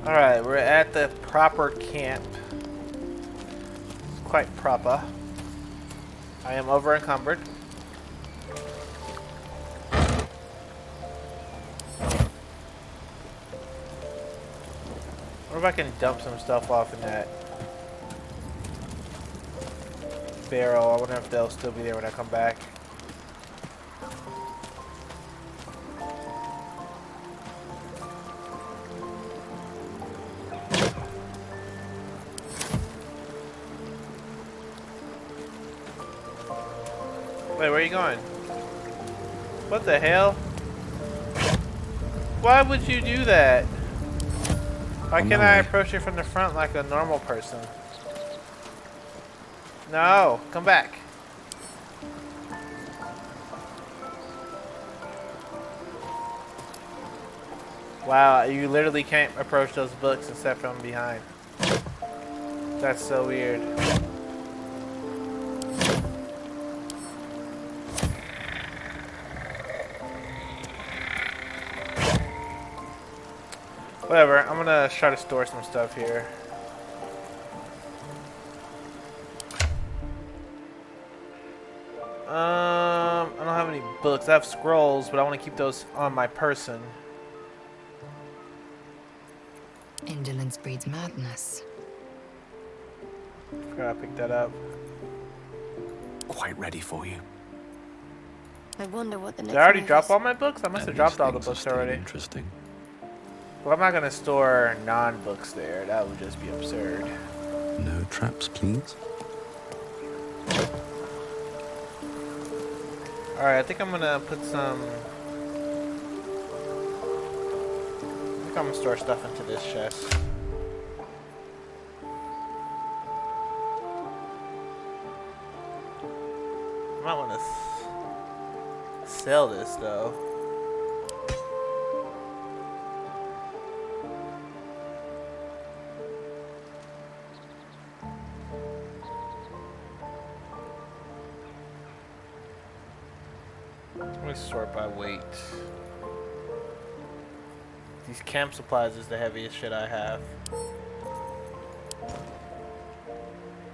Alright, we're at the proper camp. Quite proper. I am over encumbered. What if I can dump some stuff off in that barrel? I wonder if they'll still be there when I come back. Wait, where are you going? What the hell? Why would you do that? Why can't I approach it from the front like a normal person? No, come back. Wow, you literally can't approach those books except from behind. That's so weird. Whatever, I'm gonna try to store some stuff here. I don't have any books. I have scrolls, but I want to keep those on my person. Indolence breeds madness. Forgot I picked that up. Quite ready for you. I wonder what the next Did I already move drop is. all my books? I must have dropped all the books already. Interesting. Well, I'm not gonna store non-books there. That would just be absurd. No traps, please. Alright, I think I'm gonna put some... I think I'm gonna store stuff into this chest. I might want to sell this though. Let me sort by weight. These camp supplies is the heaviest shit I have.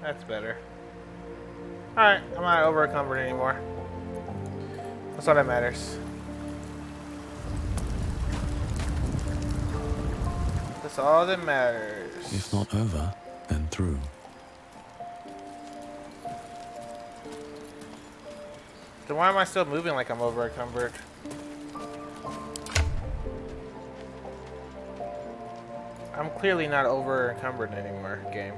That's better. Alright, I'm not over encumbered anymore. That's all that matters. That's all that matters. If not over, then through. Then why am I still moving like I'm over encumbered? I'm clearly not over encumbered anymore, game.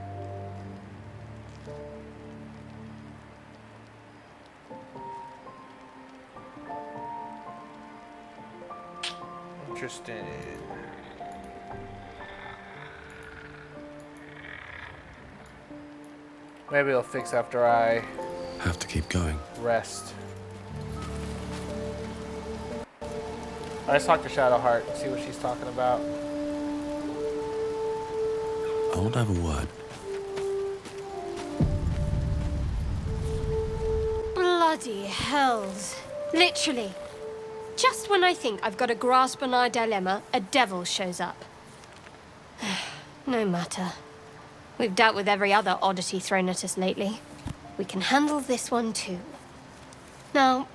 Interesting. Maybe it'll fix after I Have to keep going. rest. Let's talk to Shadowheart and see what she's talking about. I want to have a word. Bloody hells. Literally. Just when I think I've got a grasp on our dilemma, a devil shows up. No matter. We've dealt with every other oddity thrown at us lately. We can handle this one too. Now,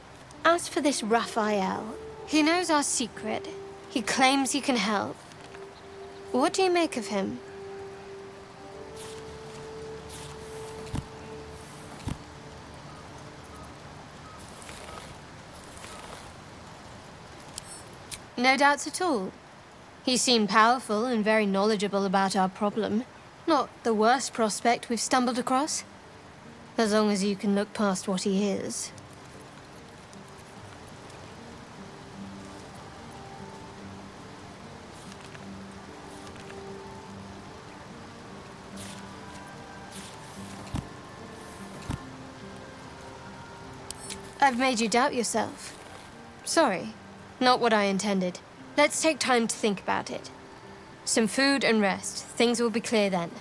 as for this Raphael, he knows our secret. He claims he can help. What do you make of him? No doubts at all. He seemed powerful and very knowledgeable about our problem. Not the worst prospect we've stumbled across. As long as you can look past what he is. I've made you doubt yourself. Sorry. Not what I intended. Let's take time to think about it. Some food and rest. Things will be clear then.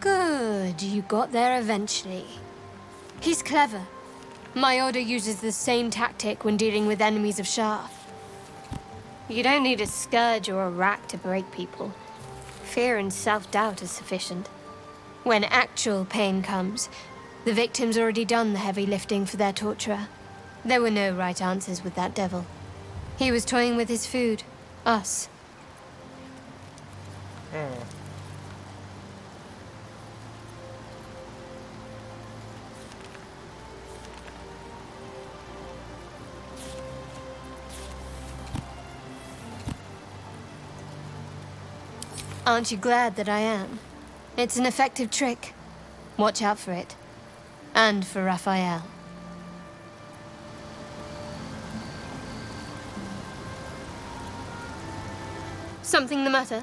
Good, you got there eventually. He's clever. My order uses the same tactic when dealing with enemies of Shah. You don't need a scourge or a rack to break people. Fear and self-doubt is sufficient. When actual pain comes, the victim's already done the heavy lifting for their torturer. There were no right answers with that devil. He was toying with his food. Us. Aren't you glad that I am? It's an effective trick. Watch out for it. And for Raphael. Something the matter?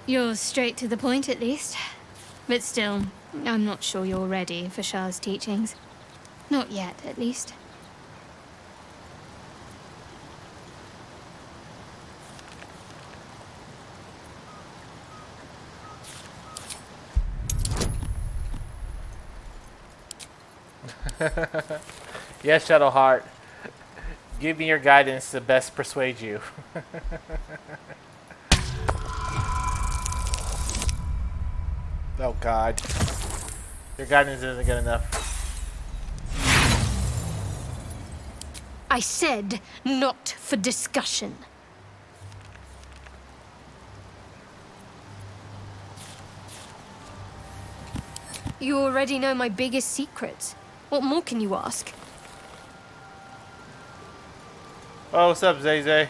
You're straight to the point, at least. But still, I'm not sure you're ready for Shah's teachings. Not yet, at least. Yes, Shadowheart. Give me your guidance to best persuade you. Oh God. Your guidance isn't good enough. I said not for discussion. You already know my biggest secrets. What more can you ask? Oh, what's up, Zay Zay?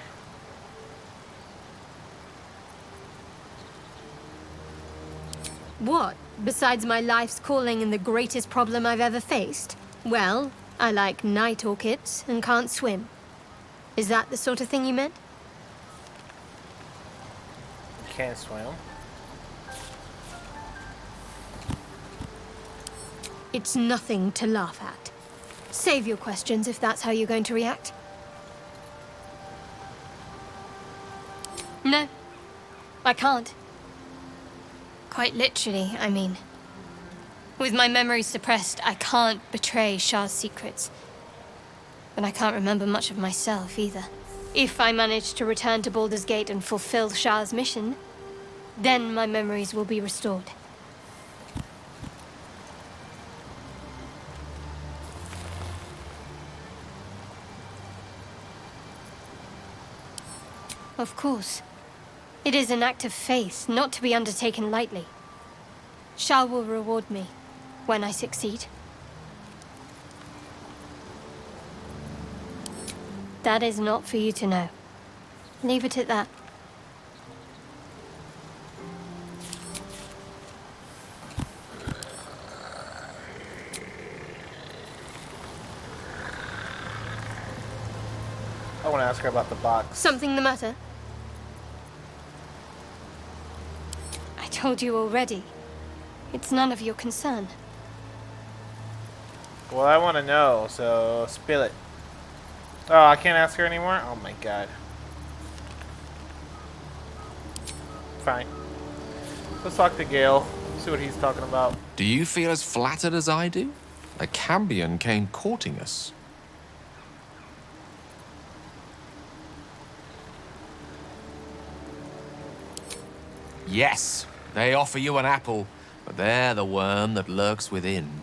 What? Besides my life's calling and the greatest problem I've ever faced? Well, I like night orchids and can't swim. Is that the sort of thing you meant? Can't swim. It's nothing to laugh at. Save your questions if that's how you're going to react. No, I can't. Quite literally, I mean. With my memory suppressed, I can't betray Shah's secrets. But I can't remember much of myself either. If I manage to return to Baldur'sgate and fulfill Shah's mission, then my memories will be restored. Of course. It is an act of faith, not to be undertaken lightly. Shah will reward me when I succeed. That is not for you to know. Leave it at that. I want to ask her about the box. Something the matter? I told you already. It's none of your concern. Well, I want to know, so spill it. Oh, I can't ask her anymore? Oh my God. Fine. Let's talk to Gale. See what he's talking about. Do you feel as flattered as I do? A Cambion came courting us. Yes, they offer you an apple, but they're the worm that lurks within.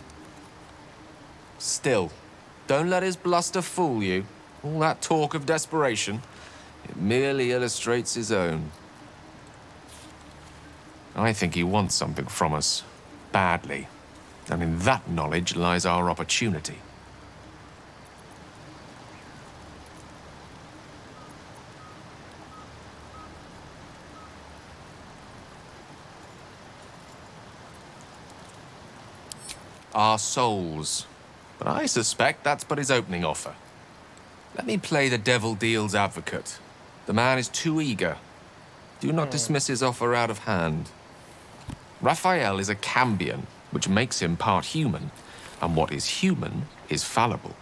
Still, don't let his bluster fool you. All that talk of desperation, it merely illustrates his own. I think he wants something from us, badly. And in that knowledge lies our opportunity. Our souls. But I suspect that's but his opening offer. Let me play the devil deals advocate. The man is too eager. Do not dismiss his offer out of hand. Raphael is a Cambion, which makes him part human, and what is human is fallible.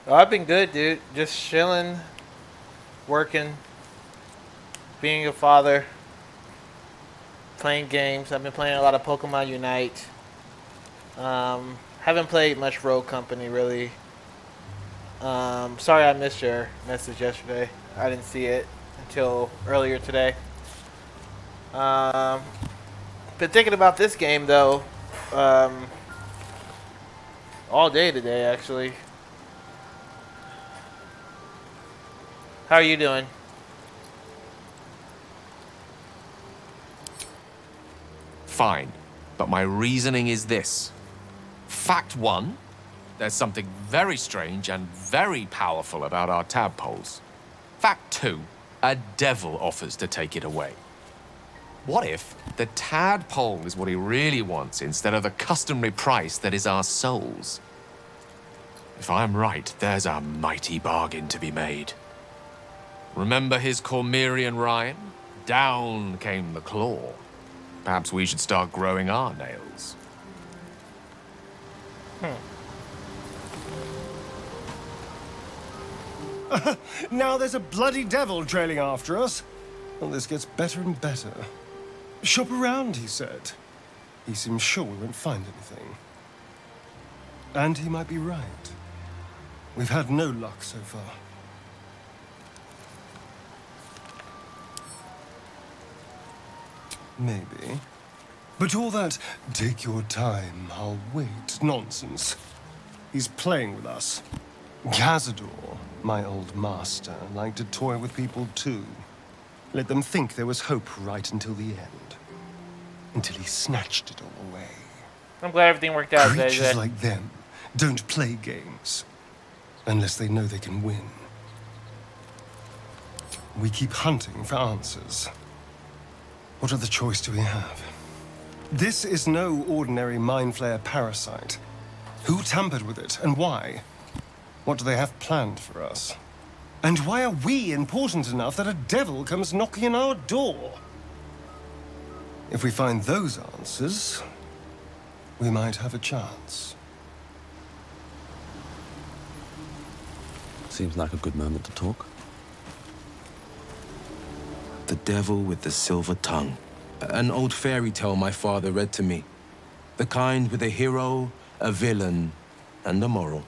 Oh, I've been good, dude. Just chilling, working. being a father, playing games. I've been playing a lot of Pokemon Unite. Haven't played much Rogue Company really. Sorry I missed your message yesterday. I didn't see it until earlier today. Been thinking about this game though, all day today actually. How are you doing? Fine, but my reasoning is this. Fact one, there's something very strange and very powerful about our tadpoles. Fact two, a devil offers to take it away. What if the tadpole is what he really wants instead of the customary price that is our souls? If I'm right, there's a mighty bargain to be made. Remember his Cormyrean rhyme? Down came the claw. Perhaps we should start growing our nails. Now there's a bloody devil trailing after us. Well, this gets better and better. Shop around, he said. He seems sure we won't find anything. And he might be right. We've had no luck so far. Maybe. But all that, take your time, I'll wait, nonsense. He's playing with us. Cazador, my old master, liked to toy with people too. Let them think there was hope right until the end. Until he snatched it all away. I'm glad everything worked out today. Creatures like them don't play games. Unless they know they can win. We keep hunting for answers. What other choice do we have? This is no ordinary Mind Flayer parasite. Who tampered with it, and why? What do they have planned for us? And why are we important enough that a devil comes knocking on our door? If we find those answers, we might have a chance. Seems like a good moment to talk. The devil with the silver tongue. An old fairy tale my father read to me. The kind with a hero, a villain, and a moral.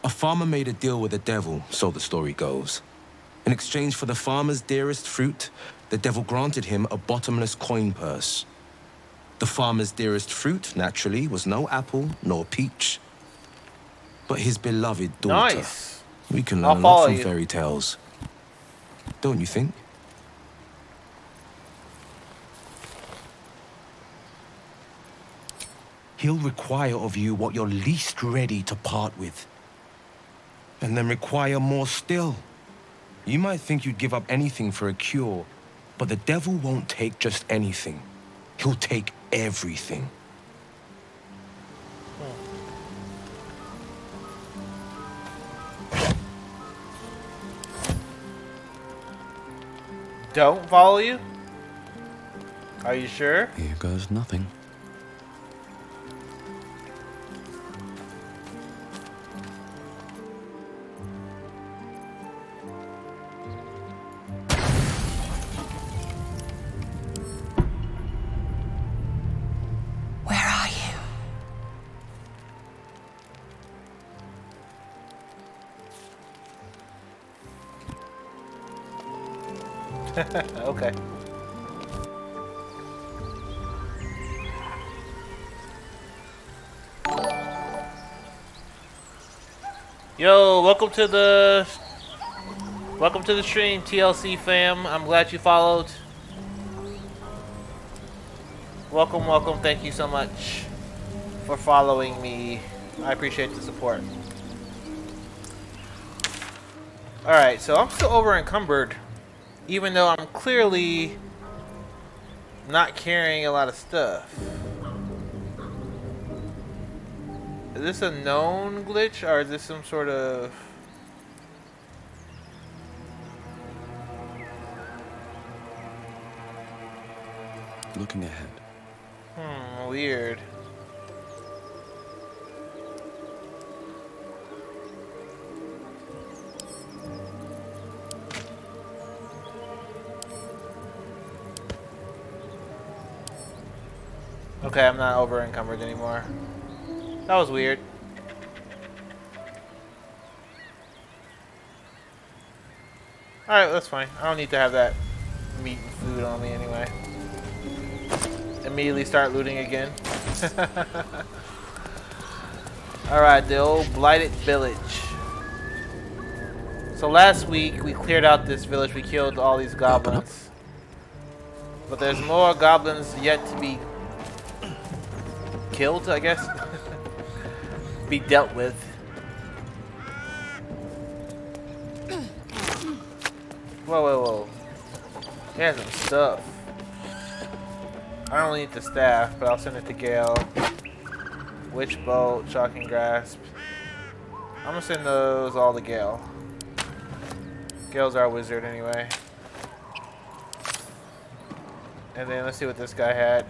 A farmer made a deal with the devil, so the story goes. In exchange for the farmer's dearest fruit, the devil granted him a bottomless coin purse. The farmer's dearest fruit, naturally, was no apple nor peach, but his beloved daughter. Nice. We can I'll learn a lot follow from you. fairy tales. Don't you think? He'll require of you what you're least ready to part with. And then require more still. You might think you'd give up anything for a cure, but the devil won't take just anything. He'll take everything. Don't follow you? Are you sure? Here goes nothing. Where are you? Okay. Yo, welcome to the stream, TLC fam. I'm glad you followed. Welcome, welcome. Thank you so much for following me. I appreciate the support. Alright, so I'm still over encumbered, even though I'm clearly not carrying a lot of stuff. Is this a known glitch, or is this some sort of... Looking ahead. Weird. Okay, I'm not over encumbered anymore. That was weird. Alright, that's fine. I don't need to have that meat and food on me anyway. Immediately start looting again. Alright, the old blighted village. So last week we cleared out this village. We killed all these goblins. But there's more goblins yet to be killed, I guess. Be dealt with. Whoa, whoa, whoa. He has some stuff. I don't need the staff, but I'll send it to Gale. Witch Bolt, Shocking Grasp. I'm gonna send those all to Gale. Gale's our wizard anyway. And then let's see what this guy had.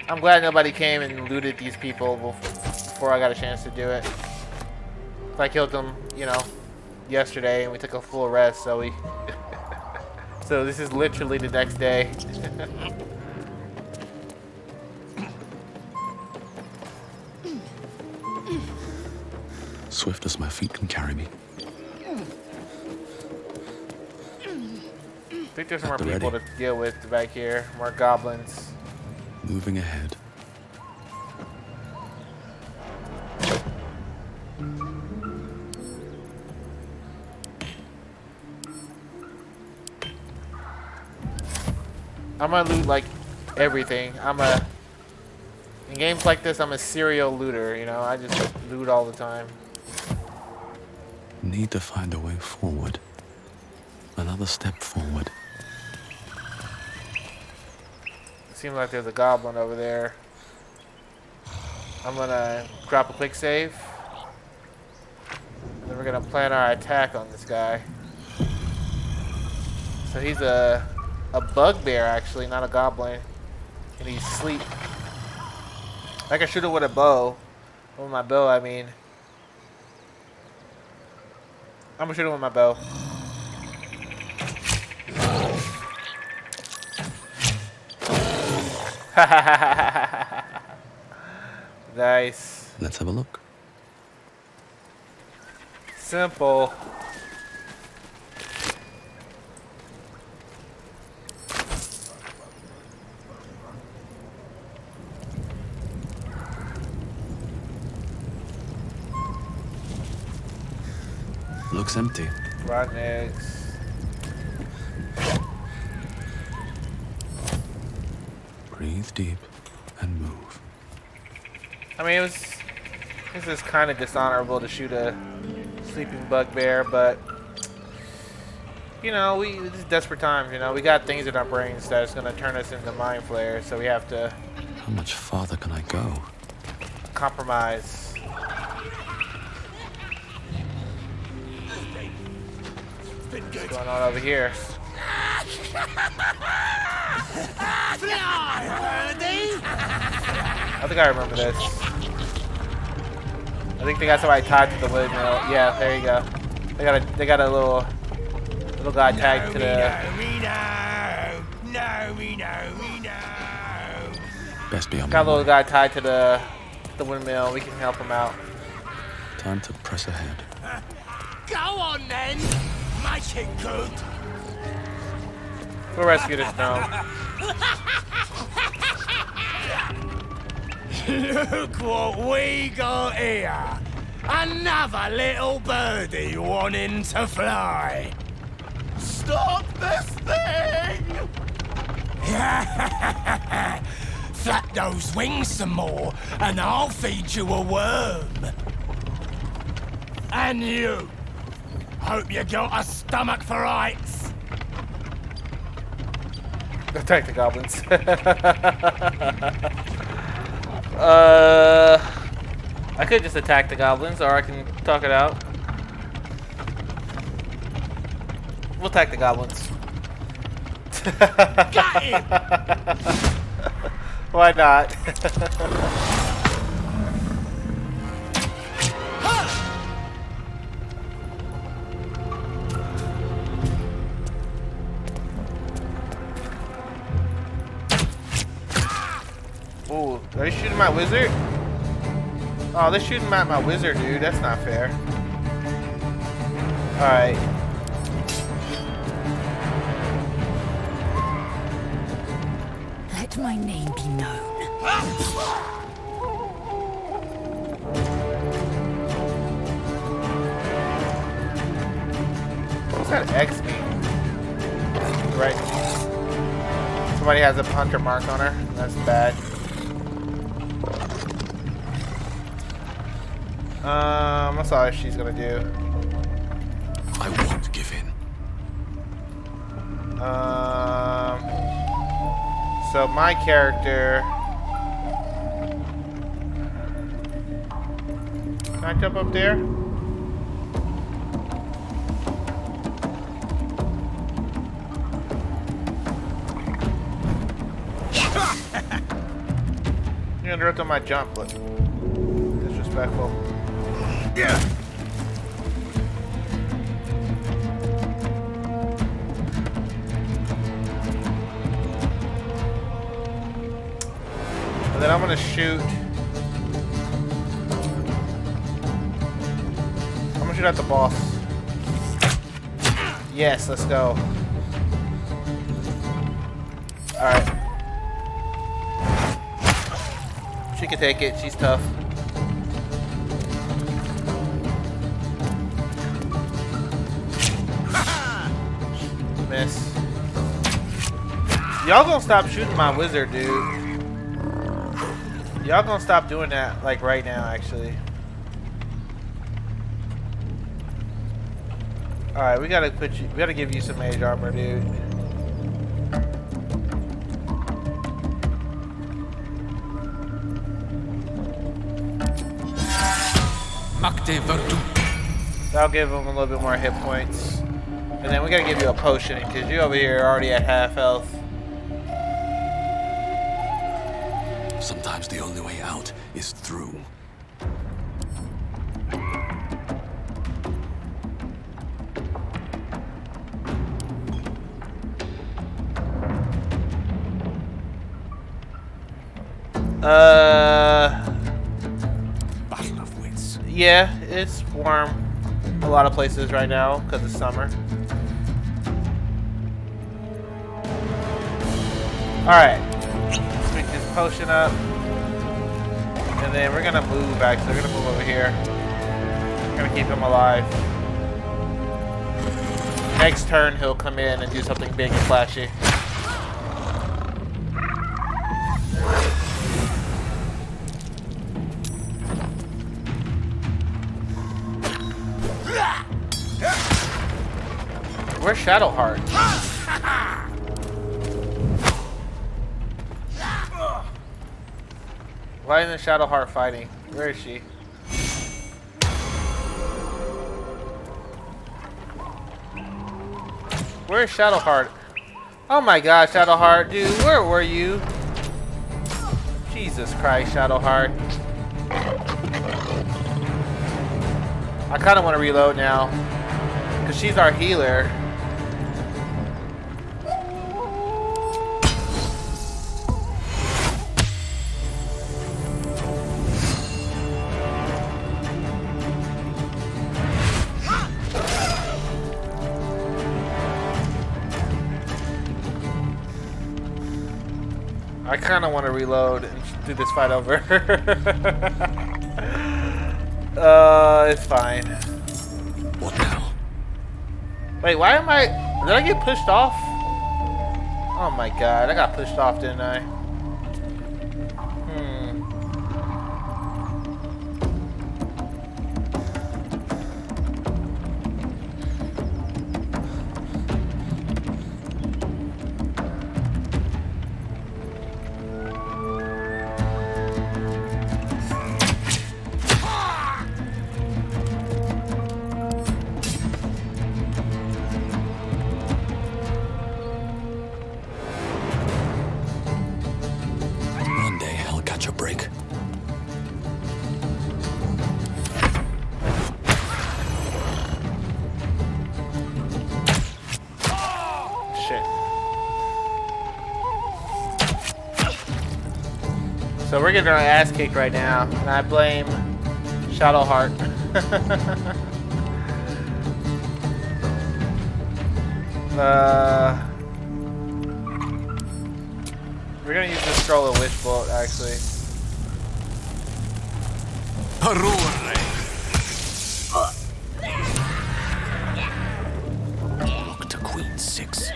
I'm glad nobody came and looted these people before I got a chance to do it. I killed them, you know, yesterday, and we took a full rest, so we... So this is literally the next day. Swift as my feet can carry me. I think there's more the people ready. to deal with back here. More goblins. Moving ahead. I'm gonna loot like everything. In games like this, I'm a serial looter, you know? I just loot all the time. Need to find a way forward. Another step forward. Seems like there's a goblin over there. I'm gonna drop a quick save. And then we're gonna plan our attack on this guy. So he's a bugbear, actually, not a goblin. And he's asleep. I can shoot him with a bow. With my bow, I mean. I'm gonna shoot him with my bow. Nice. Let's have a look. Simple. Looks empty. Rotten eggs. Breathe deep and move. I mean, this is kind of dishonorable to shoot a sleeping bugbear, but you know, this is desperate times. You know, we got things in our brains that is gonna turn us into mind flayers, so we have to How much farther can I go? compromise. What's going on over here? I think I remember this. I think they got somebody tied to the windmill. Yeah, there you go. They got a little guy tagged to the. Best be on Got a my little way. guy tied to the windmill. We can help him out. Time to press ahead. Go on then! Make it good! We'll rescue this gnome. Look what we got here! Another little birdie wanting to fly! Stop this thing! Flap those wings some more, and I'll feed you a worm! And you! Hope you got a stomach for heights! Attack the goblins. I could just attack the goblins, or I can talk it out. We'll attack the goblins. Got him! Why not? shooting my wizard? Oh, they're shooting at my wizard, dude. That's not fair. Alright. Let my name be known. What's that X mean? Right. Somebody has a hunter mark on her. That's bad. That's all she's gonna do. I won't give in. So my character. Can I jump up there? You're interrupting on my jump, look. Disrespectful. Yeah. And then I'm gonna shoot. I'm gonna shoot at the boss. Yes, let's go. Alright. She can take it, she's tough. Miss. Y'all gonna stop shooting my wizard, dude. Y'all gonna stop doing that, like, right now, actually. Alright, we gotta give you some mage armor, dude. That'll give him a little bit more hit points. And then we gotta give you a potion, because you over here are already at half health. Sometimes the only way out is through. Battle of wits. Yeah, it's warm a lot of places right now because it's summer. Alright, let's pick this potion up. And then we're gonna move back, so we're gonna move over here. We're gonna keep him alive. Next turn, he'll come in and do something big and flashy. Where's Shadowheart? Why isn't Shadowheart fighting? Where is she? Where's Shadowheart? Oh my god, Shadowheart, dude, where were you? Jesus Christ, Shadowheart. I kind of want to reload now, because she's our healer. I kind of want to reload and do this fight over. It's fine. What now? Wait, why am I... Did I get pushed off? Oh my god, I got pushed off, didn't I? So we're getting our ass kicked right now, and I blame Shadowheart. We're gonna use the scroll of Witch Bolt, actually. Look to Queen 6.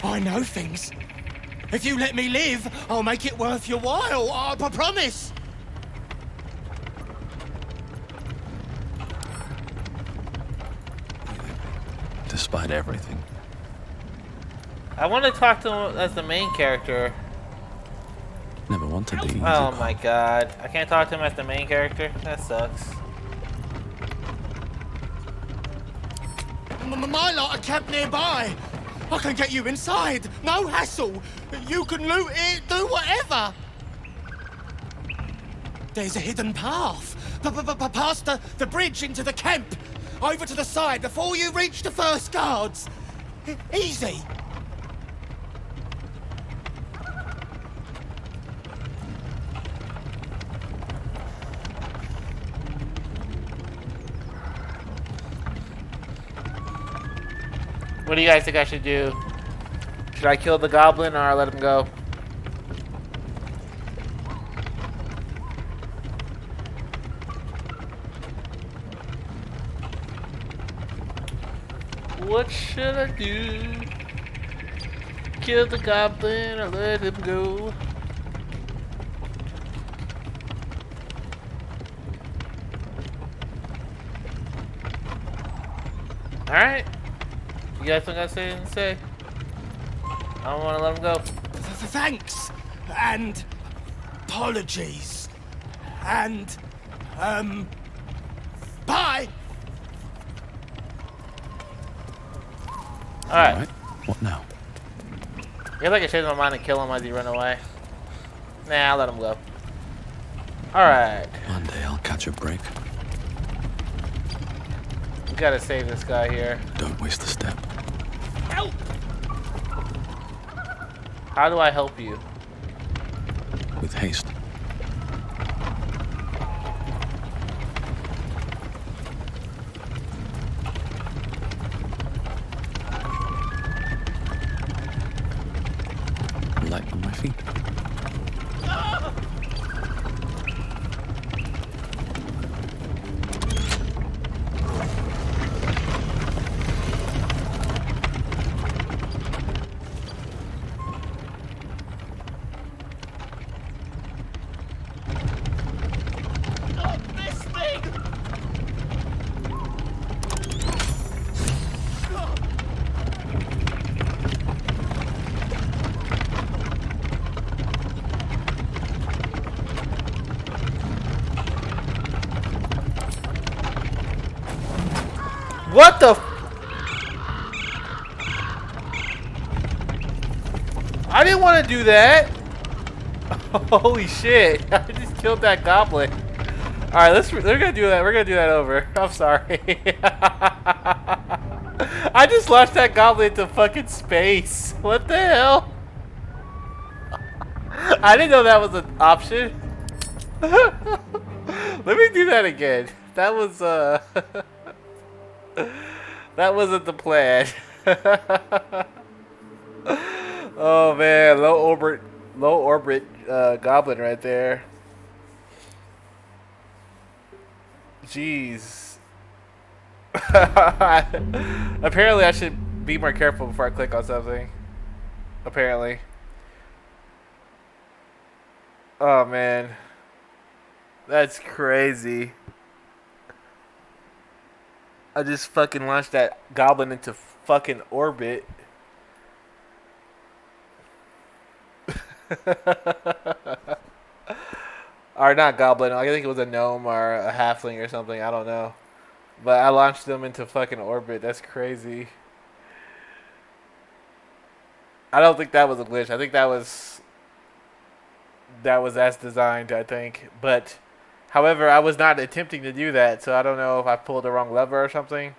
I know things. If you let me live, I'll make it worth your while. I promise. Despite everything. I want to talk to him as the main character. Never wanted the easy Oh part. my god. I can't talk to him as the main character? That sucks. My lot are camped nearby. I can get you inside. No hassle. You can loot it, do whatever. There's a hidden path. Past the bridge into the camp. Over to the side before you reach the first guards. Easy. What do you guys think I should do? Should I kill the goblin or let him go? What should I do? Kill the goblin or let him go? Alright. You guys don't got to say anything to say? I don't want to let him go. Thanks. And apologies. And, bye. Alright. What now? Guess I can change my mind and kill him as he run away. Nah, I'll let him go. Alright. One day I'll catch a break. We gotta save this guy here. Don't waste a step. Help! How do I help you? With haste. Light on my feet. What the f— I didn't want to do that. Holy shit. I just killed that goblin. Alright, we're gonna do that. We're gonna do that over. I'm sorry. I just launched that goblin into fucking space. What the hell? I didn't know that was an option. Let me do that again. That was that wasn't the plan. Oh man, low orbit goblin right there. Jeez. Apparently I should be more careful before I click on something. Apparently. Oh man. That's crazy. I just fucking launched that goblin into fucking orbit. Or not goblin, I think it was a gnome or a halfling or something, I don't know. But I launched them into fucking orbit, that's crazy. I don't think that was a glitch, I think that was as designed, I think. But, however, I was not attempting to do that, so I don't know if I pulled the wrong lever or something.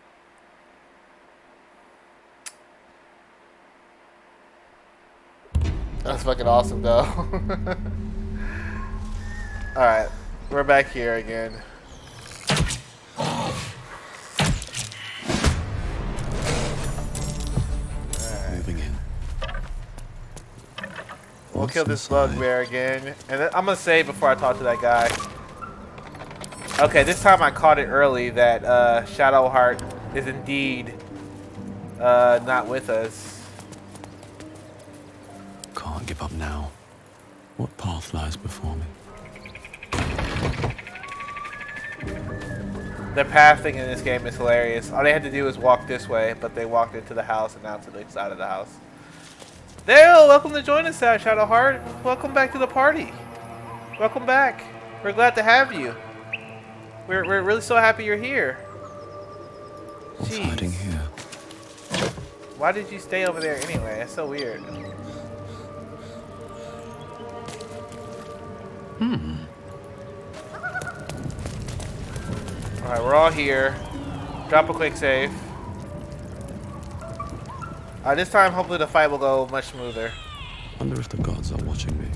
That's fucking awesome, though. Alright, we're back here again. Moving in. We'll kill this bugbear again. And then I'm going to say before I talk to that guy. Okay, this time I caught it early that Shadowheart is indeed not with us. Can't give up now. What path lies before me? The pathing in this game is hilarious. All they had to do was walk this way, but they walked into the house and now to the side of the house. Dale, welcome to join us, Shadowheart. Welcome back to the party. Welcome back. We're glad to have you. We're really so happy you're here. What's Jeez. hiding here? Why did you stay over there anyway? That's so weird. Alright, we're all here. Drop a quick save. This time, hopefully the fight will go much smoother. Wonder if the gods are watching me.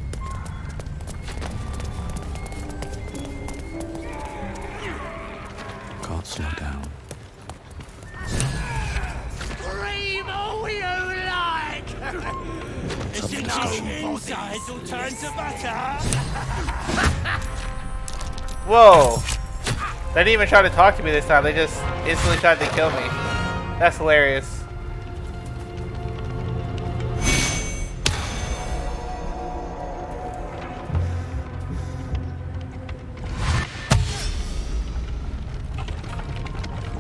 Can't slow down. Scream all you like! If you know insides will turn to butter! Whoa! They didn't even try to talk to me this time. They just instantly tried to kill me. That's hilarious.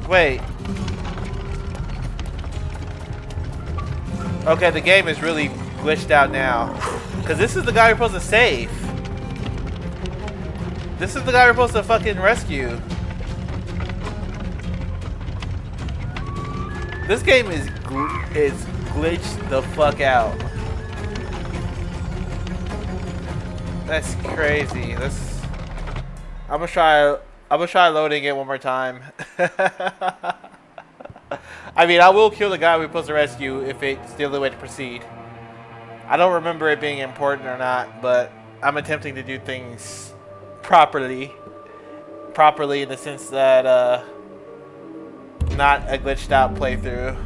Wait. Okay, the game is really glitched out now. Because this is the guy we're supposed to save. This is the guy we're supposed to fucking rescue. This game is glitched the fuck out. That's crazy. I'm gonna try loading it one more time. I mean, I will kill the guy we're supposed to rescue if it's the only way to proceed. I don't remember it being important or not, but I'm attempting to do things properly. Properly in the sense that, not a glitched out playthrough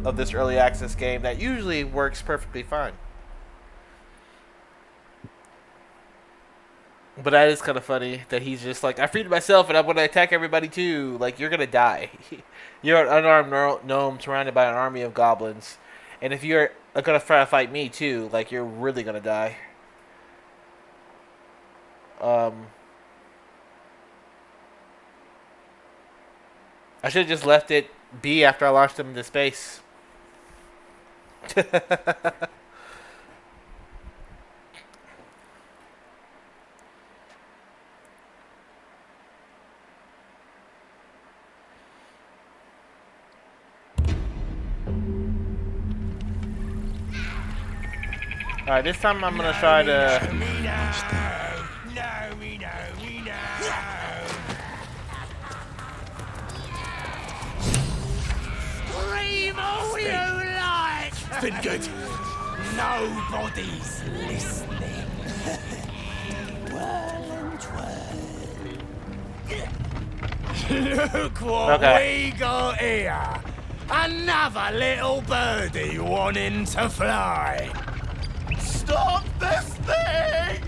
of this early access game that usually works perfectly fine. But that is kind of funny that he's just like, I freed myself and I'm going to attack everybody too. Like, you're going to die. You're an unarmed gnome surrounded by an army of goblins. And if you're going to try to fight me too, like, you're really going to die. I should have just left it be after I launched him into space. Alright, this time I'm gonna try to... Scream all you like! It's been good. Nobody's listening. Whirl and twirl. Look what we got here. Another little birdie wanting to fly. Stop this thing!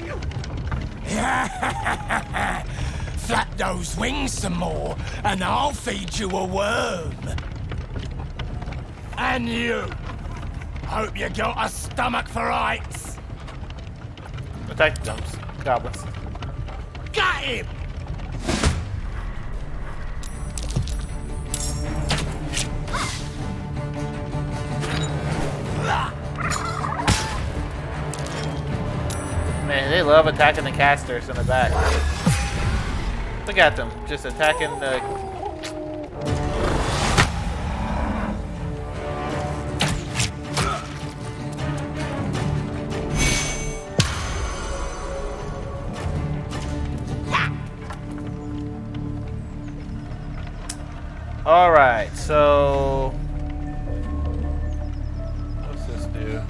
Flap those wings some more, and I'll feed you a worm. And you. Hope you got a stomach for heights. Attack the goblins. Got him! Man, they love attacking the casters in the back. Look at them, just attacking the... Alright, so... What's this do?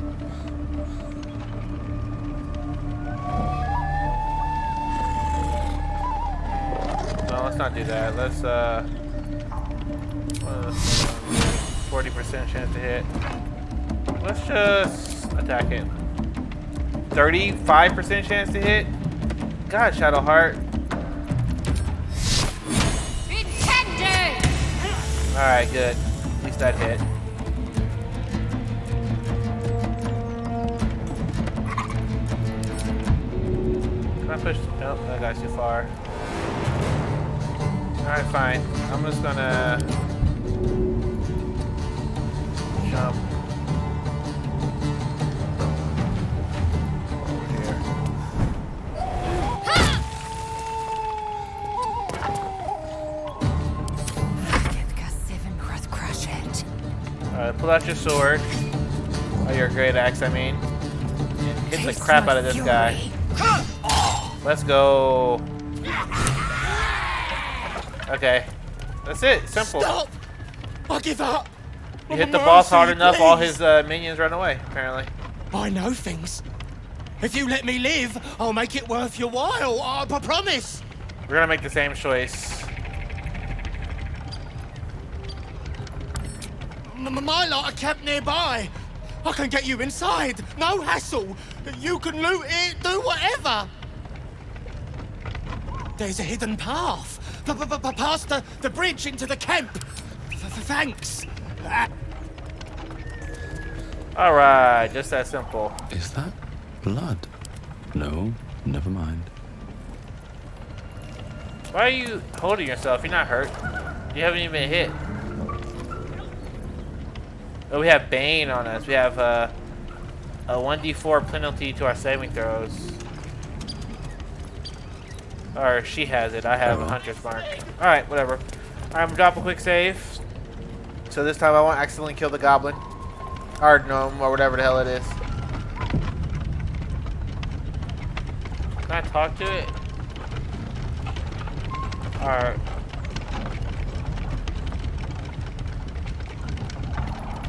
No, let's not do that. Let's, 40% chance to hit. Let's just attack it. 35% chance to hit? God, Shadowheart. Alright, good. At least that hit. Can I push? Nope, that guy's too far. Alright, fine. I'm just gonna jump over here. Alright, pull out your sword. Oh, your great axe, I mean. And hit the crap out of this guy. Let's go. Okay. That's it. Simple. Stop! I give up. You hit the boss hard enough, all his minions run away, apparently. I know things. If you let me live, I'll make it worth your while. I promise. We're gonna make the same choice. My lot are kept nearby. I can get you inside. No hassle. You can loot it, do whatever. There's a hidden path. Past the bridge into the camp. Thanks. Alright, just that simple. Is that blood? No, never mind. Why are you holding yourself? You're not hurt. You haven't even been hit. Oh, we have Bane on us. We have a 1d4 penalty to our saving throws. Or she has it. I have a Hunter's Mark. Alright, whatever. Alright, I'm gonna drop a quick save. So this time I won't accidentally kill the goblin. Or gnome, or whatever the hell it is. Can I talk to it? Alright.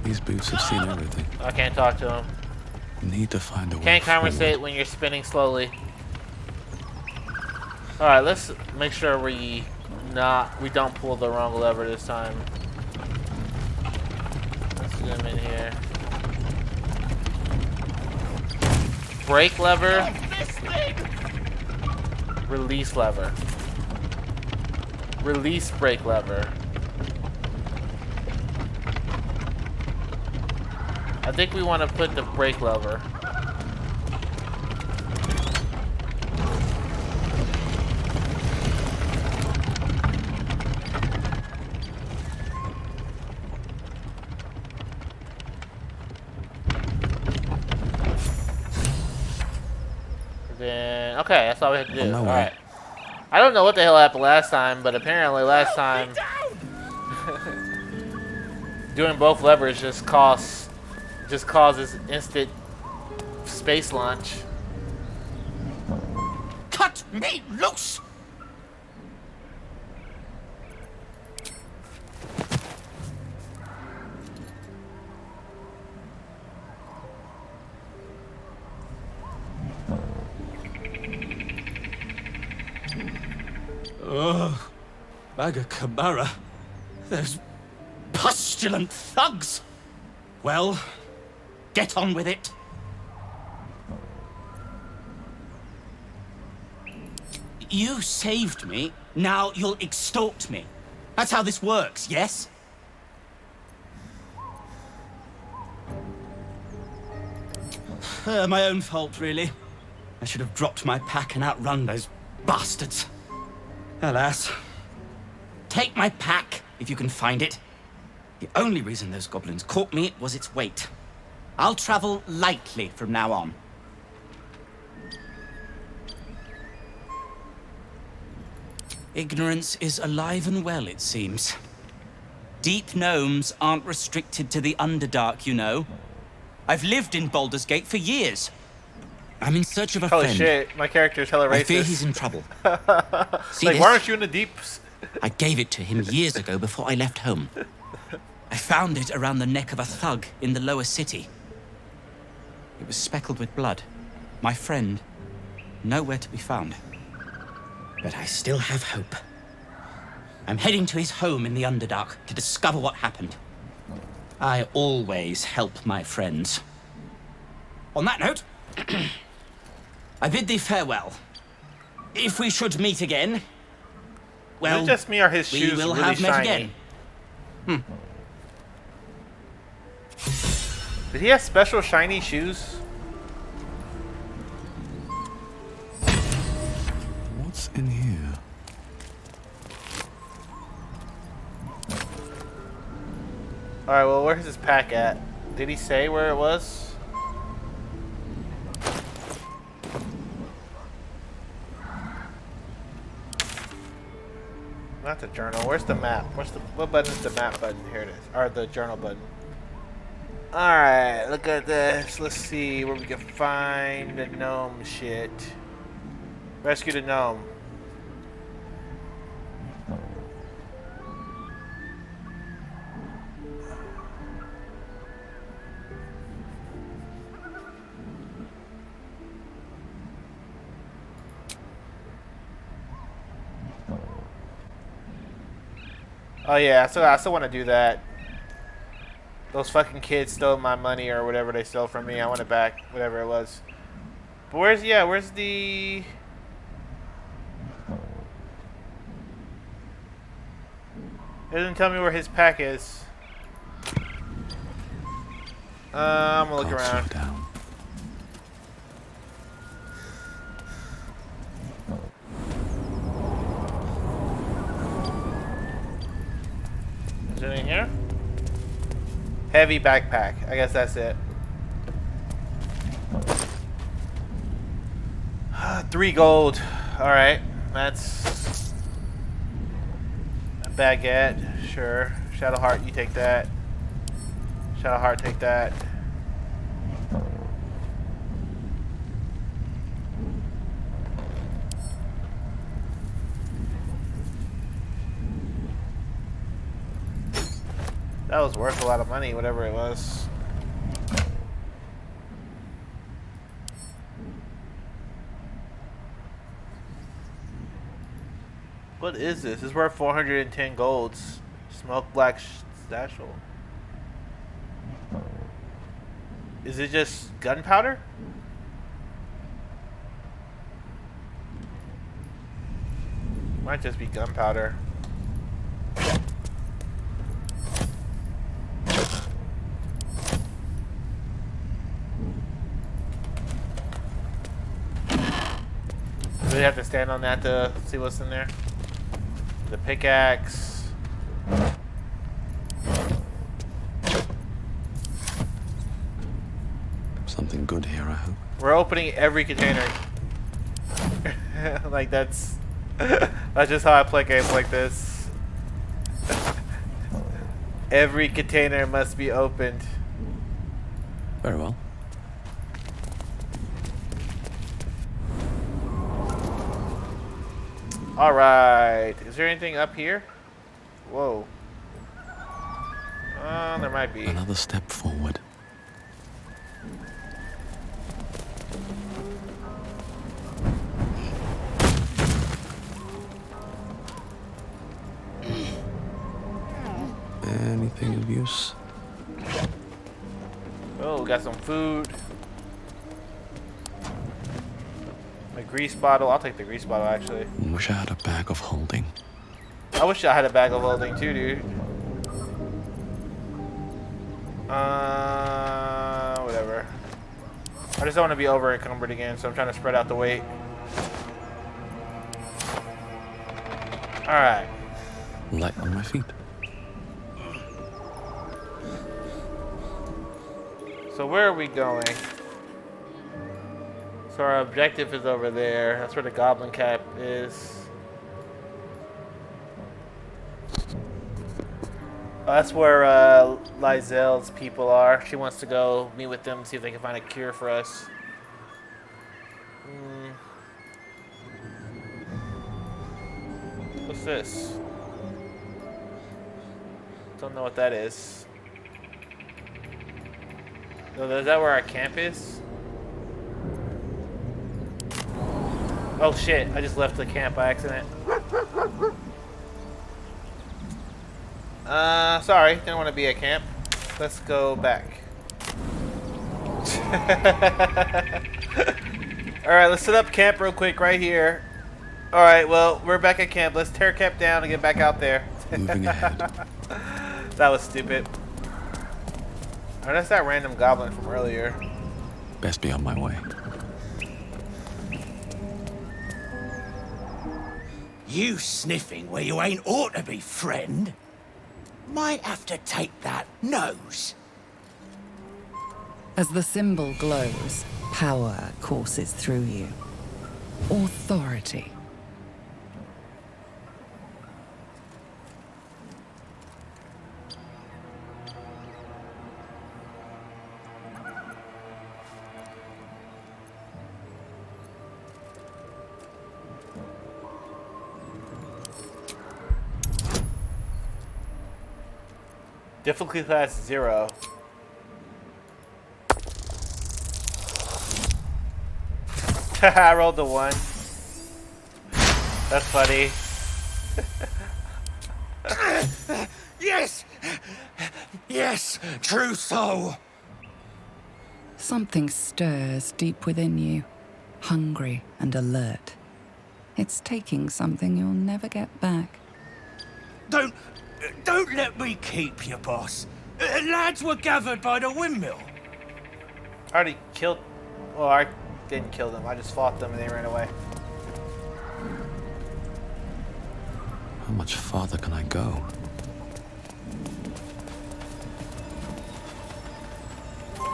These boots have seen everything. I can't talk to him. Need to find a way Can't conversate forward. when you're spinning slowly. Alright, let's make sure we don't pull the wrong lever this time. Let's zoom in here. Brake lever. Release lever. Release brake lever. I think we want to put the brake lever. Then, okay, that's all we have to do. On my way. Alright. I don't know what the hell happened last time, but apparently last time doing both levers just causes instant space launch. Cut me loose! Ugh, Maga Kamara. Those pustulant thugs. Well, get on with it. You saved me, now you'll extort me. That's how this works, yes? My own fault, really. I should have dropped my pack and outrun those bastards. Alas. Take my pack, if you can find it. The only reason those goblins caught me was its weight. I'll travel lightly from now on. Ignorance is alive and well, it seems. Deep gnomes aren't restricted to the Underdark, you know. I've lived in Baldur'sgate for years. I'm in search of a Holy friend. shit, my character's hella racist. I fear he's in trouble. See like, this? why aren't you in the deeps? I gave it to him years ago before I left home. I found it around the neck of a thug in the lower city. It was speckled with blood. My friend, nowhere to be found. But I still have hope. I'm heading to his home in the Underdark to discover what happened. I always help my friends. On that note, I bid thee farewell. If we should meet again, well, Is it just me or his we shoes will really have met shiny? again. Did he have special shiny shoes? What's in here? Alright, well, where's his pack at? Did he say where it was? Not the journal. Where's the map? What button is the map button? Here it is. Or the journal button. Alright, look at this. Let's see where we can find the gnome shit. Rescue the gnome. Oh yeah, I still want to do that. Those fucking kids stole my money or whatever they stole from me. I want it back, whatever it was. But where's the... It doesn't tell me where his pack is. I'm gonna look Can't around. slow down. Heavy backpack. I guess that's it. 3 gold. Alright. That's a baguette. Sure. Shadowheart, you take that. Shadowheart, take that. That was worth a lot of money, whatever it was. What is this? It's worth 410 golds. Smoke black satchel. Is it just gunpowder? Might just be gunpowder. Do we have to stand on that to see what's in there? The pickaxe. Something good here, I hope. We're opening every container. Like that's just how I play games like this. Every container must be opened. Very well. Alright. Is there anything up here? Whoa. There might be. Another step forward. Anything of use? Oh, we got some food. A grease bottle. I'll take the grease bottle, actually. Wish I had a bag of holding. I wish I had a bag of holding, too, dude. Whatever. I just don't want to be over encumbered again, so I'm trying to spread out the weight. Alright. Light on my feet. So where are we going? So our objective is over there. That's where the goblin cap is. Oh, that's where Lizelle's people are. She wants to go meet with them, see if they can find a cure for us. What's this? Don't know what that is. No, is that where our camp is? Oh shit, I just left the camp by accident. Sorry, didn't want to be at camp. Let's go back. Alright, let's set up camp real quick right here. Alright, well, we're back at camp. Let's tear camp down and get back out there. Moving ahead. That was stupid. Oh, that's that random goblin from earlier. Best be on my way. You sniffing where you ain't ought to be, friend? Might have to take that nose. As the symbol glows, power courses through you. Authority. Difficulty class 0. I rolled the 1. That's funny. Yes! Yes, true so. Something stirs deep within you, hungry and alert. It's taking something you'll never get back. Don't let me keep you, boss. Lads were gathered by the windmill. I already killed... Well, I didn't kill them. I just fought them and they ran away. How much farther can I go?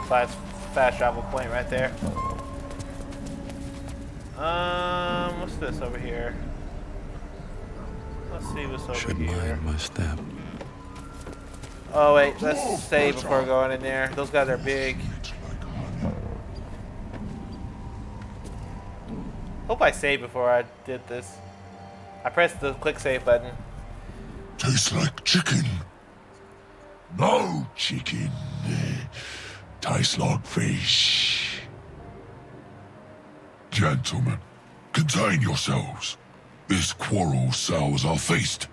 Fast travel point right there. What's this over here? Let's see what's over Should here. mind my step. Oh wait, let's save before going in there. Those guys are big. Hope I saved before I did this. I pressed the quick save button. Tastes like chicken. No chicken. Tastes like fish. Gentlemen, contain yourselves. This quarrel sours our feast.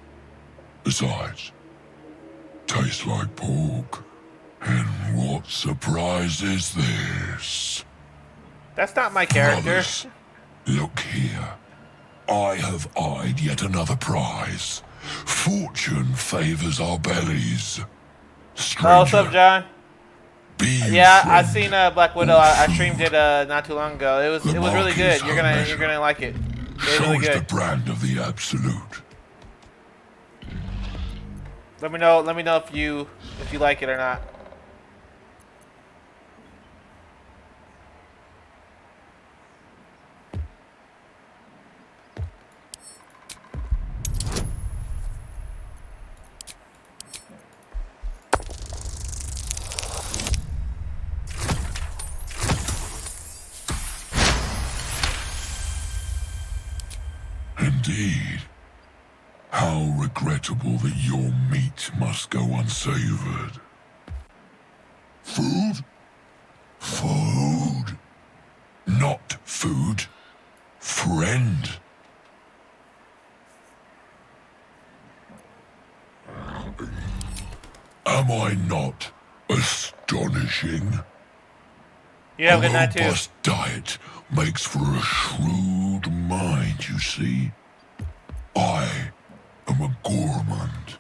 Besides, tastes like pork. And what surprise is this? That's not my character. Brothers, look here. I have eyed yet another prize. Fortune favors our bellies. Stranger, Oh, what's up, John? be Yeah, I friend. seen Black Widow. I streamed it not too long ago. It was really good. You're gonna like it. It's Show really us the good. brand of the absolute. Let me know if you like it or not. Indeed. How regrettable that your meat must go unsavored. Food? Food. Not food. Friend. Am I not astonishing? You have a good A night too. robust diet makes for a shrewd mind, you see. I am a gourmand,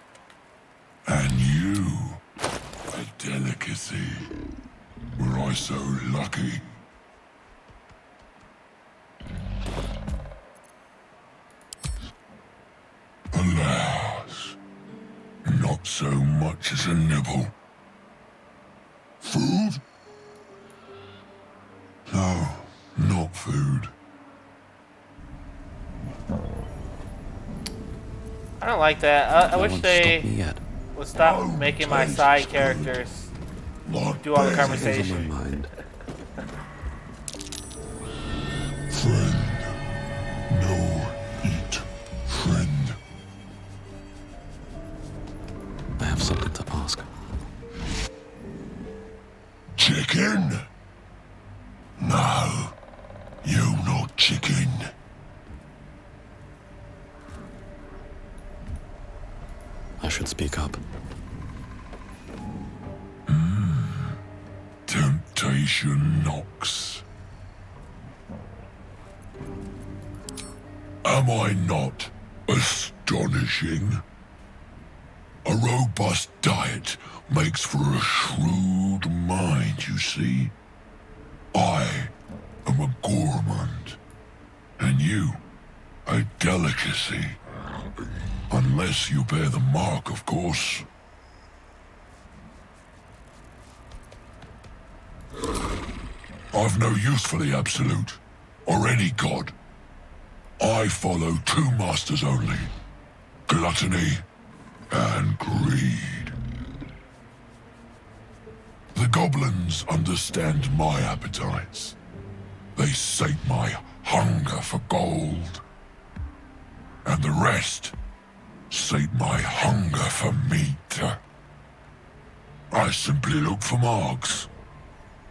and you a delicacy. Were I so lucky? Alas, not so much as a nibble. Food? No, not food. I don't like that. I No wish one's they stopped me yet. would stop making my side characters Like do all the bears. What's on my conversation. mind? Friend. No, eat. Friend. I have something to ask. Chicken? No. You not chicken. I should speak up. Temptation knocks. Am I not astonishing? A robust diet makes for a shrewd mind, you see. I am a gourmand, and you a delicacy. Unless you bear the mark, of course. I've no use for the Absolute, or any god. I follow two masters only, gluttony and greed. The goblins understand my appetites. They sate my hunger for gold. And the rest sate my hunger for meat. I simply look for marks.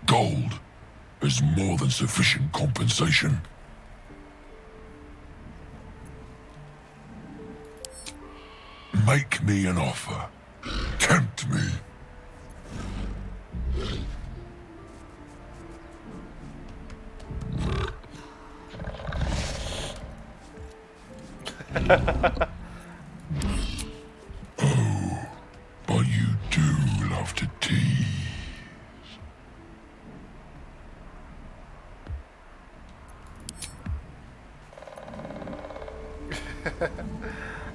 Gold is more than sufficient compensation. Make me an offer. Tempt me. Oh, but you do love to tease.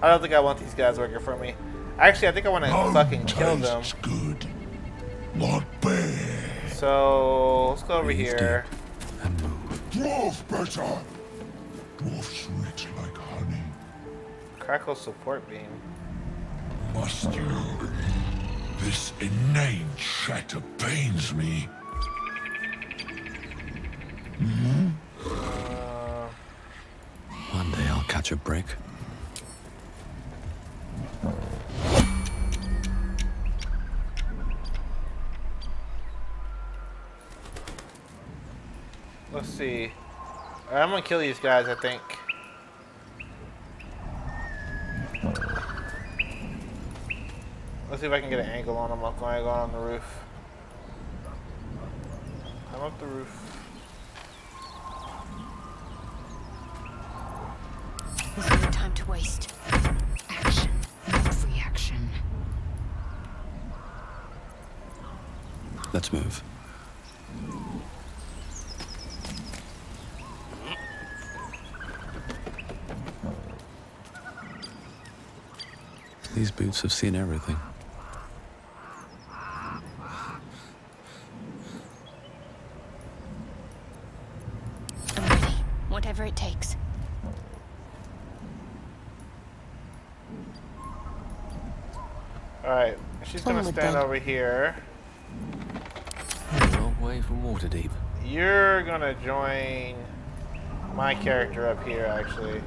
I don't think I want these guys working for me. Actually, I think I want to fucking kill them. Tastes good. Like bear. So let's go over Breathe here. deep and move. Dwarf better! Dwarf's rich like honey. Crackle support beam. Must you? This inane chatter pains me. One day I'll catch a break. Let's see. Alright, I'm gonna kill these guys, I think. Let's see if I can get an angle on them while I go on the roof. I'm up the roof. There's no time to waste. Action, not reaction. Let's move. These boots have seen everything. I'm ready. Whatever it takes. Alright, she's gonna Onward, stand then. over here. Long way from Waterdeep. You're gonna join my character up here, actually.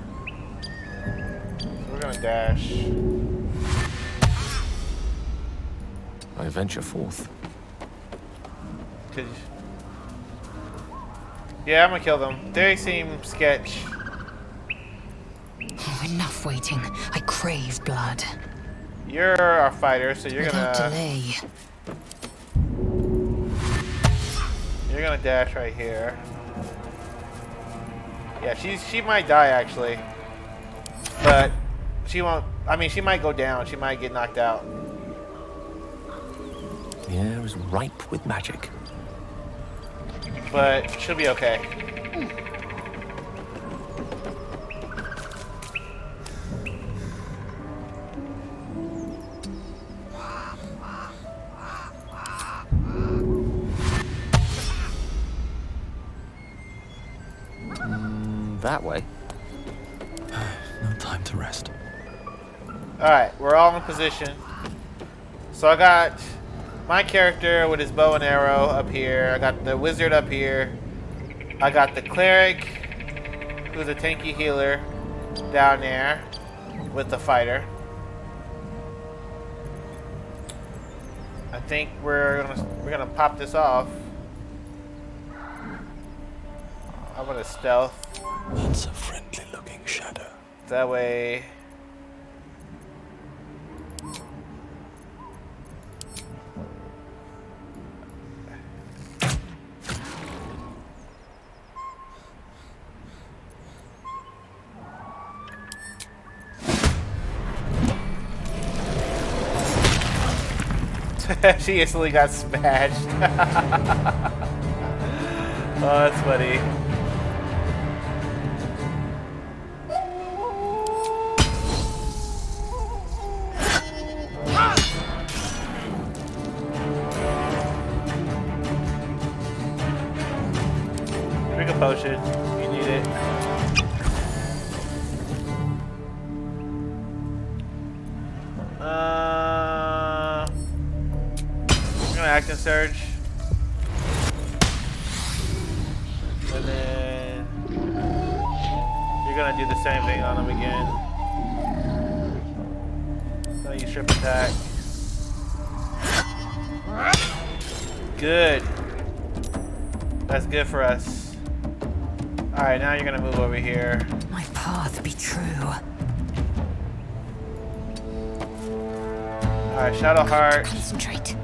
So we're gonna dash. I venture forth. Yeah, I'm gonna kill them. They seem sketch. Oh, enough waiting. I crave blood. You're our fighter, so you're Without gonna delay. dash right here. Yeah, she might die actually, but she won't. I mean, she might go down. She might get knocked out. The air is ripe with magic. But she'll be okay. That way. No time to rest. Alright, we're all in position. So I got my character with his bow and arrow up here. I got the wizard up here. I got the cleric, who's a tanky healer, down there with the fighter. I think we're gonna pop this off. I'm gonna stealth. That's a friendly looking shadow. That way. She instantly got smashed. Oh, that's funny. Drink a potion. You need it. I'm gonna action surge. And then you're gonna do the same thing on him again. Gonna use strip attack. Good. That's good for us. Alright, now you're gonna move over here. My path be true. Alright, Shadowheart. Concentrate.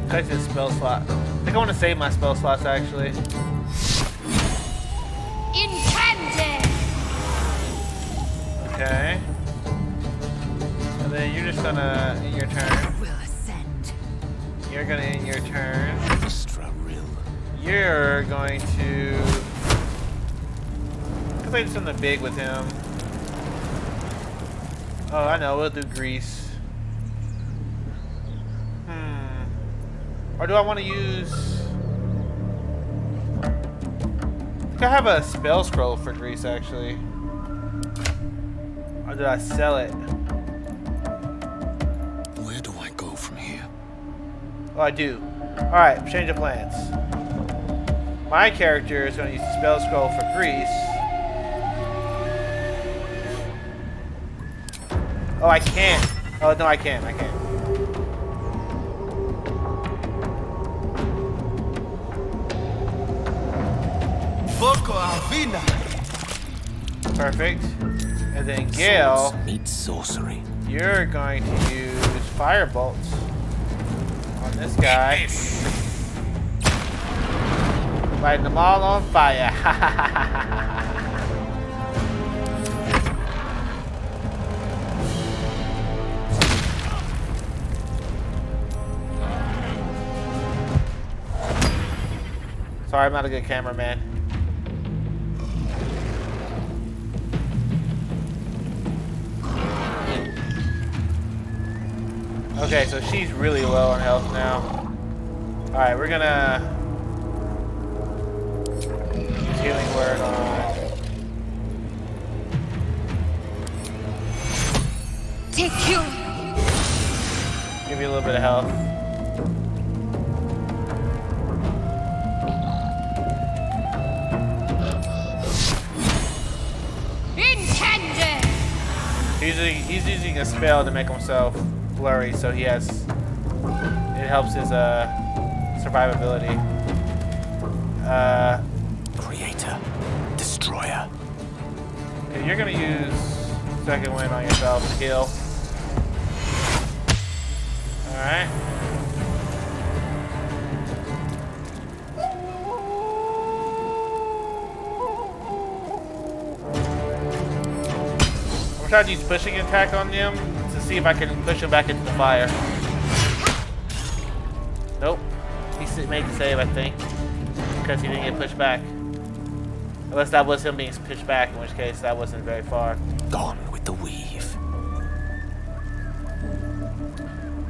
Cut his spell slot. I think I want to save my spell slots actually. Intended! Okay. And then you're just gonna, in your turn, Will ascend. you're You're gonna end your turn. Rill. You're going to... Because I did something big with him. Oh, I know. We'll do grease. Or do I want to use... I think I have a spell scroll for grease, actually. Or did I sell it? Where do I go from here? Oh, I do. Alright, change of plans. My character is going to use the spell scroll for grease. Oh, I can't. Oh, no, I can't. I can't. Perfect. And then Gale, Meet sorcery. you're going to use fire bolts on this guy. Lighting them all on fire. Sorry, I'm not a good cameraman. Okay, so she's really low on health now. Alright, we're gonna use healing word on... Take you. Give you a little bit of health. Intended. He's using a spell to make himself blurry, so he has... It helps his survivability. Creator. Destroyer. Okay, you're gonna use second wind on yourself to heal. Alright. I'm trying to use pushing attack on them to see if I can push him back into the fire. Nope. He made the save, I think, because he didn't get pushed back. Unless that was him being pushed back, in which case that wasn't very far. Gone with the weave.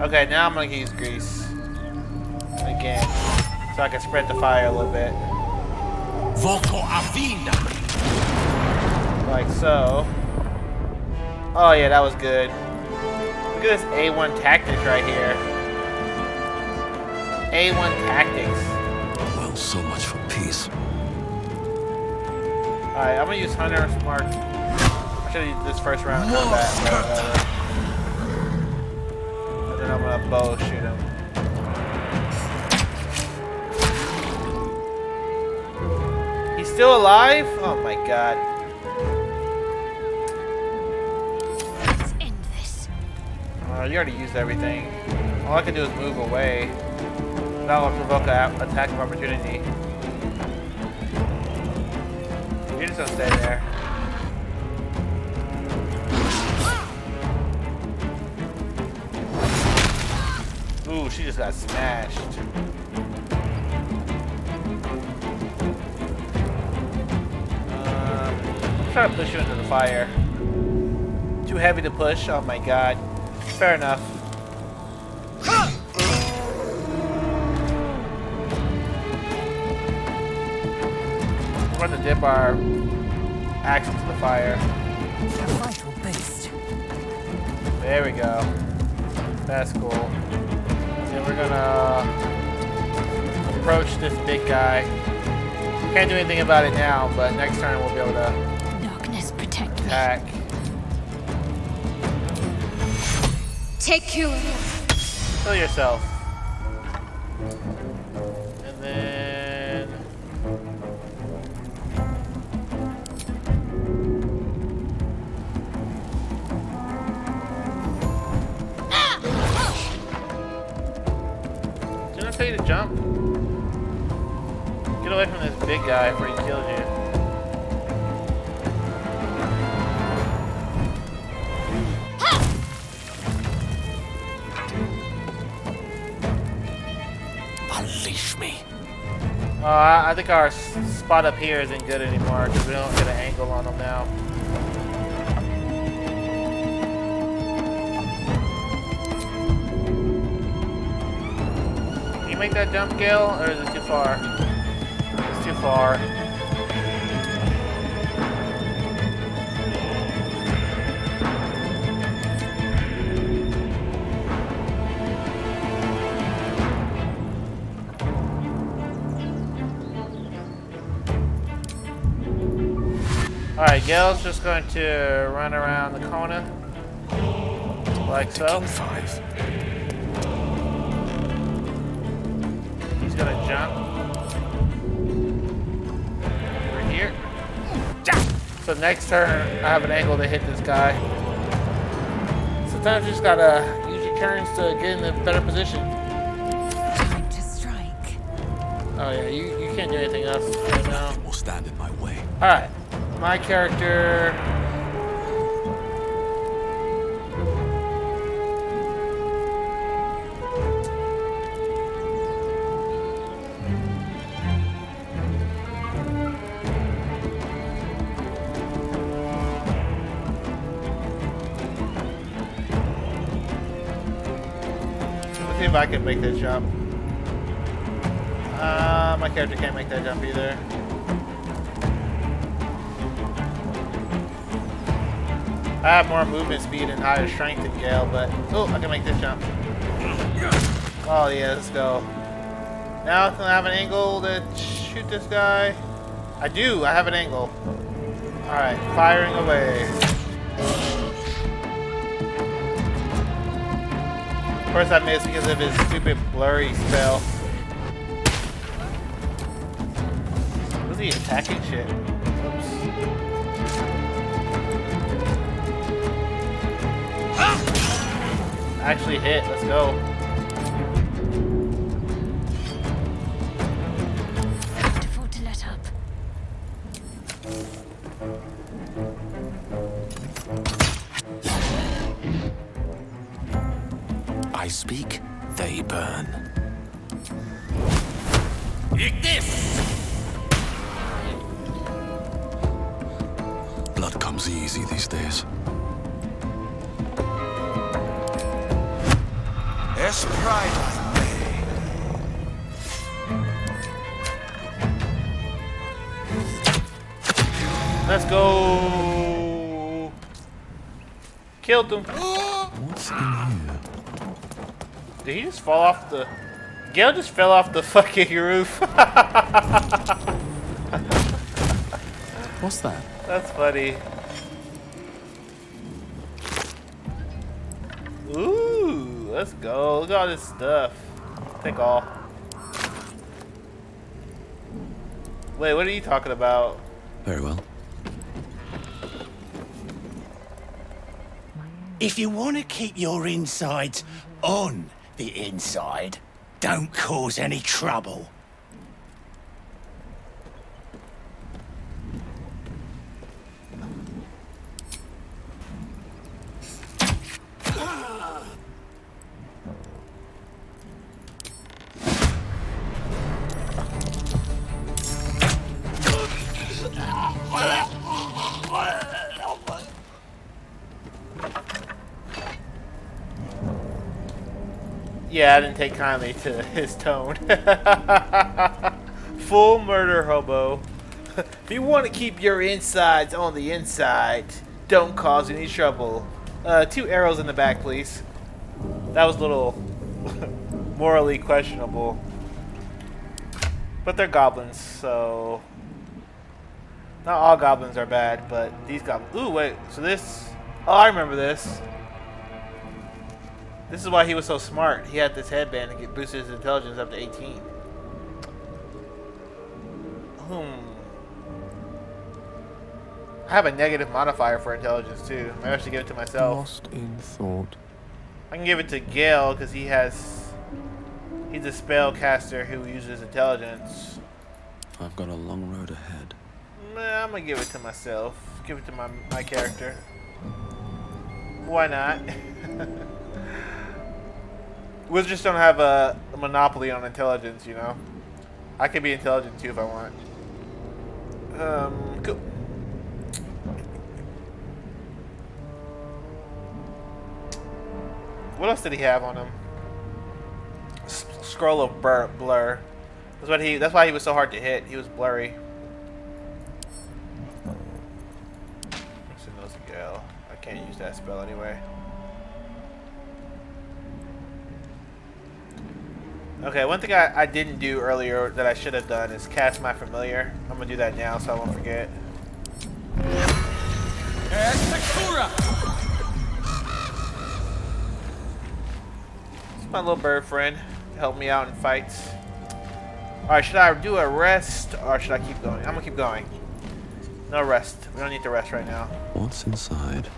Okay, now I'm gonna use grease again, so I can spread the fire a little bit, Voco Avina. like so. Oh yeah, that was good. Look at this A1 tactics right here. A1 tactics. Well, so much for peace. Alright, I'm gonna use Hunter's Mark. I should have used this first round of combat, but whatever. And then I'm gonna bow shoot him. He's still alive? Oh my god. Let's end this. You already used everything. All I can do is move away. That will provoke an attack of opportunity. You're just gonna stay there. Ooh, she just got smashed. I'm trying to push you into the fire. Too heavy to push? Oh my god. Fair enough. We're about to dip our axe into the fire. A vital boost. There we go. That's cool. Then we're gonna approach this big guy. Can't do anything about it now, but next turn we'll be able to Darkness protect me. attack. Take you. Kill yourself. And then... Didn't I tell you to jump? Get away from this big guy before he kills you. I think our spot up here isn't good anymore because we don't get an angle on them now. Can you make that jump, Gale, or is it too far? It's too far. Alright, Gale's just going to run around the corner. Like so. Five. He's gonna jump. Over here. So next turn, I have an angle to hit this guy. Sometimes you just gotta use your turns to get in a better position. Time to strike. Oh yeah, you can't do anything else right now. Nothing will stand in my way. Alright, my character. Let's see if I can make that jump. My character can't make that jump either. I have more movement speed and higher strength than Gale, but oh, I can make this jump. Oh yeah, let's go. Now can I have an angle to shoot this guy? I do, I have an angle. Alright, firing away. Of course I missed because of his stupid blurry spell. Was he attacking shit? Oops. Actually hit, let's go. Can't afford to let up. I speak, they burn. Eat this! Blood comes easy these days. There's pride. Let's go. Killed him. What's in here? Did he just fall off the... Gale just fell off the fucking roof. What's that? That's funny. Ooh, let's go. Look at all this stuff. Take all. Wait, what are you talking about? Very well. If you want to keep your insides on the inside, don't cause any trouble. Yeah, I didn't take kindly to his tone. Full murder hobo. If you want to keep your insides on the inside, don't cause any trouble. 2 arrows in the back, please. That was a little morally questionable. But they're goblins, so... Not all goblins are bad, but these goblins... Ooh, wait, so this... Oh, I remember this. This is why he was so smart. He had this headband to get boosted his intelligence up to 18. I have a negative modifier for intelligence too. Maybe I should give it to myself. Lost in thought. I can give it to Gale because he's a spellcaster who uses intelligence. I've got a long road ahead. Nah, I'm gonna give it to myself. Give it to my character. Why not? We just don't have a monopoly on intelligence, you know. I could be intelligent too if I want. Cool. What else did he have on him? Scroll of blur. That's why he was so hard to hit. He was blurry. Gale. I can't use that spell anyway. Okay, one thing I didn't do earlier that I should have done is cast my familiar. I'm gonna do that now so I won't forget. It's my little bird friend to help me out in fights. Alright, should I do a rest or should I keep going? I'm gonna keep going. No rest. We don't need to rest right now. What's inside?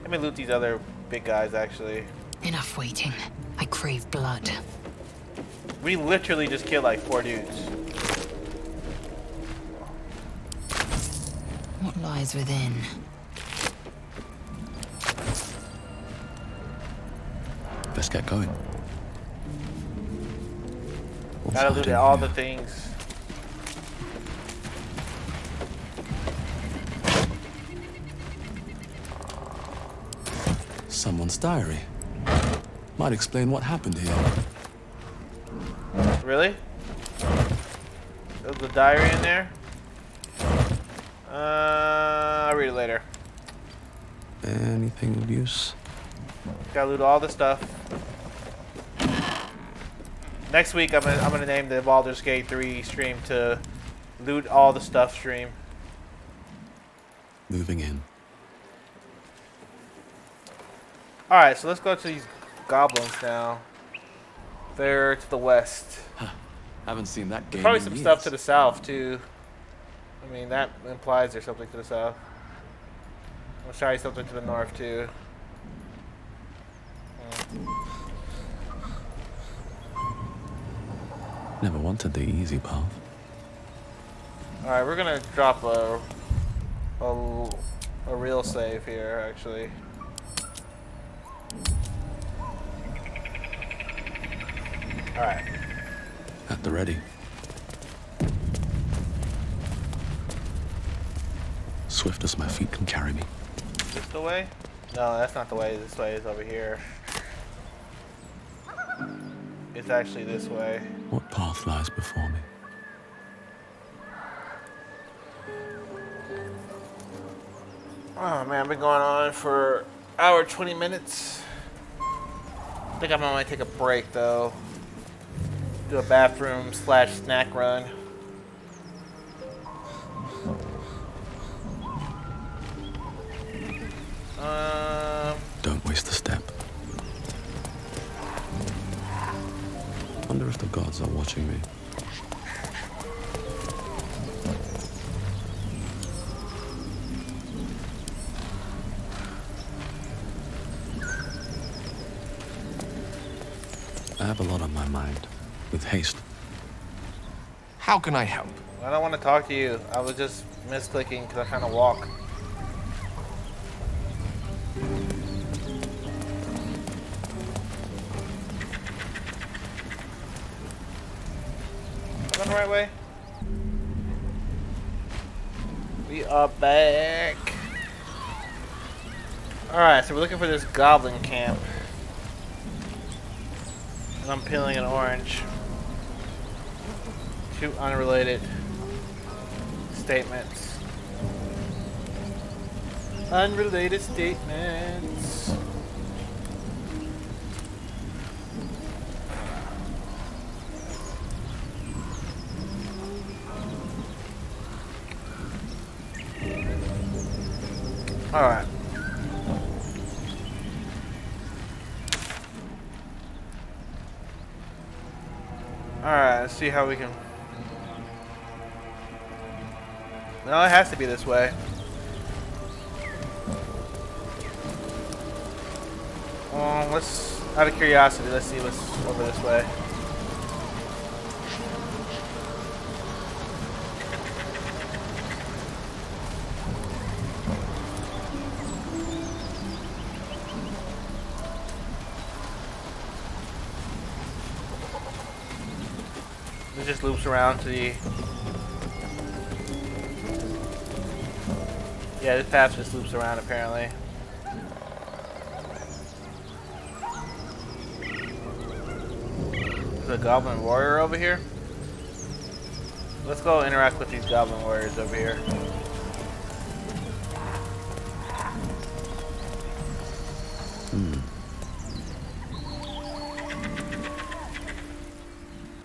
Let me loot these other big guys, actually. Enough waiting. I crave blood. We literally just killed like 4 dudes. What lies within? Let's get going. Gotta loot at all the things. Someone's diary. Might explain what happened here. Really? There's a diary in there? I'll read it later. Anything of use? Gotta loot all the stuff. Next week, I'm gonna name the Baldur'sgate 3 stream to loot all the stuff stream. Moving in. All right, so let's go to these goblins now. They're to the west. Huh. Haven't seen that game. Probably in some years. stuff to the south too. I mean, that implies there's something to the south. I'm sure there's something to the north too. Never wanted the easy path. Alright, we're gonna drop a real save here, actually. Alright. At the ready. Swift as my feet can carry me. Is this the way? No, that's not the way. This way is over here. It's actually this way. What path lies before me? Oh man, I've been going on for hour 20 minutes. I think I'm gonna take a break though. Do a bathroom / snack run. Don't waste a step. Wonder if the gods are watching me. I have a lot on my mind. With haste. How can I help? I don't want to talk to you. I was just misclicking because I kind of walk. Am I going the right way? We are back. Alright, so we're looking for this goblin camp. And I'm peeling an orange. 2 unrelated statements. Unrelated statements. All right. All right, let's see how we can. No, it has to be this way. Let's, out of curiosity, let's see what's over this way. It just loops around to the... Yeah, this path just loops around apparently. There's a goblin warrior over here. Let's go interact with these goblin warriors over here.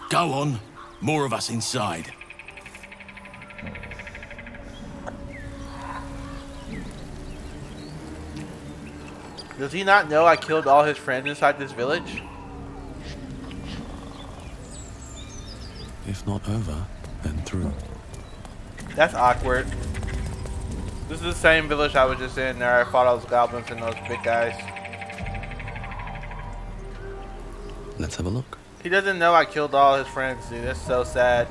Go on. More of us inside. Does he not know I killed all his friends inside this village? If not over, then through. That's awkward. This is the same village I was just in there. I fought all those goblins and those big guys. Let's have a look. He doesn't know I killed all his friends, dude. That's so sad.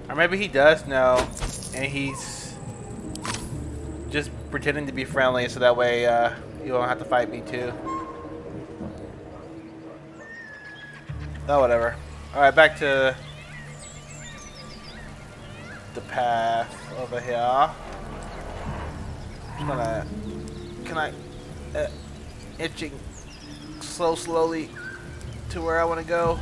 Or maybe he does know, and he's just pretending to be friendly so that way you won't have to fight me too. Oh, whatever. Alright, back to the path over here. Just gonna... Can I... itching slowly to where I want to go.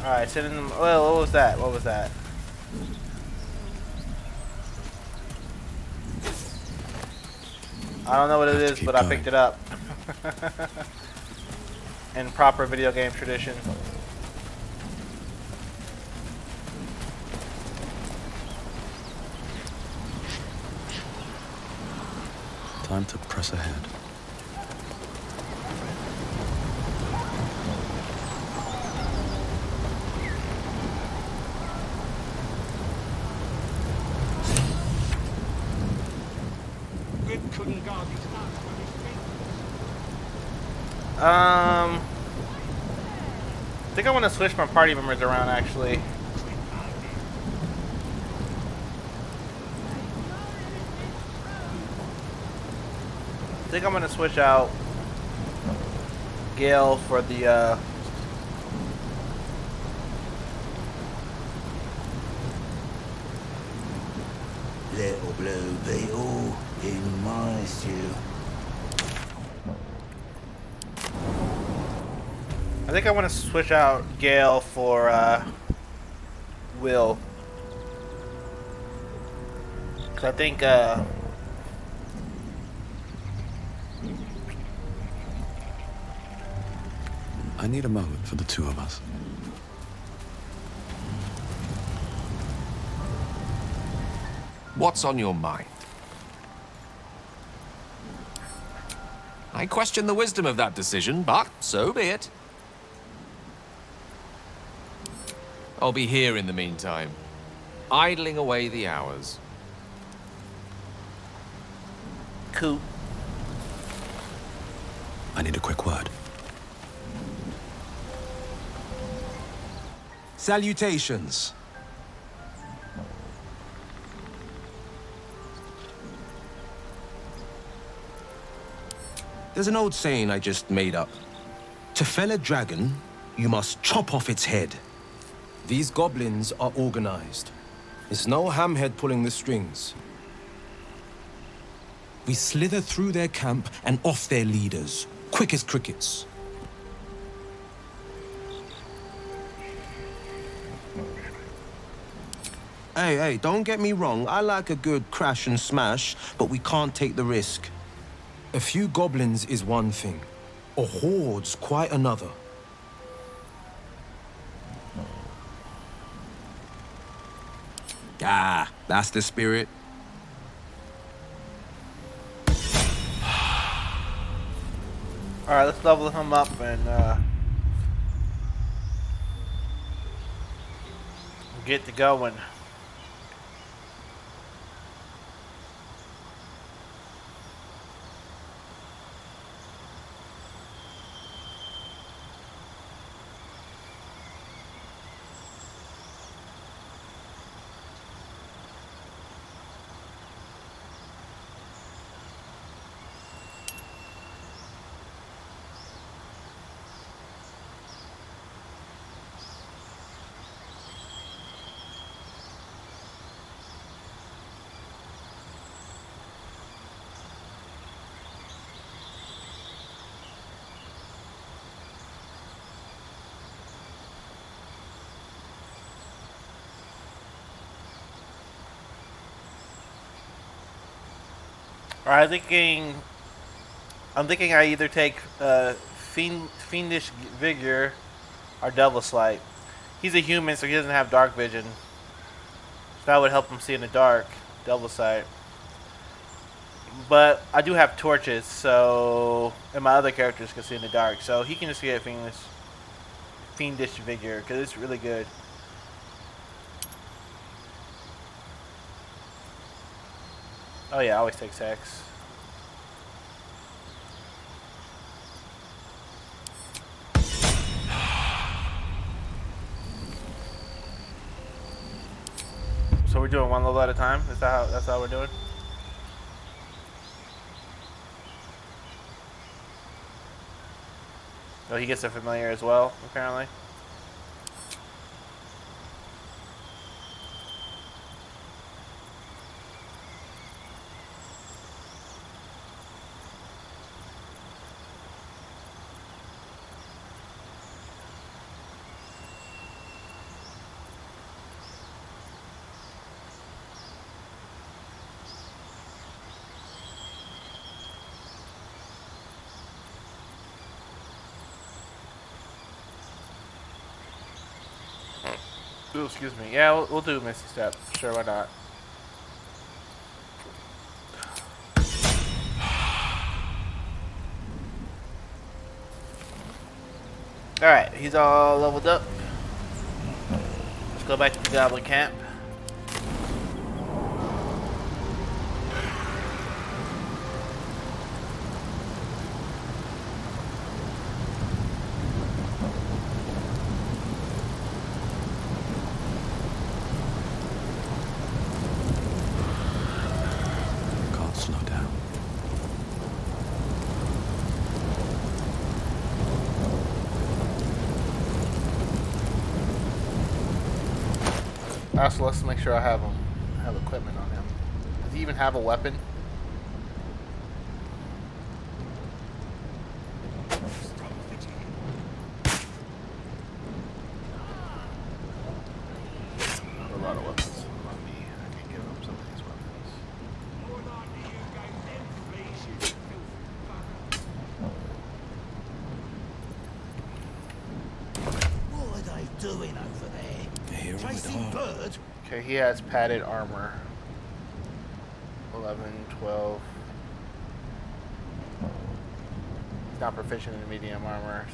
Alright, sending them. Well, what was that? What was that? I don't know what it is, but I picked it up. In proper video game tradition. Time to press ahead. I think I want to switch my party members around actually. I think I'm going to switch out Gale for the Little blue beetle in my stew. I think I want to switch out Gale for Will. Cause I think I need a moment for the two of us. What's on your mind? I question the wisdom of that decision, but so be it. I'll be here in the meantime, idling away the hours. Cool. I need a quick word. Salutations. There's an old saying I just made up. To fell a dragon, you must chop off its head. These goblins are organized. It's no hamhead pulling the strings. We slither through their camp and off their leaders, quick as crickets. Hey, don't get me wrong. I like a good crash and smash, but we can't take the risk. A few goblins is one thing. A horde's quite another. Ah, that's the spirit. Alright, let's level him up and get to going. Or I'm thinking I either take Fiendish Vigor or Devil Sight. He's a human, so he doesn't have dark vision. So that would help him see in the dark. Devil Sight. But I do have torches, so and my other characters can see in the dark, so he can just get Fiendish Vigor because it's really good. Oh yeah, I always take sex. So we're doing one level at a time? That's how we're doing? Oh, he gets a familiar as well, apparently. Ooh, excuse me. Yeah, we'll do Misty Step. Sure, why not? Alright, he's all leveled up. Let's go back to the Goblin Camp. Also, let's make sure I have equipment on him. Does he even have a weapon? A lot of weapons on me. I can give him some of these weapons. What are they doing over there? Chasing birds? Okay, he has padded armor. 11, 12. He's not proficient in medium armor,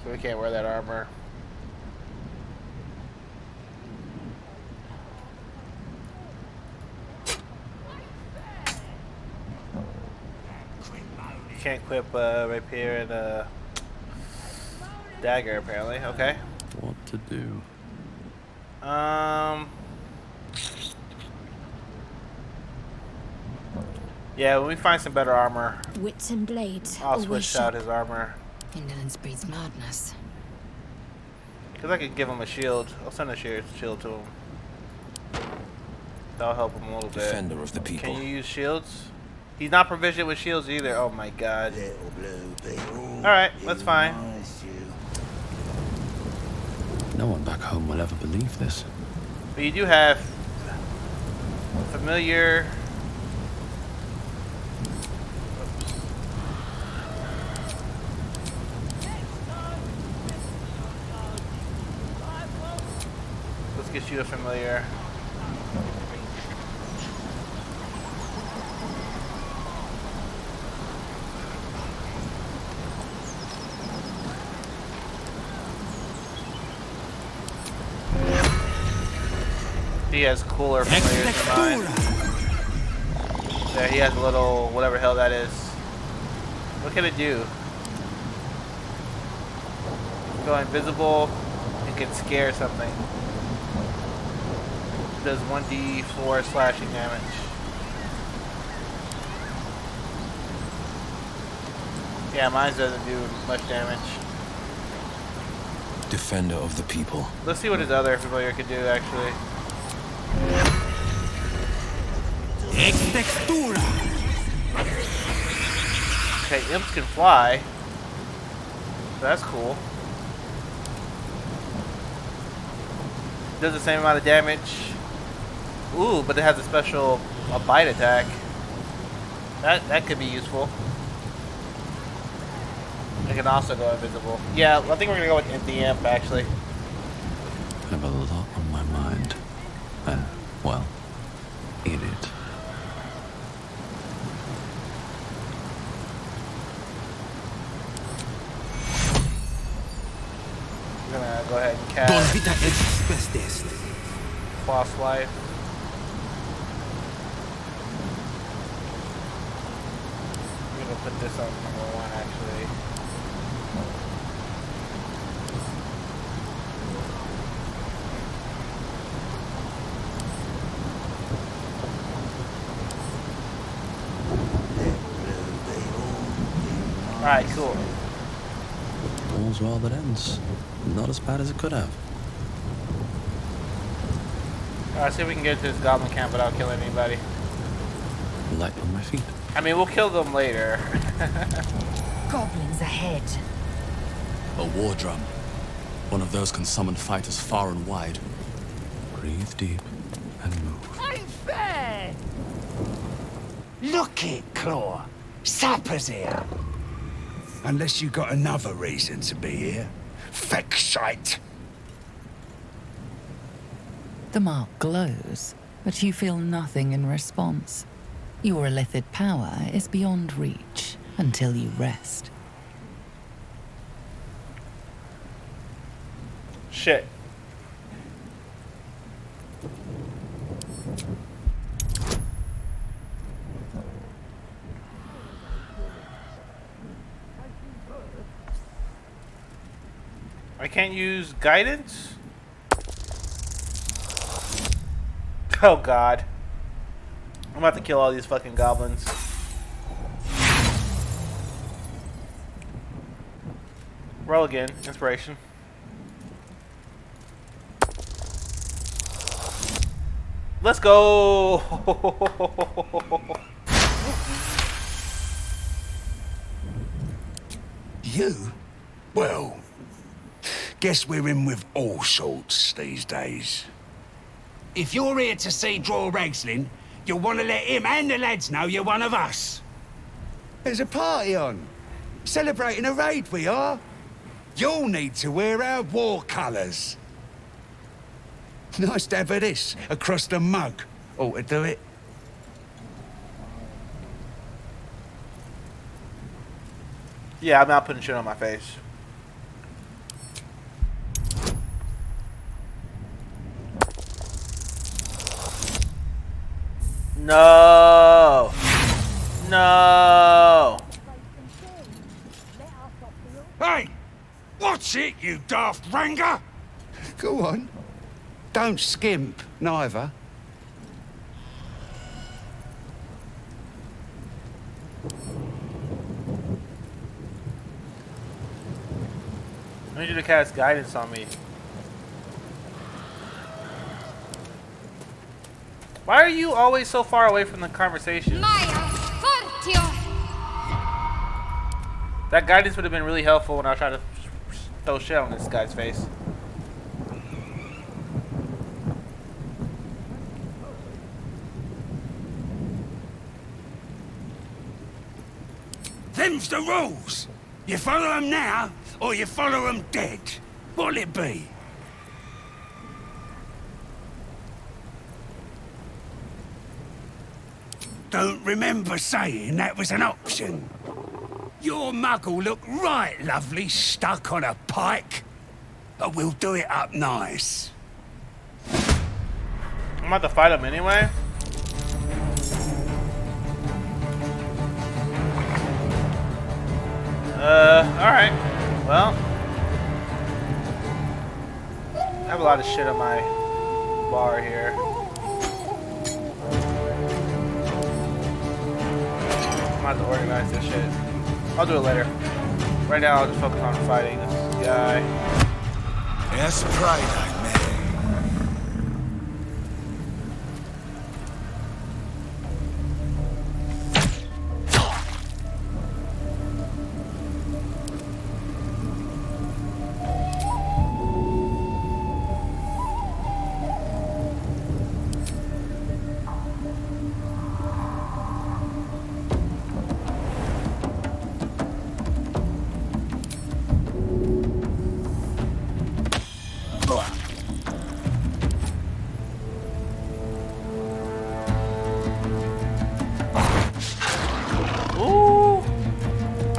so we can't wear that armor. You can't equip rapier and dagger apparently. Okay. What to do? Yeah, when we find some better armor, Wits and blades. I'll switch out his armor. Indolence breeds madness. Because I could give him a shield. I'll send a shield to him. That'll help him a little bit. Defender of the people. Can you use shields? He's not proficient with shields either. Oh my god. Alright, that's fine. No one back home will ever believe this. But you do have familiar. Let's get you a familiar. He has cooler familiars than mine. There, he has a little, whatever the hell that is. What can it do? Go invisible and can scare something. Does 1d4 slashing damage. Yeah, mine doesn't do much damage. Defender of the people. Let's see what his other familiar can do, actually. Okay, imps can fly. That's cool. Does the same amount of damage. Ooh, but it has a special bite attack. That could be useful. I can also go invisible. Yeah, I think we're gonna go with the imp actually. I have a lot on my mind. And, well, eat it. I'm gonna go ahead and cast Boss Life. I'm gonna put this on number 1 actually. Alright, cool. All's well that ends. Not as bad as it could have. Alright, see if we can get to this goblin camp without killing anybody. Light on my feet. I mean, we'll kill them later. Goblins ahead. A war drum. One of those can summon fighters far and wide. Breathe deep and move. Ain't fair! Look it, Claw. Sapper's here. Unless you got another reason to be here. Fexite. The mark glows, but you feel nothing in response. Your illithid power is beyond reach until you rest. Shit. I can't use guidance? Oh god. I'm about to kill all these fucking goblins. Roll again. Inspiration. Let's go! You? Well, guess we're in with all sorts these days. If you're here to see Draw Ragslin, you'll want to let him and the lads know you're one of us. There's a party on. Celebrating a raid, we are. You'll need to wear our war colours. Nice to have this across the mug. Ought to do it. Yeah, I'm not putting shit on my face. No! No! Hey! What's it, you daft ranger? Go on. Don't skimp, neither. I need you to cast guidance on me. Why are you always so far away from the conversation? That guidance would have been really helpful when I was trying to throw shit on this guy's face. Them's the rules. You follow them now, or you follow them dead. What'll it be? Don't remember saying that was an option. Your mug'll look right lovely stuck on a pike. But we'll do it up nice. I'm about to fight him anyway. Alright. Well. I have a lot of shit on my bar here. I'm about to organize this shit. I'll do it later. Right now, I'll just focus on fighting this guy. Yes, pride I may.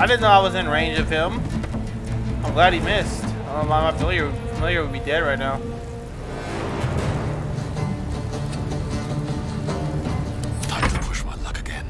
I didn't know I was in range of him. I'm glad he missed. I'm not familiar would be dead right now. Time to push my luck again.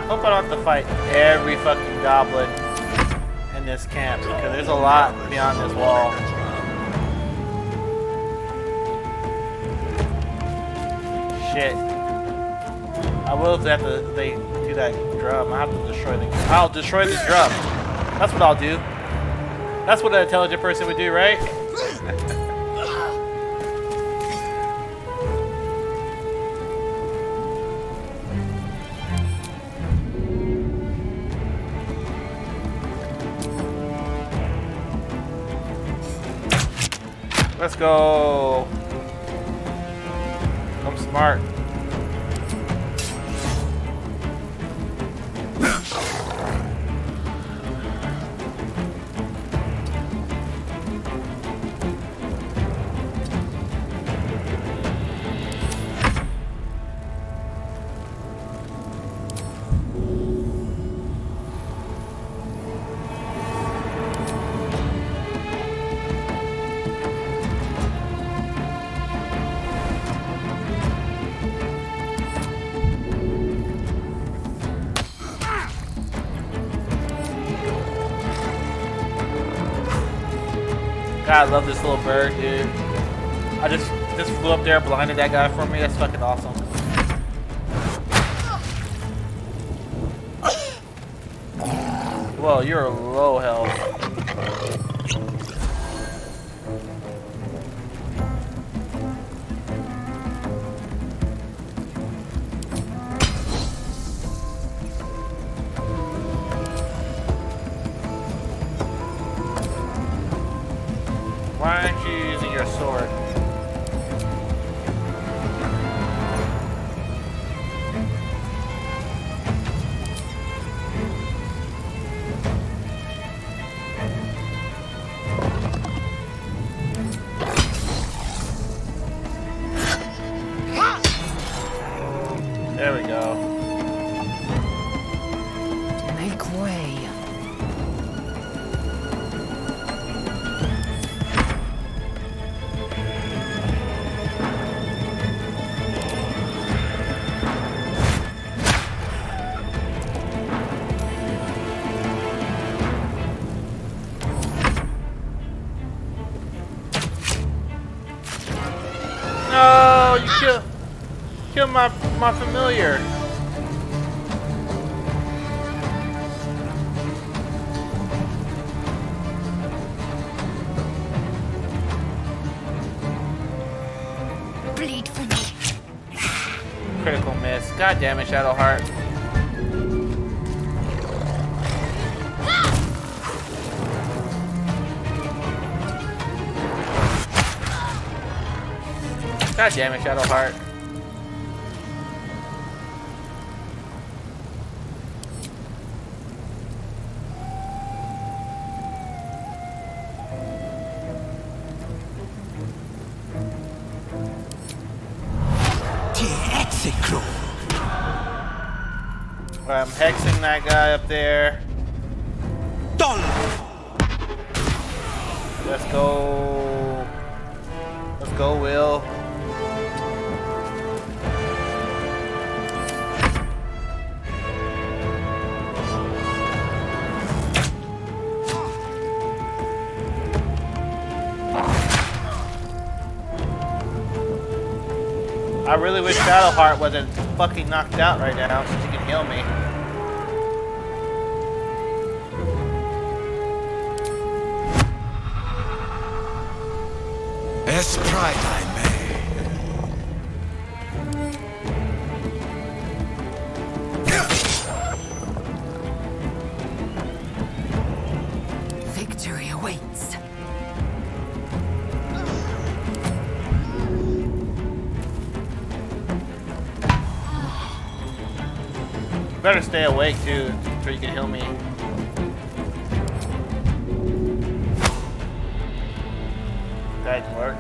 I hope I don't have to fight every fucking goblin in this camp because there's a lot beyond this wall. Shit. I will if they do that drum. I have to destroy the. I'll destroy this drum. That's what I'll do. That's what an intelligent person would do, right? Let's go. I'm smart. God, I love this little bird, dude. I just flew up there, blinded that guy for me. That's fucking awesome. Whoa, you're low health. Why aren't you using your sword? There we go. Make way. No, you kill my familiar. bleed for me. Critical miss. God damn it, Shadowheart. God damn it, Shadowheart. I'm hexing that guy up there. Let's go. Let's go, Will. I really wish Shadowheart wasn't fucking knocked out right now so she can heal me. As pride I may. Victory awaits. Better stay awake too, so you can heal me. That didn't work.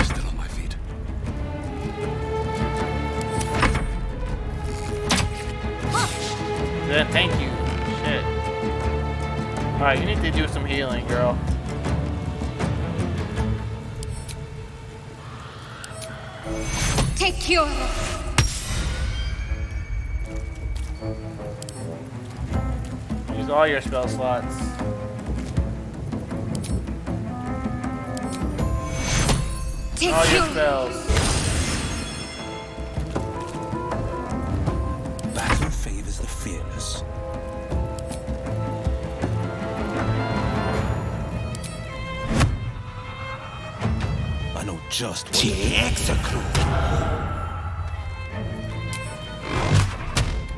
Still on my feet. Yeah, thank you. Shit. Alright, you need to do some healing, girl. Take cure. Use all your spell slots. Take All your cure. spells. Battle favors the fearless. I know just what.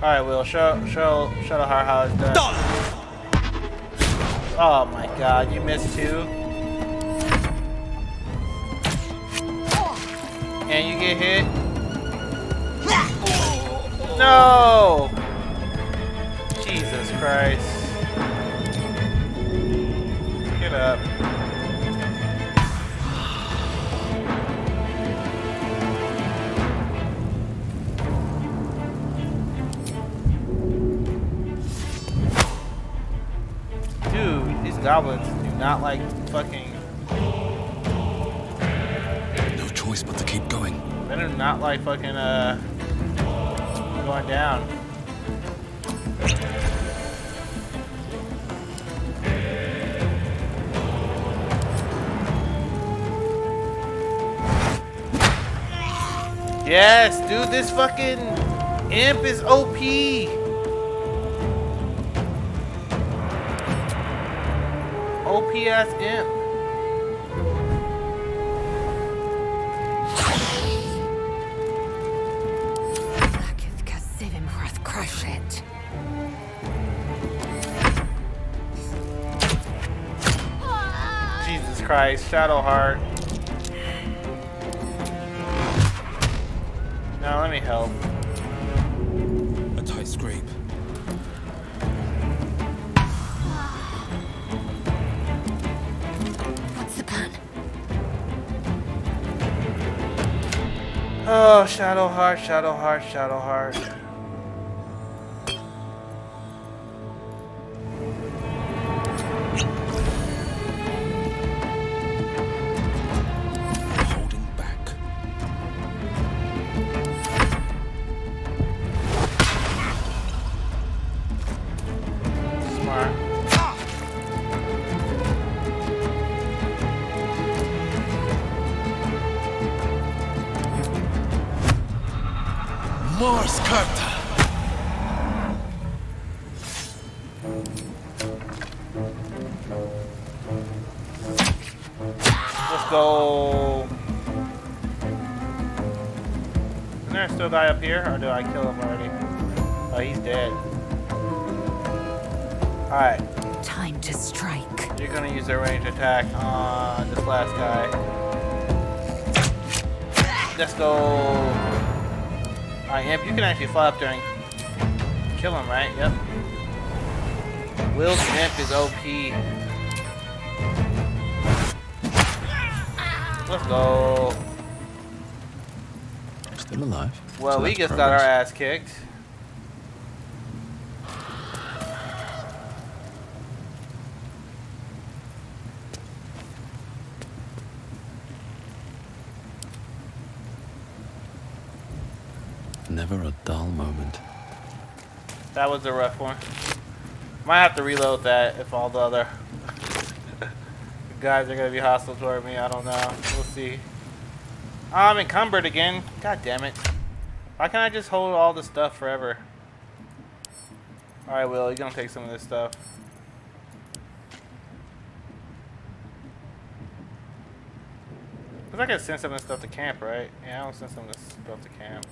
Alright, Will, show Shadowheart how it's done. Oh my god, you missed too. And you get hit. No! Jesus Christ. Get up. Dude, these goblins do not like fucking... No choice but to keep going. They do not like fucking, going down. Yes, dude, this fucking imp is OP. OP ass imp. Crush it. Jesus Christ, Shadowheart. Now let me help. A tight scrape. What's the plan? Oh, Shadowheart, Shadowheart, Shadowheart. Holding back. Smart. more Scarta. Let's go. Isn't there still a guy up here, or did I kill him already? Oh, he's dead. Alright. Time to strike. You're gonna use their range attack on this last guy. Let's go. Alright, Imp, you can actually fly up there and kill him, right? Yep. Will's Imp is OP. Let's go. Still alive. Well, So we that's just got our progress. ass kicked. Never a dull moment. That was a rough one. Might have to reload that if all the other guys are gonna be hostile toward me. I don't know. We'll see. Oh, I'm encumbered again. God damn it. Why can't I just hold all this stuff forever? Alright, Will, you're gonna take some of this stuff. Cause I can send some of this stuff to camp, right? Yeah, I'll send some of this stuff to camp.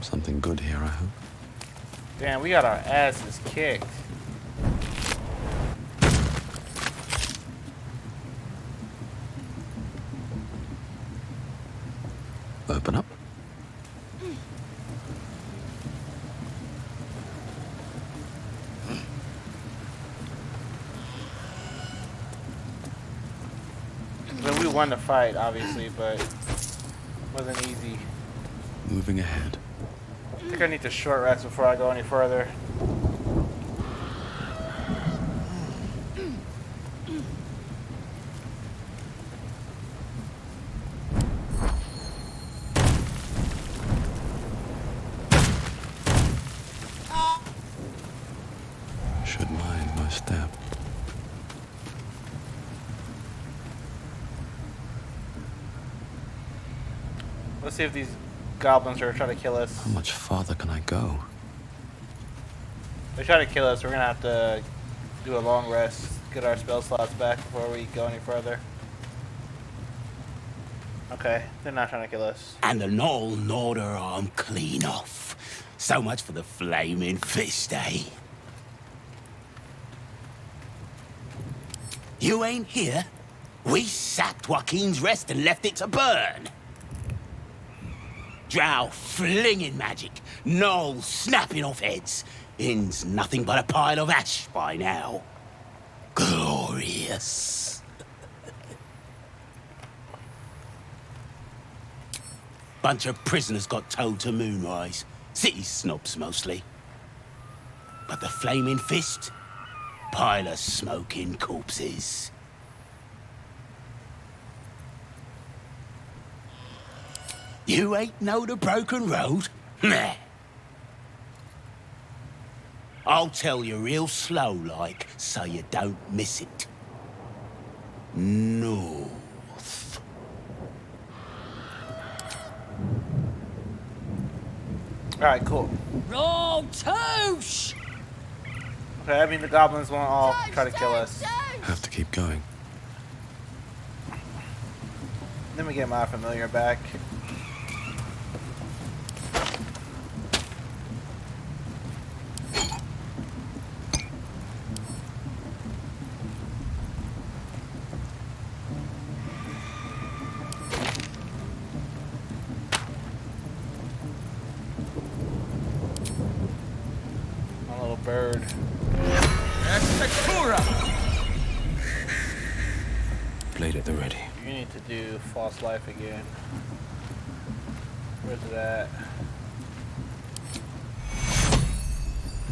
Something good here, I hope. Damn, we got our asses kicked. Open up. Well, we won the fight, obviously, but it wasn't easy. Moving ahead. I think I need to short rest before I go any further. Should mind my step. Let's see if these goblins are trying to kill us. How much farther can I go? If they try to kill us, we're gonna have to do a long rest, get our spell slots back before we go any further. Okay, they're not trying to kill us. And the Knoll gnawed her arm clean off. So much for the flaming fist, eh? You ain't here? We sacked Joaquin's rest and left it to burn. Drow flinging magic, Knolls snapping off heads. Inn's nothing but a pile of ash by now. Glorious. Bunch of prisoners got towed to Moonrise. City snobs mostly. But the Flaming Fist? Pile of smoking corpses. You ain't know the broken road? Nah. I'll tell you real slow like, so you don't miss it. North. Alright, cool. Roll touche! Okay, I mean the goblins won't all try to kill us. Have to keep going. Let me get my familiar back. My little bird. Blade at the ready. You need to do false life again. Where's it at?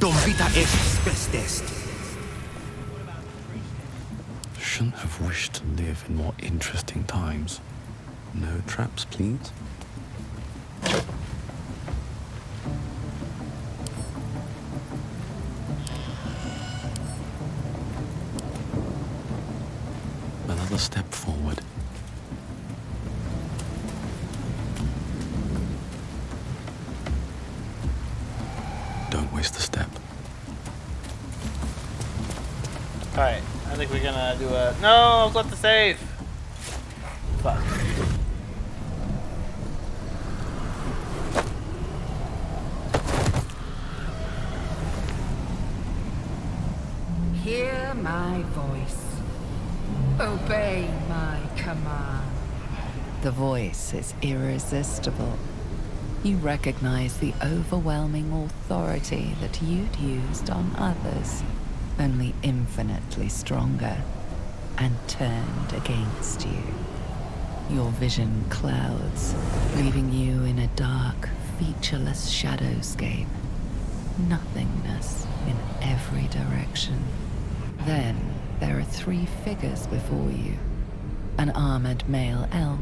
Dom vita est spes est. Shouldn't have wished to live in more interesting times. No traps, please. Another step forward. Don't waste a step. Alright, I think we're gonna do a... No, I was left to save! Fuck. Hear my voice. Obey my command. The voice is irresistible. You recognize the overwhelming authority that you'd used on others, only infinitely stronger, and turned against you. Your vision clouds, leaving you in a dark, featureless shadowscape. Nothingness in every direction. Then there are 3 figures before you. An armored male elf,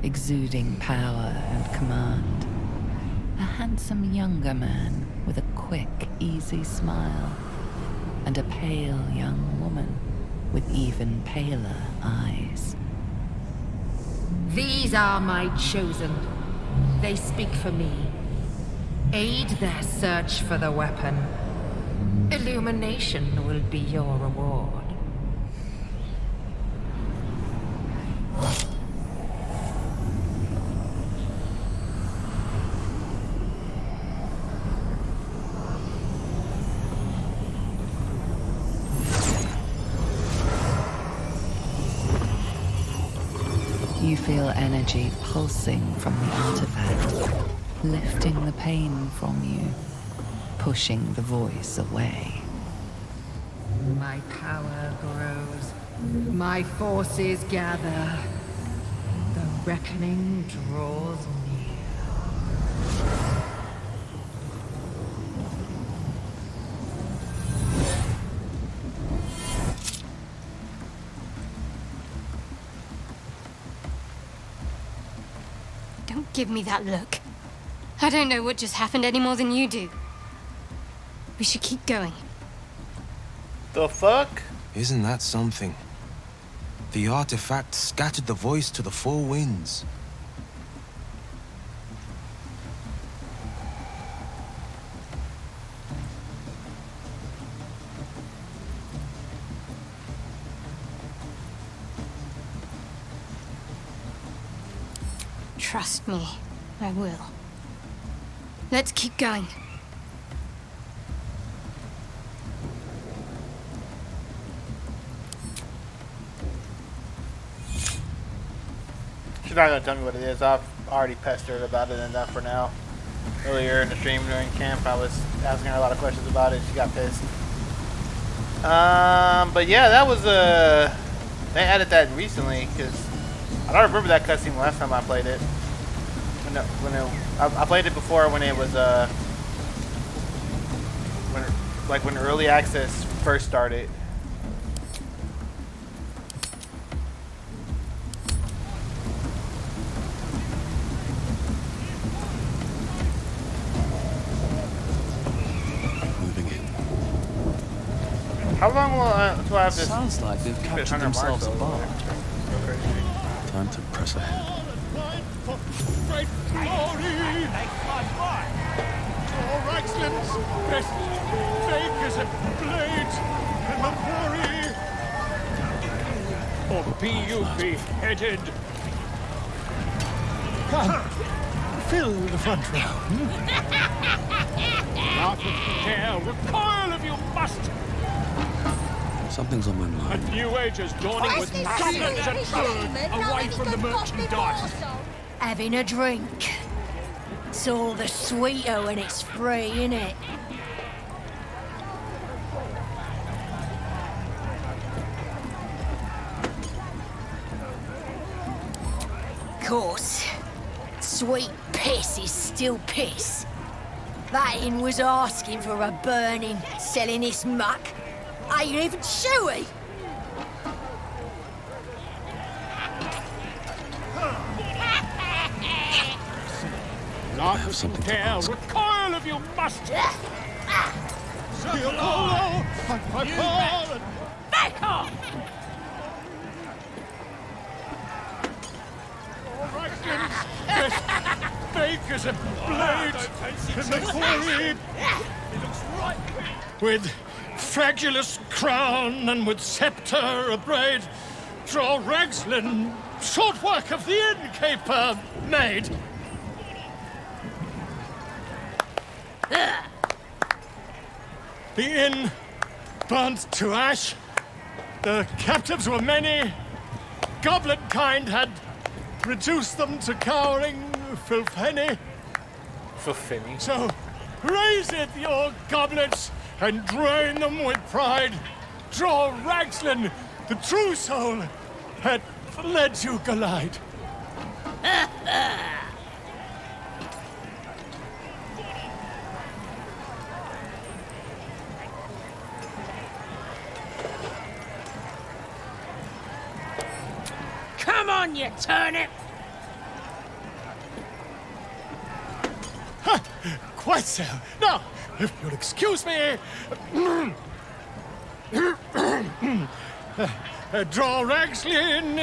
exuding power and command. A handsome younger man with a quick, easy smile. And a pale young woman with even paler eyes. These are my chosen. They speak for me. Aid their search for the weapon. Illumination will be your reward. You feel energy pulsing from the artifact, lifting the pain from you, pushing the voice away. My power grows. My forces gather. The reckoning draws near. Don't give me that look. I don't know what just happened any more than you do. We should keep going. The fuck? Isn't that something? The artifact scattered the voice to the 4 winds. Trust me, I will. Let's keep going. She's not gonna tell me what it is. I've already pestered about it enough for now. Earlier in the stream during camp, I was asking her a lot of questions about it. She got pissed. But yeah, that was they added that recently because I don't remember that cutscene last time I played it. I played it before when it was when early access first started. How long will until I have this? Sounds like they've captured themselves a bar. Time to press ahead. Great glory! Your excellence, best fake as a blade, and the glory, or be you beheaded. Come, fill the front row. Not with care, recoil if you must. Something's on my mind. A new age is dawning with goblins and birds away from the merchandise. Having a drink. It's all the sweeter when it's free, innit? Course, sweet piss is still piss. That inn was asking for a burning, selling this muck. Ain't even shoey. Like a tail, recoil of your must. Back off! Big as a blade in the quarry, with fragulous crown and with sceptre abraid, draw Ragslin, short work of the innkeeper made. The inn burnt to ash. The captives were many. Goblin kind had reduced them to cowering filthenny. Filthenny. So raise it, your goblets, and drain them with pride. Draw Ragslin, the true soul, had led you glide. Come on, you turnip! Quite so. Now, if you'll excuse me... draw Ragslin,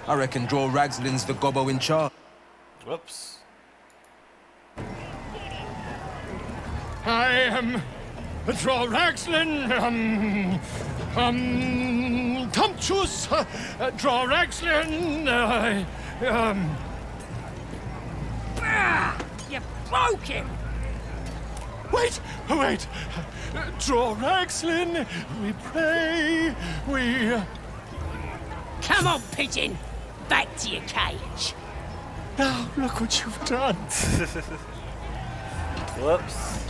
I reckon draw Ragslin's the gobbo in charge. Whoops. I am... Draw Ragslin, Tumptuous, draw Ragslin, You broke him! Wait! Draw Ragslin, we pray, we... Come on, pigeon! Back to your cage! Now, look what you've done! Whoops.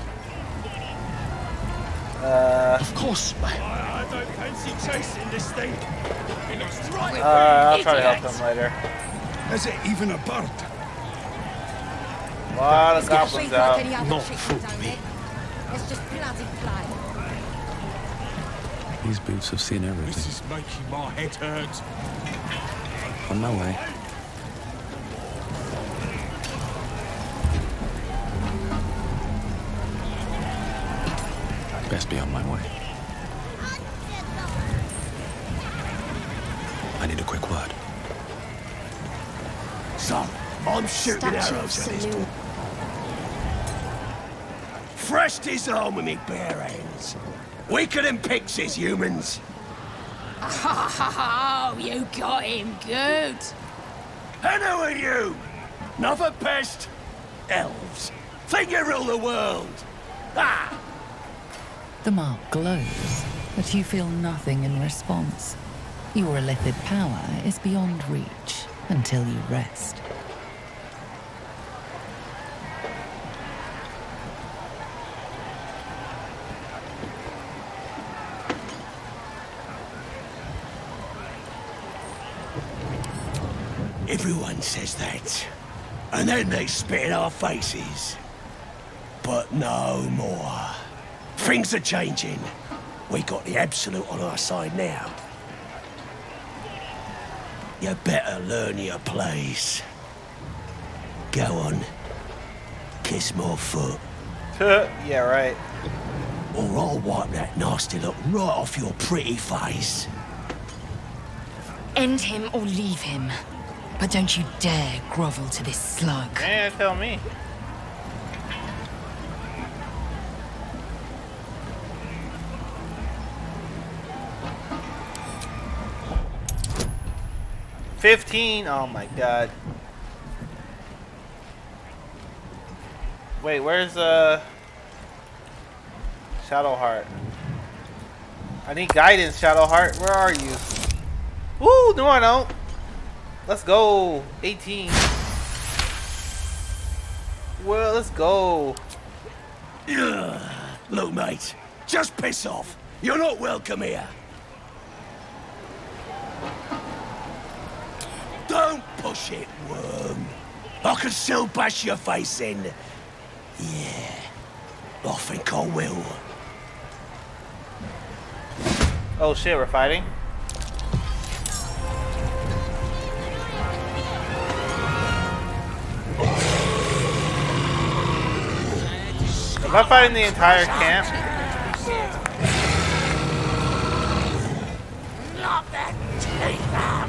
Of course, I don't fancy chasing this thing. It looks right. I'll try to help him later. Is it even a bird? A lot of goblins out. Not foot me. It's just bloody play. These boots have seen everything. This is making my head hurt. On my way. Best be on my way. I need a quick word. Son, I'm shooting arrows at this door. Threshed his arm with me bare hands. Weaker than pixies, humans. Oh, you got him good. And who are you? Another pest? Elves. Think you rule the world. Ah! The mark glows, but you feel nothing in response. Your illithid power is beyond reach until you rest. Everyone says that. And then they spit in our faces. But no more. Things are changing. We got the Absolute on our side now. You better learn your place. Go on. Kiss my foot. Yeah, right. Or I'll wipe that nasty look right off your pretty face. End him or leave him. But don't you dare grovel to this slug. Yeah, tell me. $15. Oh my god. Wait, where's Shadowheart? I need guidance, Shadowheart. Where are you? Woo! No, I don't. Let's go. 18. Well, let's go. Look, mate. Just piss off. You're not welcome here. Don't Push it, worm. I can still bash your face in. Yeah, I think I will. Oh shit, we're fighting? Am I fighting the entire camp? Knock that teeth out!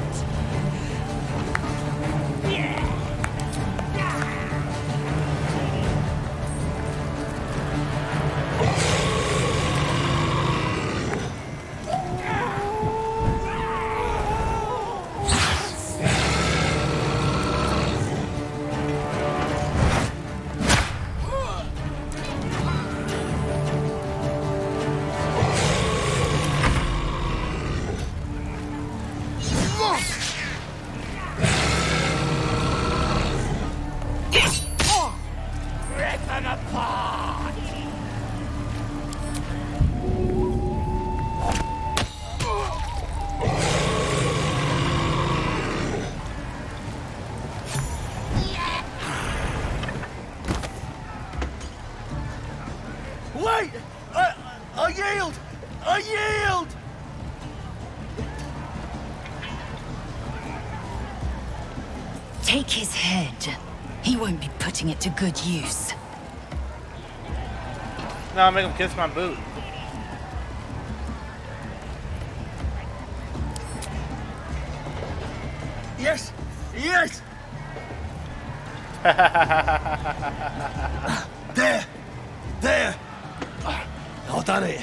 Wait! I yield! I yield! Take his head. He won't be putting it to good use. No, I'll make him kiss my boot. Yes! Yes! There! There! I've done it.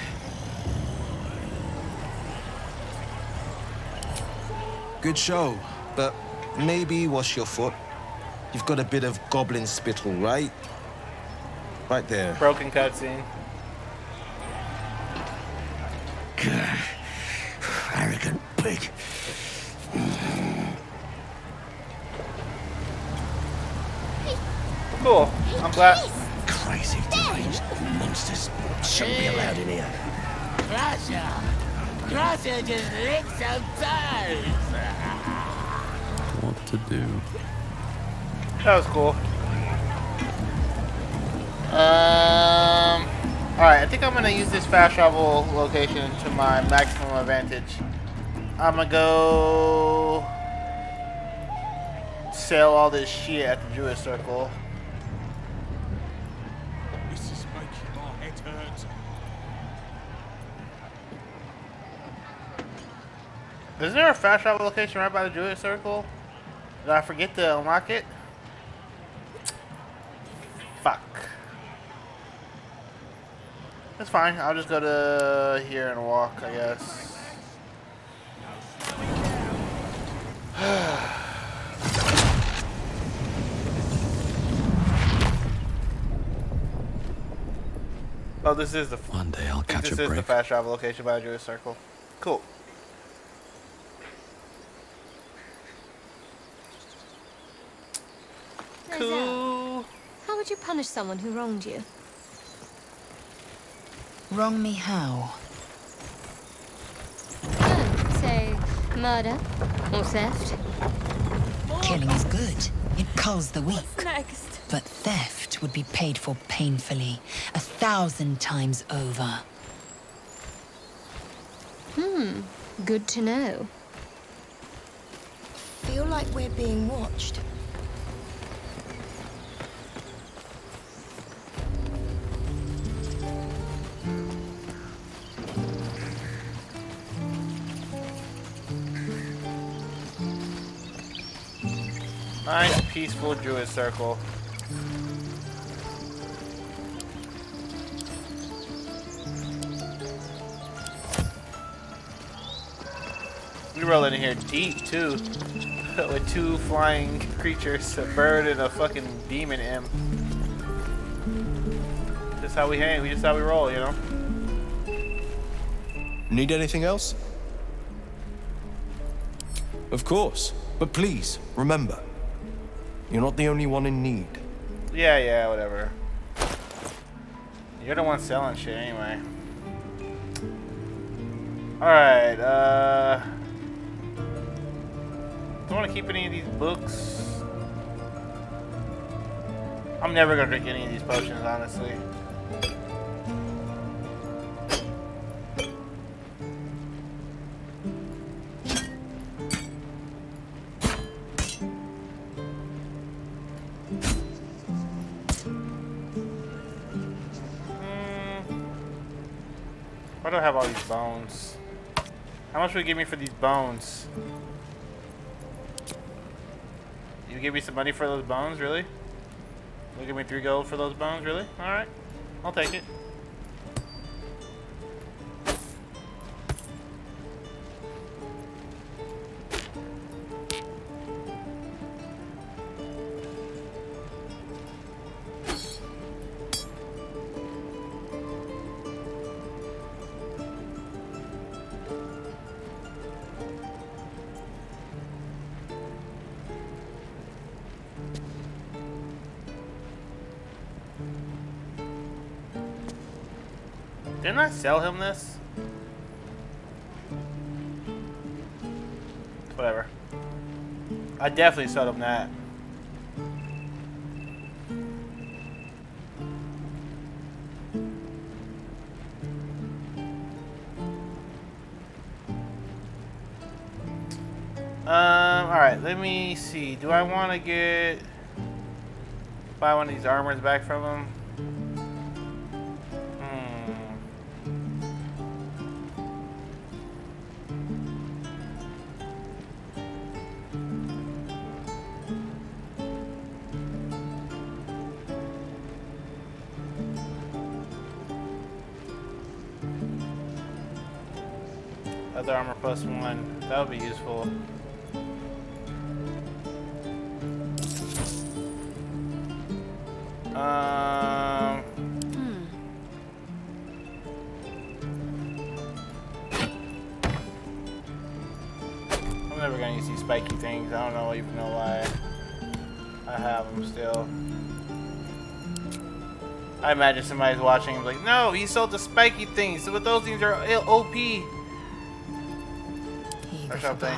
Good show, but maybe wash your foot. You've got a bit of goblin spittle, right? Right there. Broken cutscene. Arrogant pig. Cool. I'm glad. Crazy, deranged monsters shouldn't be allowed in here. Crusher just licked some toes. What to do? That was cool. Alright, I think I'm gonna use this fast travel location to my maximum advantage. I'm gonna go sell all this shit at the Jewish Circle. This is making my head hurt. Is there a fast travel location right by the Jewish Circle? Did I forget to unlock it? Fuck. That's fine. I'll just go to here and walk, I guess. Oh, this is the. One day I'll catch a This is the break. fast travel location by the Jewish Circle. Cool. Cool. How would you punish someone who wronged you? Wrong me how? Say, murder or theft? Killing is good. It culls the weak. What's next? But theft would be paid for painfully, 1,000 times over. Good to know. Feel like we're being watched. Nice, peaceful Jewish Circle. We rolling in here deep too, with two flying creatures, a bird and a fucking demon imp. Just how we hang, just how we roll, you know. Need anything else? Of course, but please, remember, you're not the only one in need. Yeah, whatever. You're the one selling shit anyway. Alright, I want want to keep any of these books. I'm never going to drink any of these potions, honestly. Why do I have all these bones? How much would you give me for these bones? You give me some money for those bones, really? You give me 3 gold for those bones, really? Alright, I'll take it. Didn't I sell him this? Whatever. I definitely sold him that. Alright, let me see. Do I want to buy one of these armors back from him? Other armor +1. That would be useful. I'm never gonna use these spiky things. I don't even know why I have them still. I imagine somebody's watching and like, no, he sold the spiky things. So those things are OP. Or something.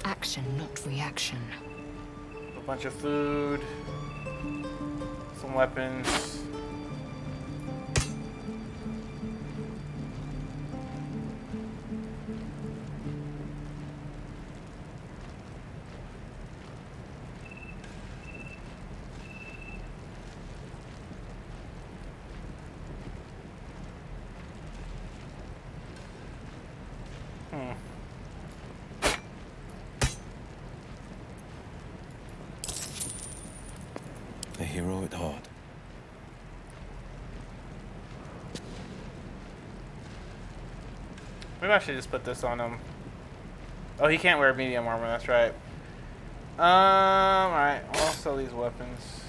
Action, not reaction. A bunch of food, some weapons. A hero at heart. Maybe I should just put this on him. Oh, he can't wear medium armor, that's right. Alright, I'll sell these weapons.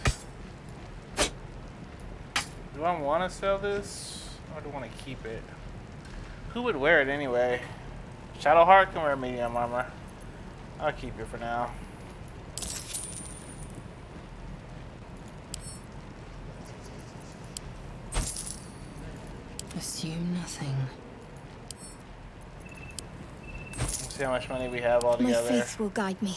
Do I want to sell this? Or do I want to keep it? Who would wear it anyway? Shadowheart can wear medium armor. I'll keep it for now. Assume nothing. Let's see how much money we have all together. My faith will guide me.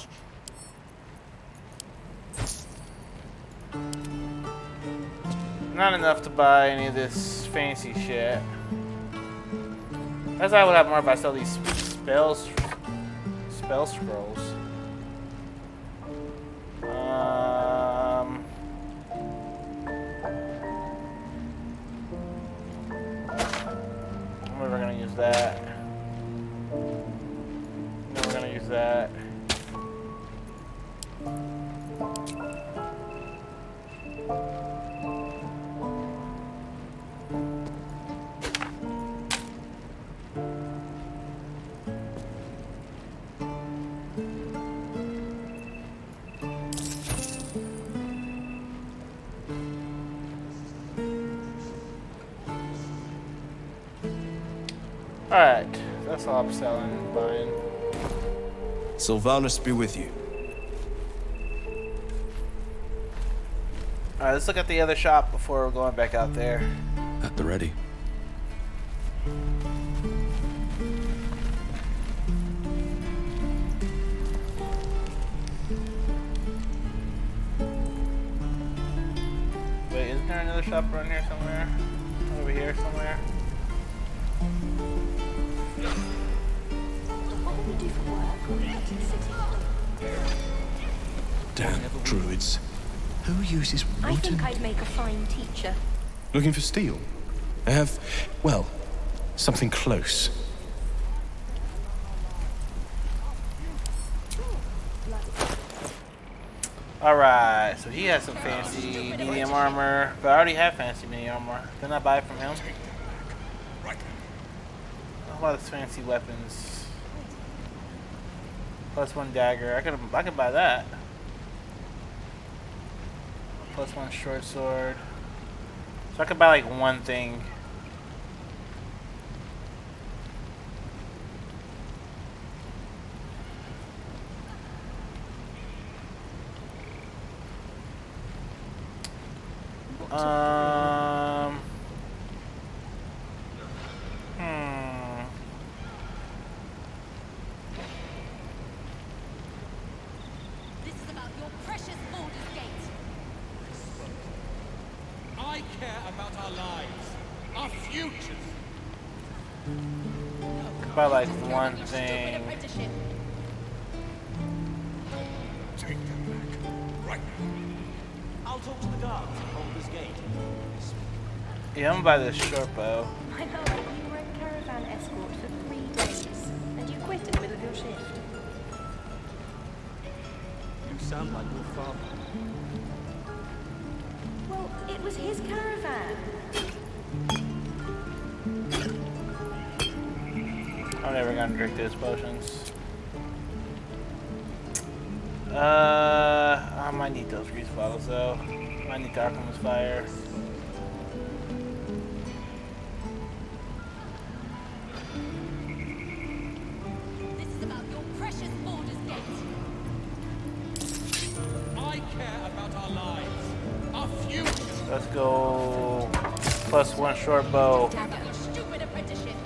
Not enough to buy any of this fancy shit. Guess I would have more if I sell these spell scrolls. We're gonna use that. No, we're gonna use that. Alright, that's all I'm selling and buying. Sylvanus be with you. Alright, let's look at the other shop before we're going back out there. At the ready. shop around here somewhere? Over here somewhere? What will we do for work when we get to the city? Damn druids. Who uses I wooden... think I'd make a fine teacher. Looking for steel? I have, well, something close. Alright, so he has some fancy medium armor, but I already have fancy medium armor. Didn't I buy it from him? How about his fancy weapons? +1 dagger. I could buy that. +1 short sword. So I could buy like one thing. This is about your precious Baldur'sgate. I care about our lives, our futures. Could buy like one thing. Take them back, right now. I'll talk to the guards at Baldur'sgate. Yeah, I'm gonna buy this short bow. I know, you were in caravan escort for 3 days, and you quit in the middle of your shift. You sound like your father. Well, it was his caravan. I'm never gonna drink those potions. I might need those grease bottles though. I need Dark One's Fire. This is about your precious Baldur'sgate. I care about our lives, our futures. Let's go +1 short bow. Your stupid apprenticeship.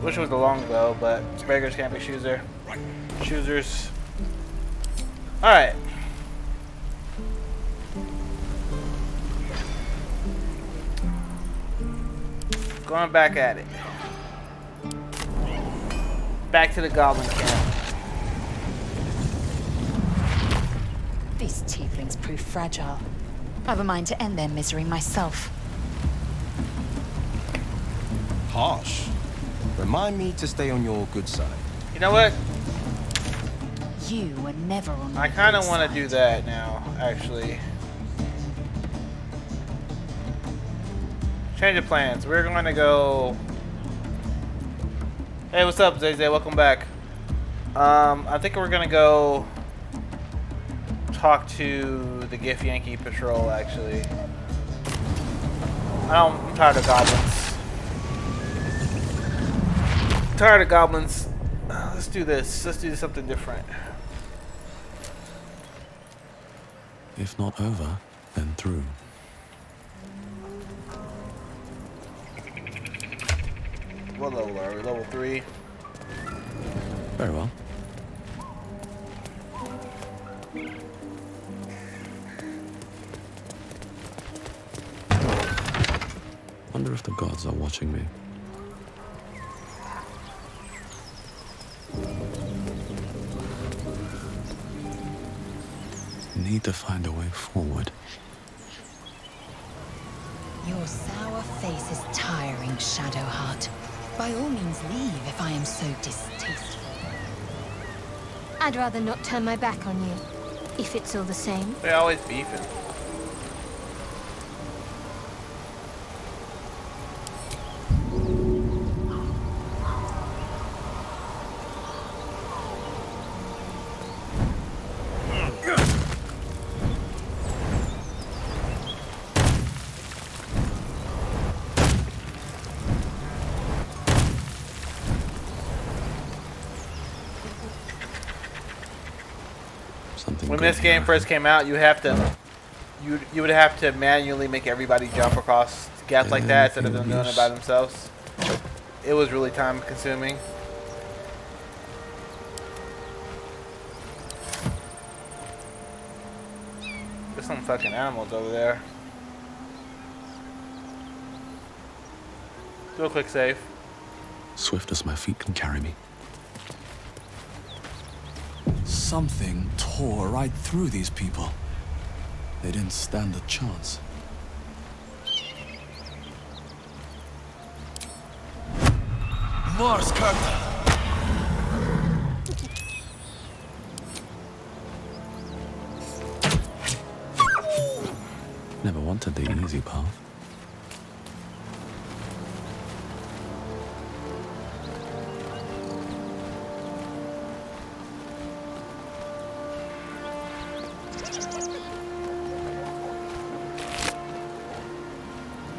Wish it was the long bow, but beggars can't be choosers. Alright. Going back at it. Back to the goblin camp. These tieflings prove fragile. I've a mind to end their misery myself. Harsh. Remind me to stay on your good side. You know what? You were never on my I kind of good want to side. do that now, actually. Change of plans. We're going to go... Hey, what's up, Zay? Welcome back. I think we're going to go talk to the Gif Yankee Patrol, actually. I'm tired of goblins. Tired of goblins. Let's do this. Let's do something different. If not over, then through. What level are we? Level 3? Very well. Wonder if the gods are watching me. Need to find a way forward. Your sour face is tiring, Shadowheart. By all means leave if I am so distasteful. I'd rather not turn my back on you, if it's all the same. They're always beefing. When this game first came out, you would have to manually make everybody jump across gaps like that instead of them doing it by themselves. It was really time consuming. There's some fucking animals over there. Do a quick save. Swift as my feet can carry me. Something tore right through these people. They didn't stand a chance. Mars Carta! Never wanted the easy path.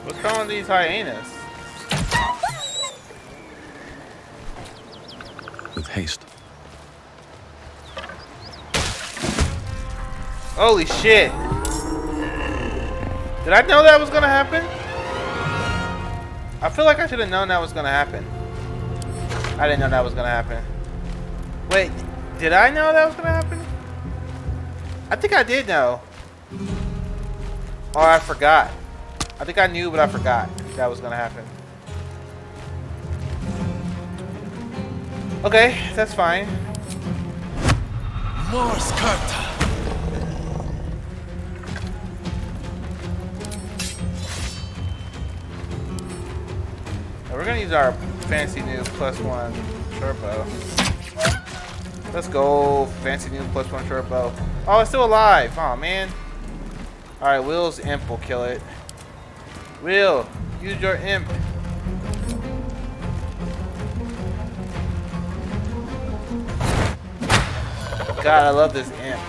What's wrong with these hyenas? With haste. Holy shit! Did I know that was gonna happen? I feel like I should have known that was gonna happen. I didn't know that was gonna happen. Wait, did I know that was gonna happen? I think I did know. Or I forgot. I think I knew, but I forgot that was gonna happen. Okay, that's fine. Mars Carta! We're gonna use our fancy new +1 short bow. Let's go, fancy new +1 short bow. Oh, it's still alive. Oh man. All right, Will's imp will kill it. Will, use your imp. God, I love this imp.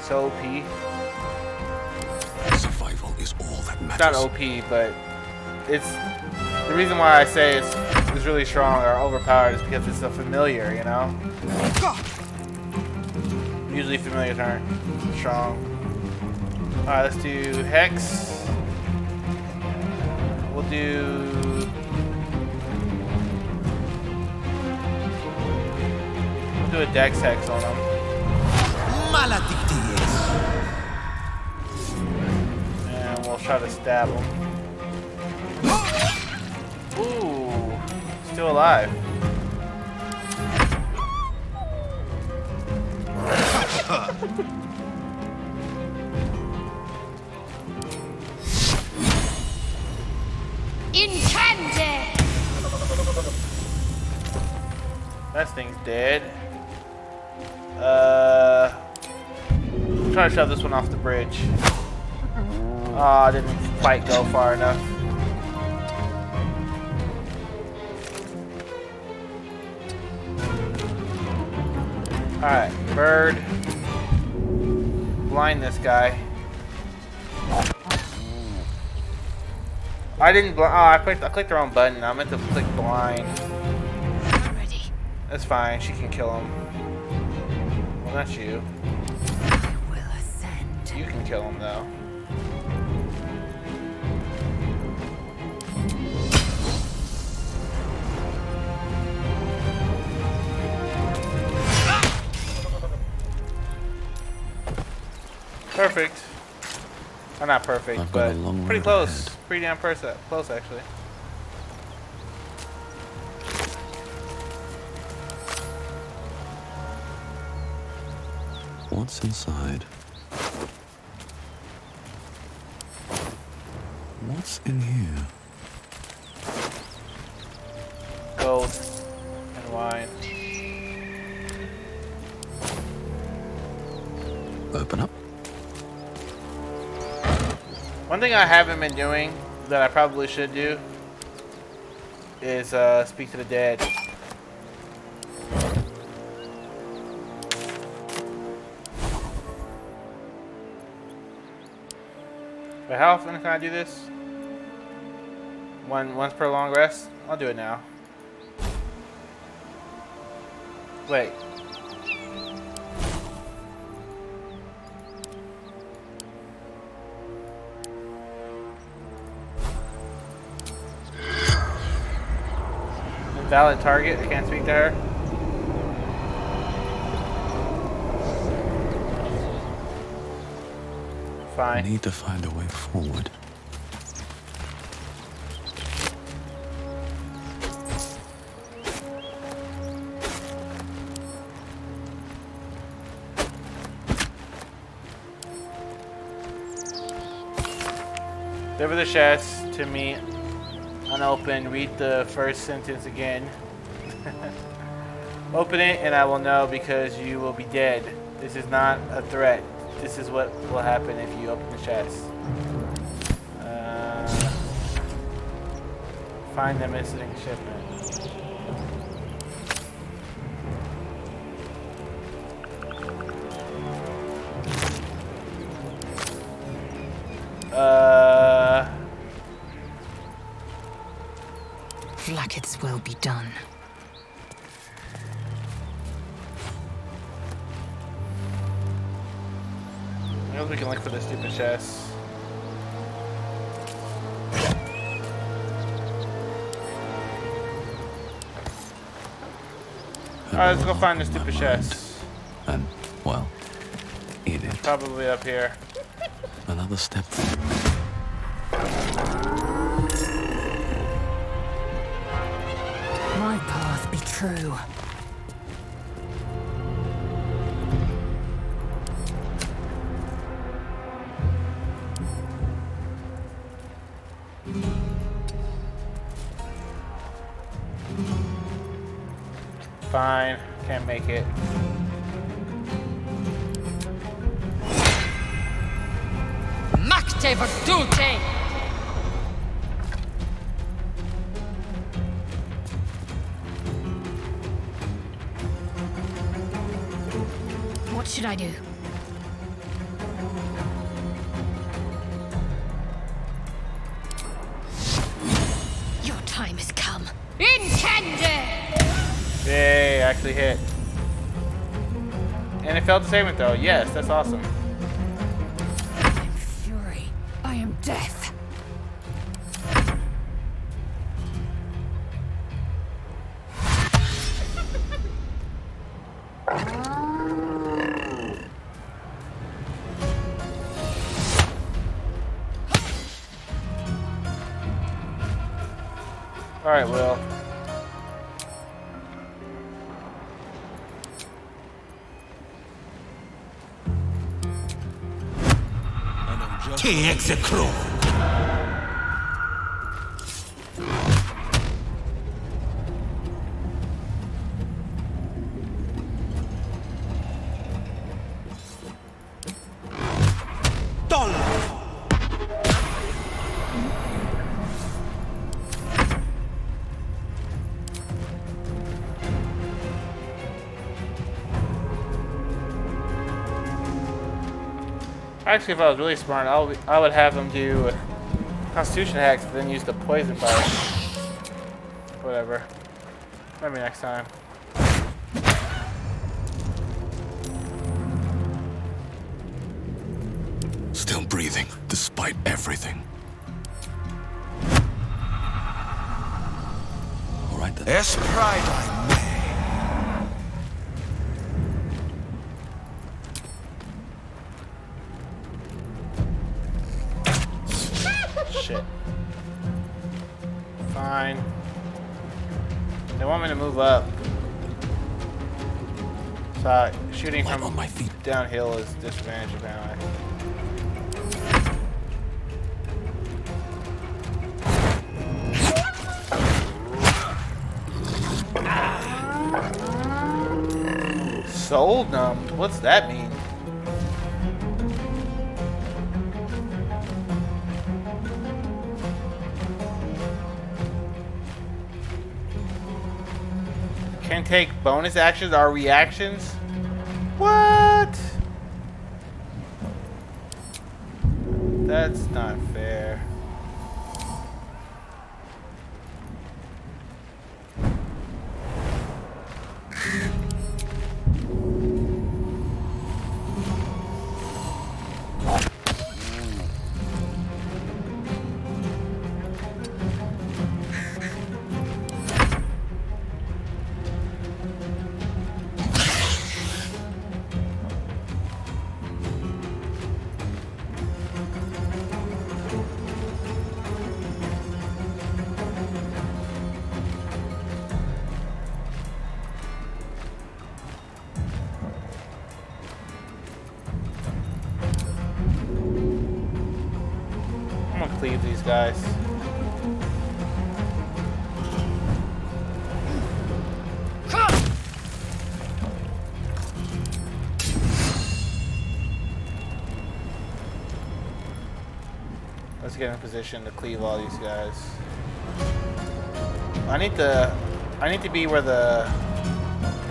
So OP. Survival is all that matters. It's not OP, but it's the reason why I say it's really strong or overpowered is because it's a familiar, you know? Usually familiars aren't strong. Alright, let's do Hex. We'll do... We'll do a Dex Hex on him. And we'll try to stab him. Ooh, still alive. Intended! That thing's dead. Try to shove this one off the bridge. Oh, I didn't quite go far enough. Alright, bird. Blind this guy. I didn't blind. Oh, I clicked the wrong button. I meant to click blind. That's fine. She can kill him. Well, not you. You can kill him though. Perfect. Or not perfect, but pretty close. Pretty damn close actually. What's inside? What's in here? Gold and wine. Open up. One thing I haven't been doing that I probably should do is speak to the dead. Wait, how often can I do this? Once per long rest? I'll do it now. Wait. Invalid target, I can't speak to her. Fine. I need to find a way forward. Deliver the chest to me unopened. Read the first sentence again. Open it and I will know because you will be dead. This is not a threat. This is what will happen if you open the chest. Find the missing shipment. Blacketh's will be done. I guess we can look for the stupid chest. Alright, let's go find the stupid chest. And, well, eat it. Probably up here. Another step. My path be true. Fine, can't make it. Macte Verdute! What should I do? Your time has come. Intended! Yay, actually hit. And it failed to save it though. Yes, that's awesome. I am fury. I am death. Alright, Will. Che execro. Actually, if I was really smart, I would have them do Constitution hacks and then use the poison fire. Whatever. Maybe next time. Still breathing, despite everything. All right then. Es pride I may. Shit. Fine. They want me to move up. So shooting from on my feet. Downhill is disadvantage apparently. Soul numbed? What's that mean? Can take bonus actions or reactions? What? That's not fair. guys. Let's get in position to cleave all these guys. I need to be where the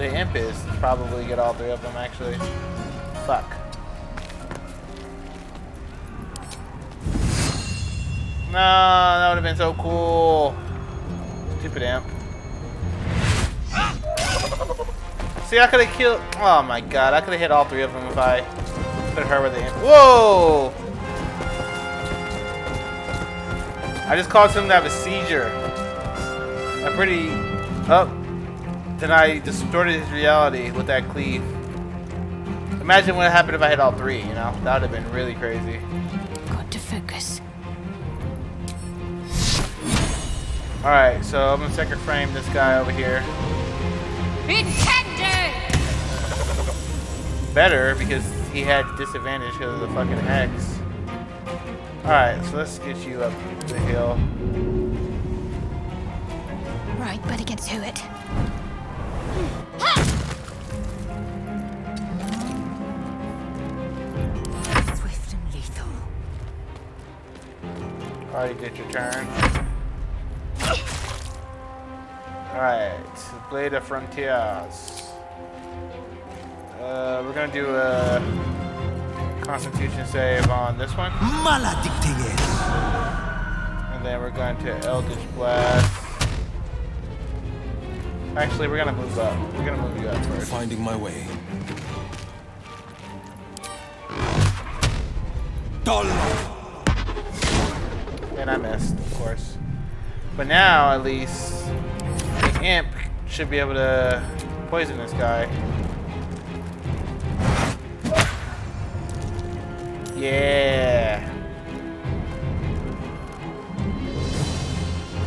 imp is. Probably get all three of them actually. Fuck. No, that would have been so cool. Stupid imp. See, I could have killed. Oh my god, I could have hit all three of them if I put her with the imp. Whoa! I just caused him to have a seizure. I'm pretty. Oh. Then I distorted his reality with that cleave. Imagine what happened if I hit all three, you know? That would have been really crazy. Got to focus. Alright, so I'm gonna second frame this guy over here. Intended! Better because he had disadvantage because of the fucking hex. Alright, so let's get you up the hill. Right, better get to it. Swift and lethal. Alright, you did your turn. Alright, Blade of Frontiers. We're gonna do a Constitution save on this one. And then we're going to Eldritch Blast. Actually, we're gonna move up. We're gonna move you up first. Finding my way. And I missed, of course. But now, at least, the imp should be able to poison this guy. Yeah.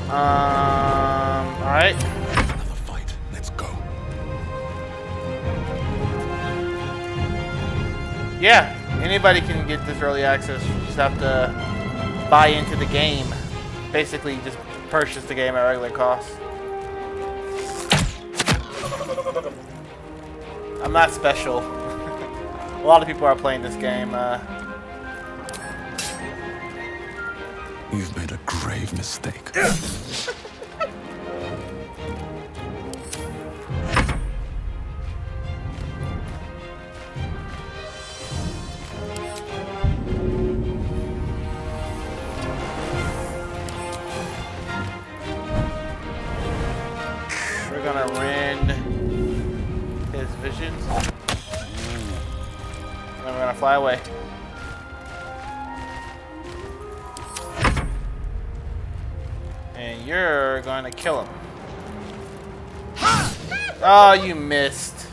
Alright. Another fight. Let's go. Yeah, anybody can get this early access. You just have to buy into the game. Basically, just purchase the game at regular cost. I'm not special. A lot of people are playing this game. You've made a grave mistake. We're gonna rend his visions. And we're gonna fly away. And you're gonna kill him. Oh, you missed.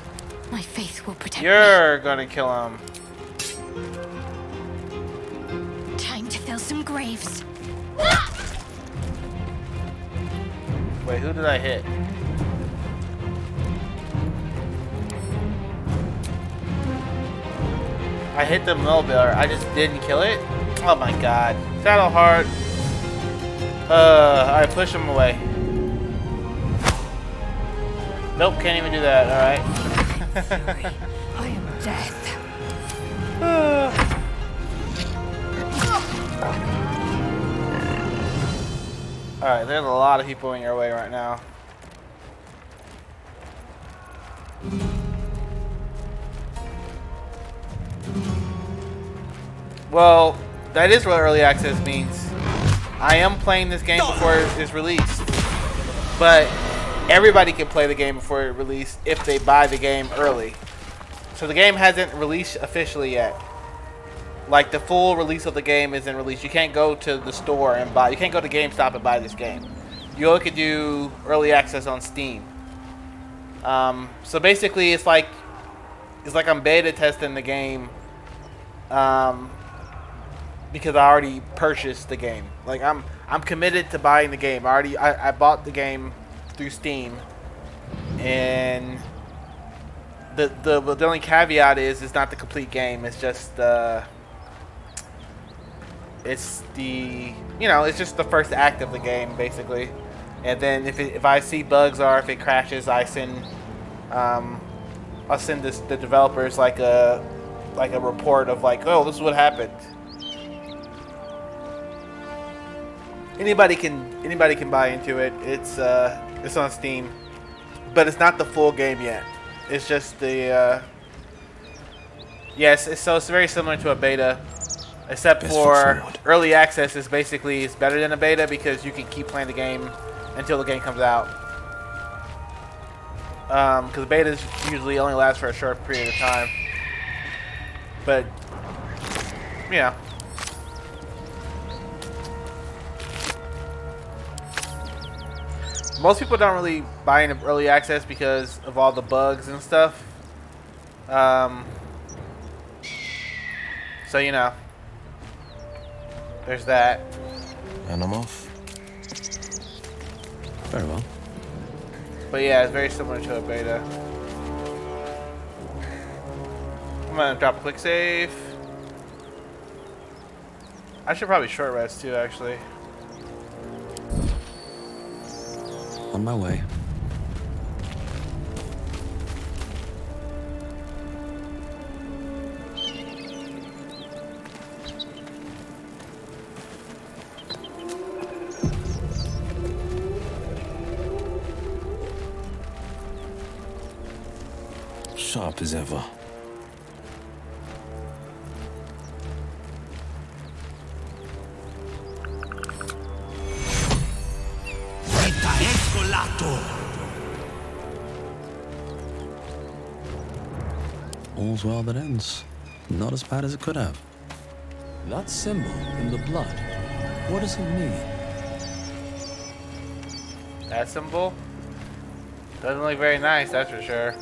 My faith will protect You're gonna kill him. me. Time to fill some graves. Wait, who did I hit? I hit the Millbearer. I just didn't kill it? Oh my god. Shadowheart. Alright, push him away. Nope, can't even do that, alright. I am death. Alright, there's a lot of people in your way right now. Well, that is what early access means. I am playing this game before it's released. But everybody can play the game before it's released if they buy the game early. So the game hasn't released officially yet. Like, the full release of the game isn't released. You can't go to the store and buy. You can't go to GameStop and buy this game. You only can do early access on Steam. So basically, it's like I'm beta testing the game. Because I already purchased the game. Like, I'm committed to buying the game. I bought the game through Steam, and the only caveat is it's not the complete game. It's just it's the, you know, it's just the first act of the game basically. And then if I see bugs or if it crashes, I'll send the developers like a report of like, oh, this is what happened. Anybody can buy into it. It's on Steam, but it's not the full game yet. It's just the yes. It's very similar to a beta, except for early access is basically it's better than a beta because you can keep playing the game until the game comes out. Because betas usually only last for a short period of time. But yeah. Most people don't really buy into early access because of all the bugs and stuff. So, you know, there's that. And I'm off. Very well. But yeah, it's very similar to a beta. I'm gonna drop a quick save. I should probably short rest too, actually. On my way. Sharp as ever. All's well that ends. Not as bad as it could have. That symbol in the blood, what does it mean? That symbol doesn't look very nice, that's for sure.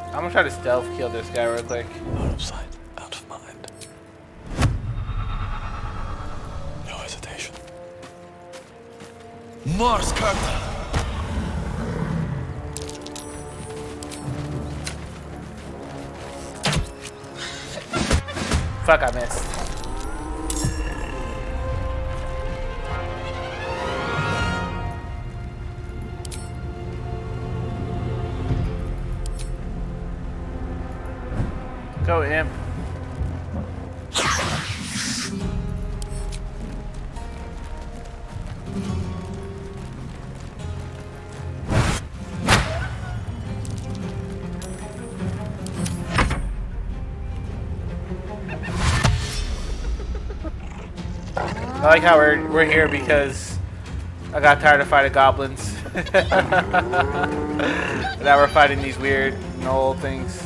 I'm gonna try to stealth kill this guy real quick. Out of sight, out of mind. No hesitation. Mars Carta! Fuck, I missed. Go, imp. I like how we're here because I got tired of fighting goblins. Now we're fighting these weird Knoll things.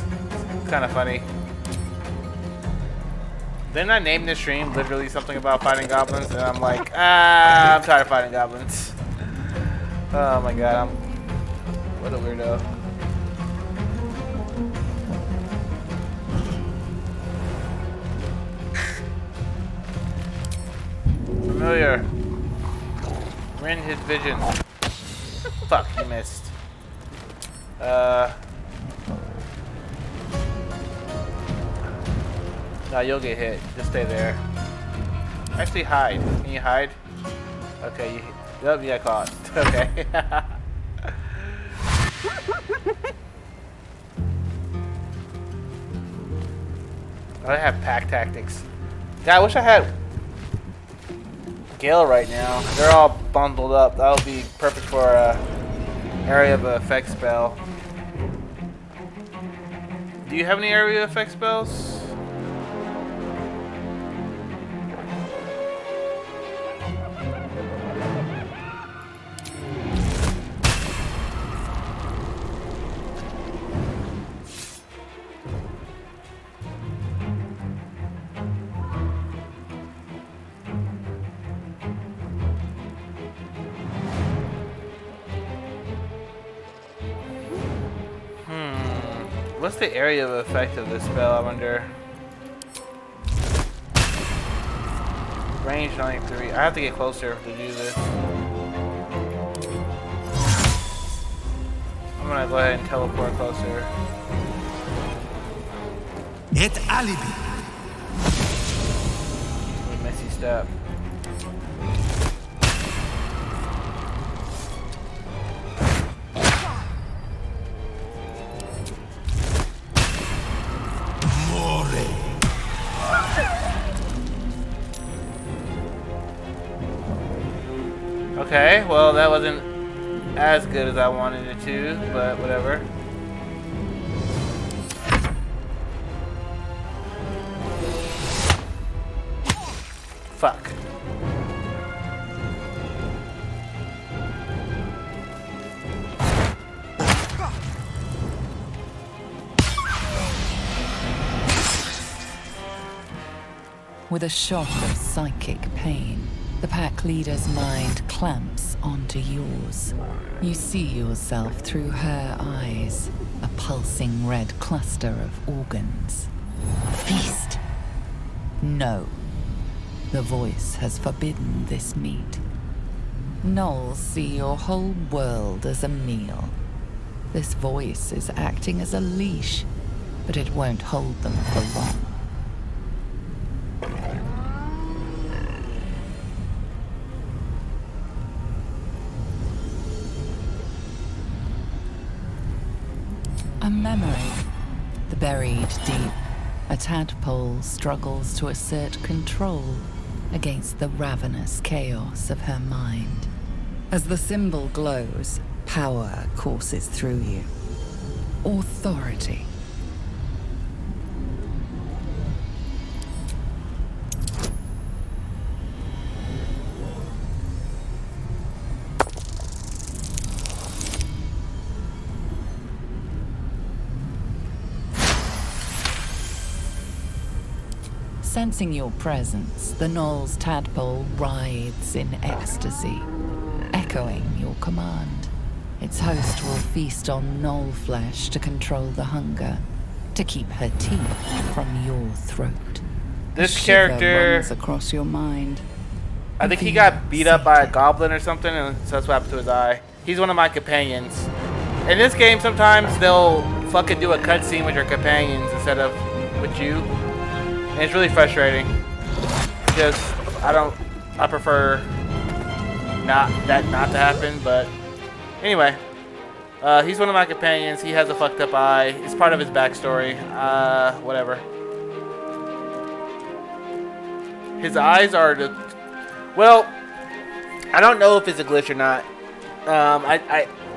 It's kind of funny. Didn't I name this stream literally something about fighting goblins? And I'm like, I'm tired of fighting goblins. Oh my god, what a weirdo. Familiar. Rend his vision. Fuck, you missed. No, you'll get hit. Just stay there. Actually, hide. Can you hide? Okay, you got caught. Okay. I have pack tactics. God, I wish I had Gale right now. They're all bundled up. That would be perfect for a area of effect spell. Do you have any area of effect spells? What's the area of effect of this spell, I wonder? Range 93. I have to get closer to do this. I'm gonna go ahead and teleport closer. Et alibi. hasty step. Okay, well that wasn't as good as I wanted it to, but whatever. Fuck. With a shock of psychic pain, the pack leader's mind clamps onto yours. You see yourself through her eyes, a pulsing red cluster of organs. Feast. No. The voice has forbidden this meat. Knolls see your whole world as a meal. This voice is acting as a leash, but it won't hold them for long. A memory, buried deep, a tadpole struggles to assert control against the ravenous chaos of her mind. As the symbol glows, power courses through you. Authority. Sensing your presence, the Knolls tadpole writhes in ecstasy, echoing your command. Its host will feast on Gnoll flesh to control the hunger, to keep her teeth from your throat. This character runs across your mind. I think he got beat up by a goblin or something, and so that's what happened to his eye. He's one of my companions. In this game, sometimes they'll fucking do a cutscene with your companions instead of with you. And it's really frustrating because I prefer not to happen, but anyway, he's one of my companions. He has a fucked up eye. It's part of his backstory. Whatever. His eyes are well, I don't know if it's a glitch or not.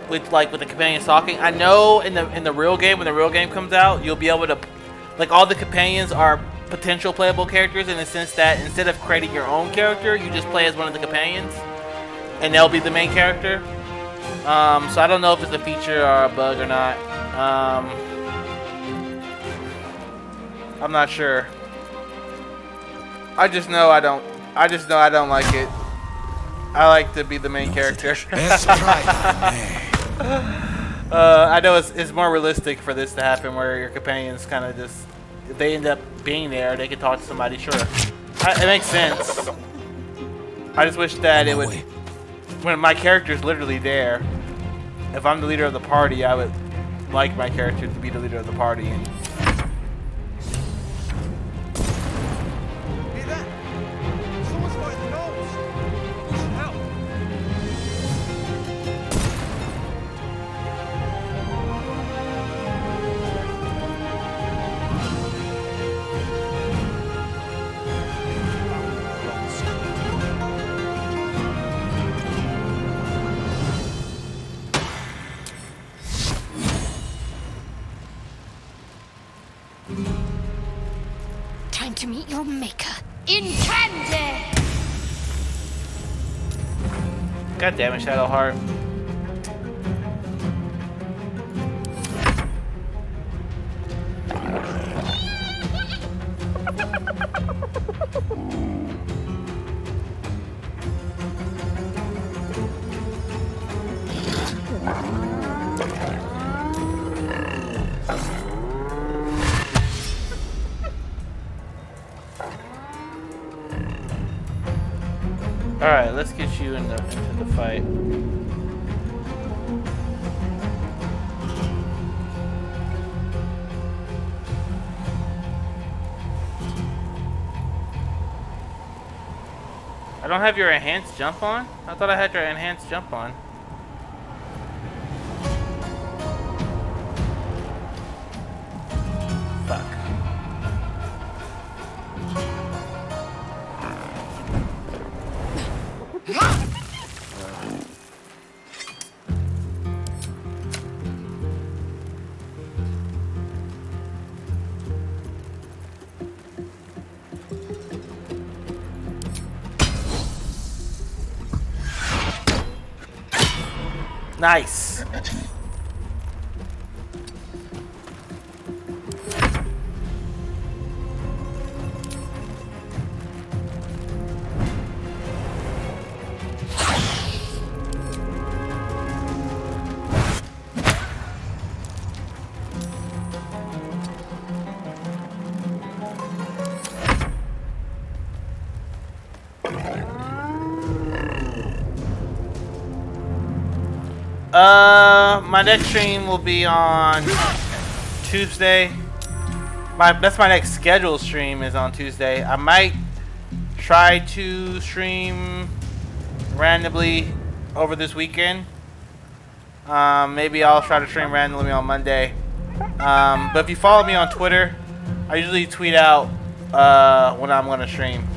With the companions talking, I know in the real game, when the real game comes out, you'll be able to, like, all the companions are potential playable characters in the sense that instead of creating your own character, you just play as one of the companions and they'll be the main character. So I don't know if it's a feature or a bug or not. I'm not sure. I just know I don't like it. I like to be the main character. That's right, I know it's more realistic for this to happen where your companions kind of just, if they end up being there, they can talk to somebody, sure. It makes sense. I just wish that it would, when my character's literally there, if I'm the leader of the party, I would like my character to be the leader of the party. And Hey there! Someone's fighting the Knolls! You should help! Time to meet your maker in candy! God damn it, Shadowheart. Alright, let's get you into the fight. don't have your enhanced jump on? I thought I had your enhanced jump on. Fuck. Nice. My next stream will be on Tuesday. That's my next scheduled stream is on Tuesday. I might try to stream randomly over this weekend. Maybe I'll try to stream randomly on Monday. But if you follow me on Twitter, I usually tweet out when I'm gonna stream.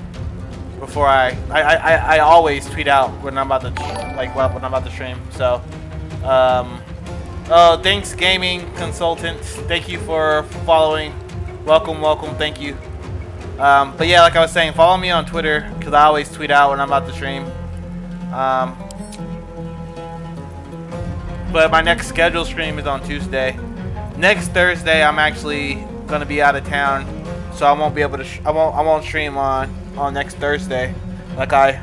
Before I always tweet out when I'm about to when I'm about to stream. So. Oh, thanks, gaming consultant. Thank you for following. Welcome, welcome. Thank you. But yeah, like I was saying, follow me on Twitter because I always tweet out when I'm about to stream. But my next scheduled stream is on Tuesday. Next Thursday, I'm actually gonna be out of town, so I won't be able to. I won't stream on next Thursday, like I've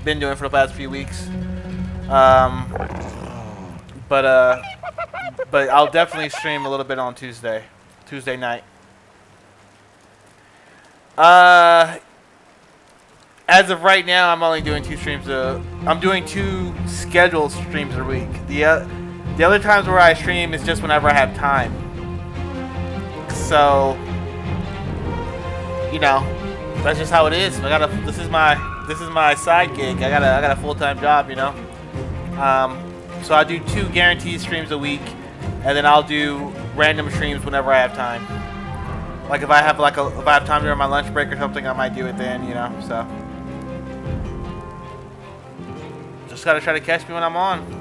been doing for the past few weeks. But I'll definitely stream a little bit on Tuesday night. As of right now, I'm only doing 2 streams I'm doing 2 scheduled streams a week. The other times where I stream is just whenever I have time. So, you know, that's just how it is. This is my side gig. I got a full-time job, you know. So I do 2 guaranteed streams a week, and then I'll do random streams whenever I have time. Like if I have time during my lunch break or something, I might do it then, you know. So just gotta try to catch me when I'm on.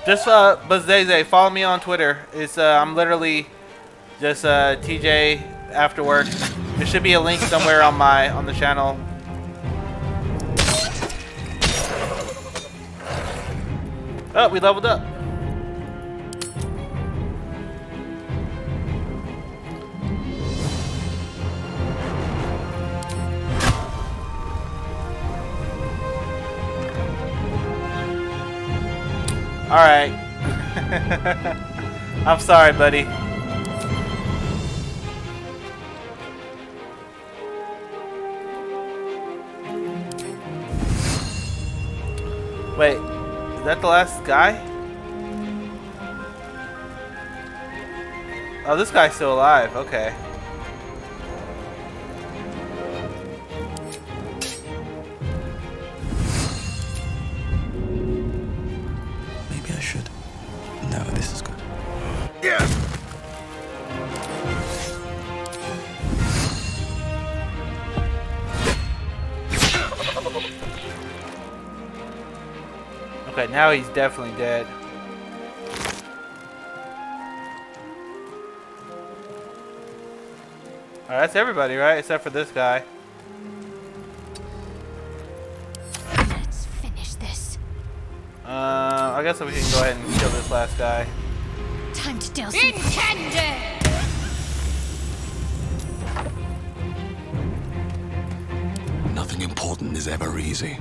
Just but Zay, follow me on Twitter. It's I'm literally just TJ after work. There should be a link somewhere on the channel. Oh, we leveled up. All right. I'm sorry, buddy. Wait, is that the last guy? Oh, this guy's still alive. Okay. No, this is good. Yeah. Okay, now he's definitely dead. Alright, that's everybody, right? Except for this guy. Let's finish this. I guess we can go ahead and kill this last guy. Time to deal some intended. Nothing important is ever easy.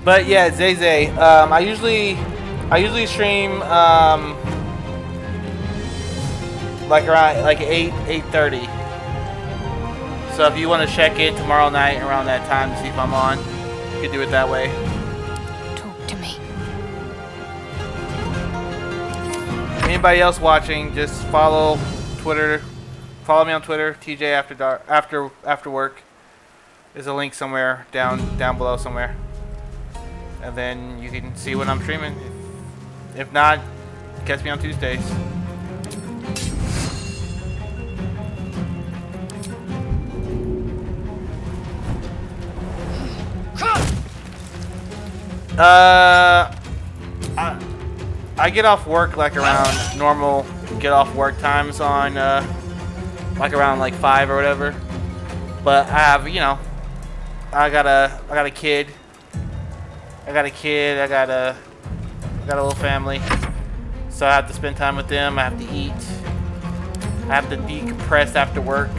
But yeah, Zay, I usually I usually stream like around like 8:30. So if you want to check in tomorrow night around that time to see if I'm on, you can do it that way. Talk to me. Anybody else watching, just follow Twitter. Follow me on Twitter, TJ after work. There's a link somewhere down below somewhere, and then you can see when I'm streaming. If not, catch me on Tuesdays. I get off work like around normal get off work times on like around like 5 or whatever. But I have, you know, I got a kid. I got a little family. So I have to spend time with them. I have to eat. I have to decompress after work.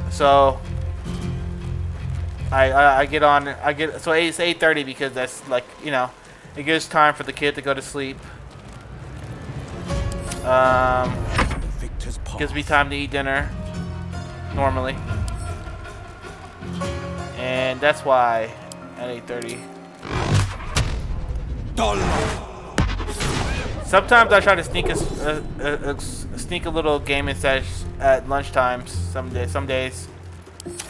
So I get on. So it's 8:30 because that's like, you know, it gives time for the kid to go to sleep. Gives me time to eat dinner normally, and that's why at 8:30. Sometimes I try to sneak a little gaming session at lunchtime. Some days,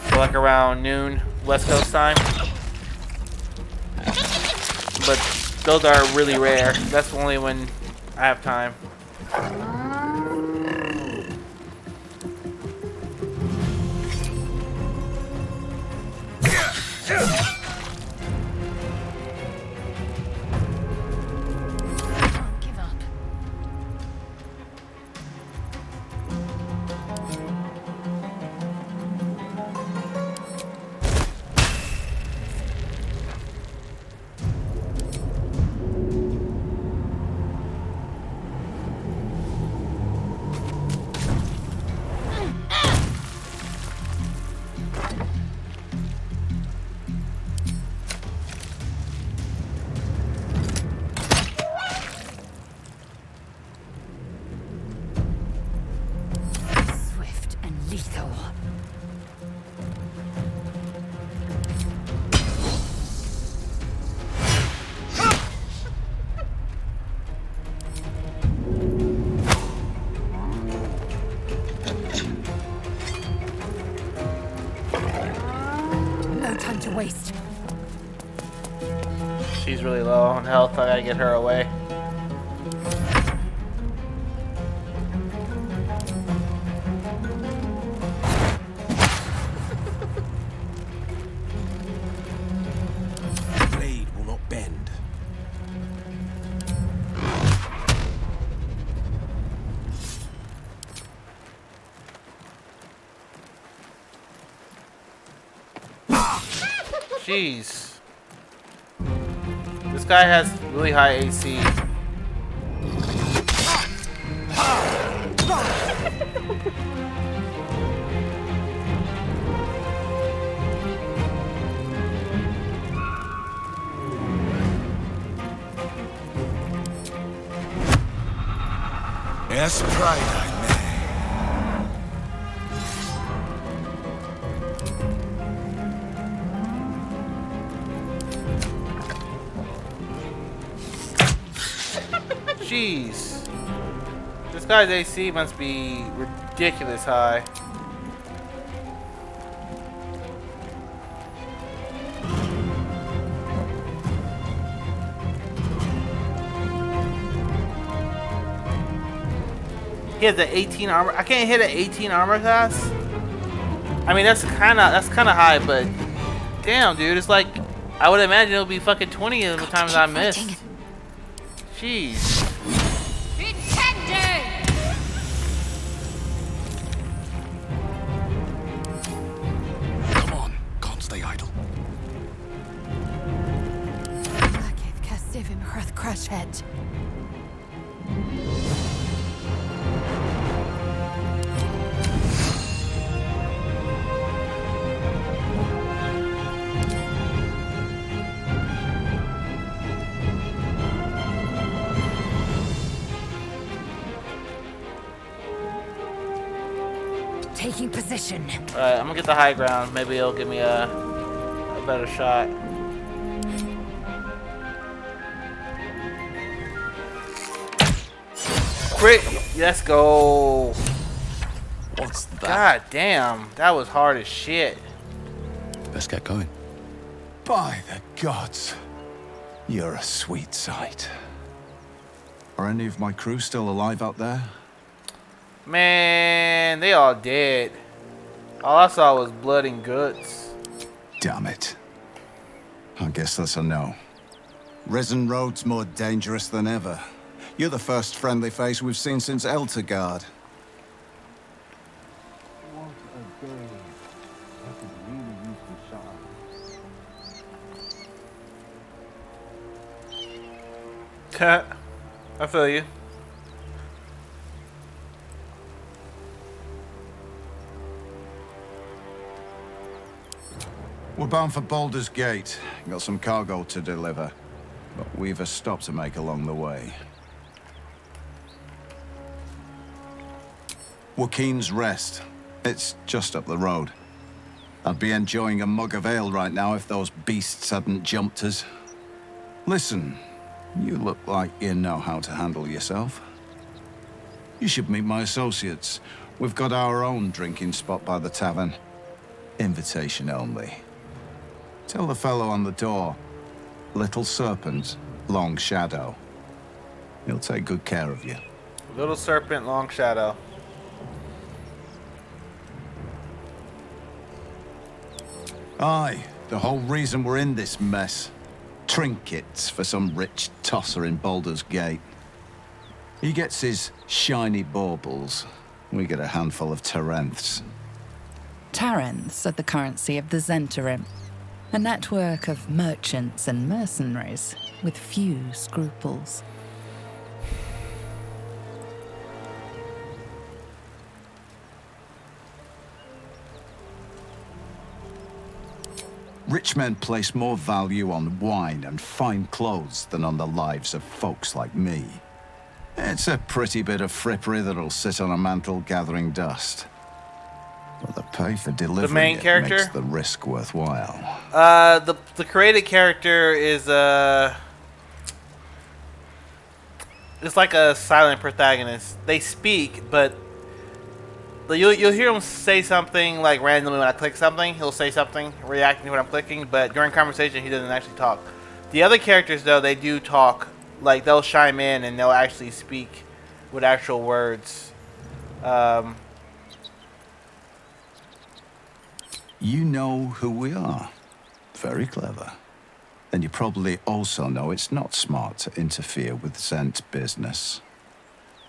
so like around noon West Coast time. But those are really rare. That's only when I have time. Waste. She's really low on health. I gotta get her away. Blade will not bend. Jeez. This guy has really high AC. Yes, pride I Jeez. This guy's AC must be ridiculous high. He has an 18 armor. I can't hit an 18 armor class. I mean, that's kind of high, but damn, dude, it's like I would imagine it'll be fucking 20 of the times I missed. Jeez. Come on, can't stay idle. Crash head. Taking position. Alright, I'm gonna get the high ground. Maybe it'll give me a better shot. Crit! Let's go. What's that? God damn, that was hard as shit. Let's get going. By the gods, you're a sweet sight. Are any of my crew still alive out there? Man, they all dead. All I saw was blood and guts. Damn it. I guess that's a no. Risen Road's more dangerous than ever. You're the first friendly face we've seen since Eltergard. I feel you. We're bound for Baldur'sgate. Got some cargo to deliver. But we've a stop to make along the way. Joaquin's Rest. It's just up the road. I'd be enjoying a mug of ale right now if those beasts hadn't jumped us. Listen, you look like you know how to handle yourself. You should meet my associates. We've got our own drinking spot by the tavern. Invitation only. Tell the fellow on the door. Little Serpent, Long Shadow. He'll take good care of you. Little Serpent, Long Shadow. Aye, the whole reason we're in this mess. Trinkets for some rich tosser in Baldur'sgate. He gets his shiny baubles. We get a handful of Tarenths. Tarenths are the currency of the Zentarim, a network of merchants and mercenaries with few scruples. Rich men place more value on wine and fine clothes than on the lives of folks like me. It's a pretty bit of frippery that'll sit on a mantle gathering dust. But the pay for delivering the main character makes the risk worthwhile. The created character is it's like a silent protagonist. They speak, but you'll hear him say something like randomly when I click something. He'll say something reacting to what I'm clicking, but during conversation he doesn't actually talk. The other characters though, they do talk. Like they'll chime in and they'll actually speak with actual words. You know who we are. Very clever. And you probably also know it's not smart to interfere with Zent business.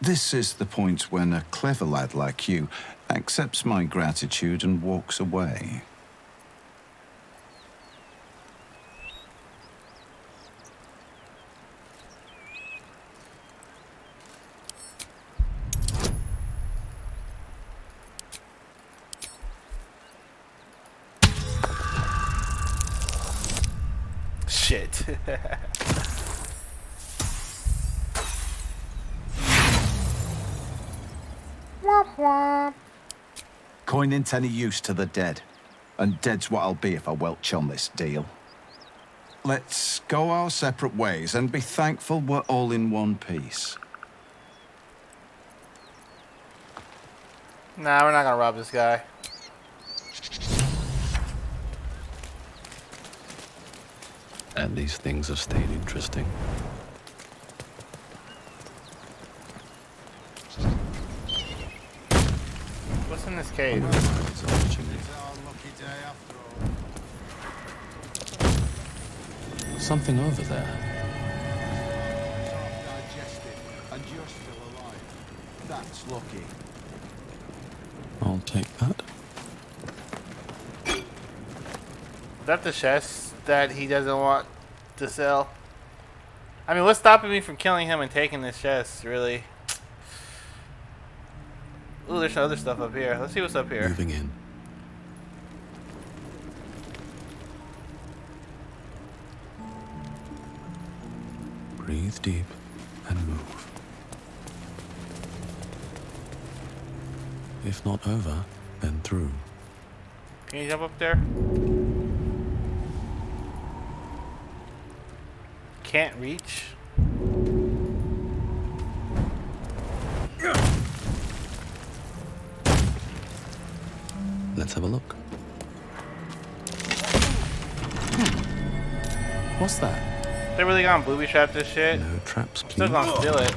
This is the point when a clever lad like you accepts my gratitude and walks away. Shit. Womp womp. Coin ain't any use to the dead, and dead's what I'll be if I welch on this deal. Let's go our separate ways and be thankful we're all in one piece. Nah, we're not gonna rob this guy. And these things have stayed interesting. What's in this cave? Something over there. And you're still alive. That's lucky. I'll take that. Is that the chest that he doesn't want to sell? I mean, what's stopping me from killing him and taking this chest, really? Ooh, there's other stuff up here. Let's see what's up here. Moving in. Breathe deep and move. If not over, and through. Can you jump up there? Can't reach. Let's have a look. What's that? They really gonna booby trap this shit? No traps, please. Still gonna steal it.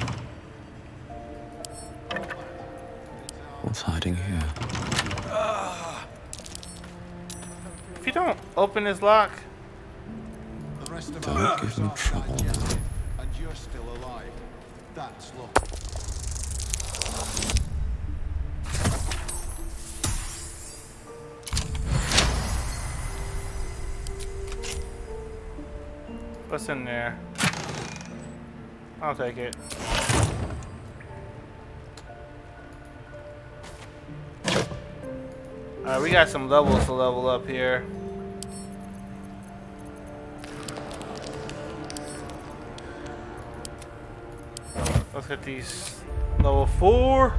What's hiding here? If you don't open this lock. Don't give me trouble. And you're still alive. That's luck. What's in there? I'll take it. Alright, we got some levels to level up here. Let's get these level 4.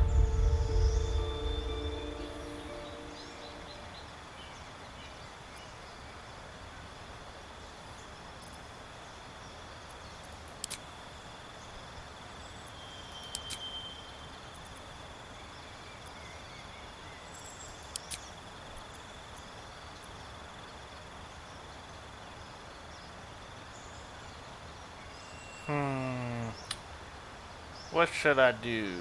What should I do?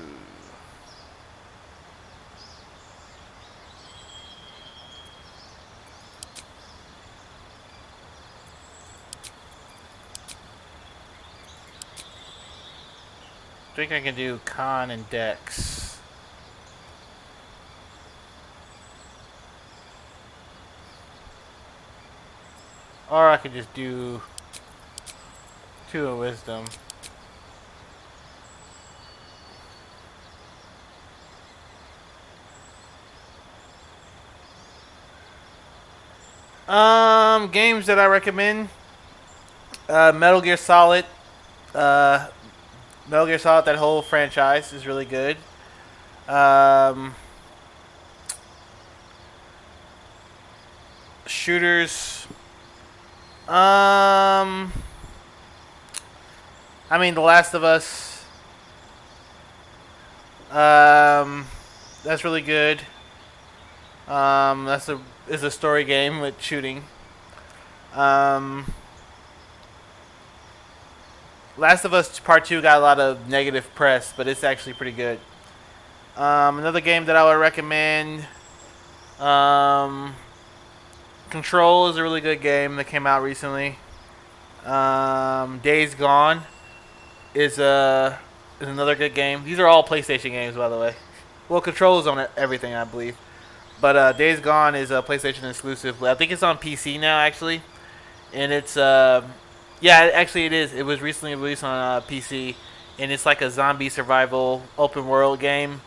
I think I can do Con and Dex. Or I could just do 2 of Wisdom. Games that I recommend. Metal Gear Solid. Metal Gear Solid, that whole franchise is really good. Shooters. I mean, The Last of Us. That's really good. Is a story game with shooting. Last of Us Part 2 got a lot of negative press, but it's actually pretty good. Another game that I would recommend, Control is a really good game that came out recently. Days Gone is another good game. These are all PlayStation games, by the way. Well, Control is on everything, I believe. But Days Gone is a PlayStation exclusive. I think it's on PC now, actually. And it's, yeah, actually it is. It was recently released on PC. And it's like a zombie survival open world game.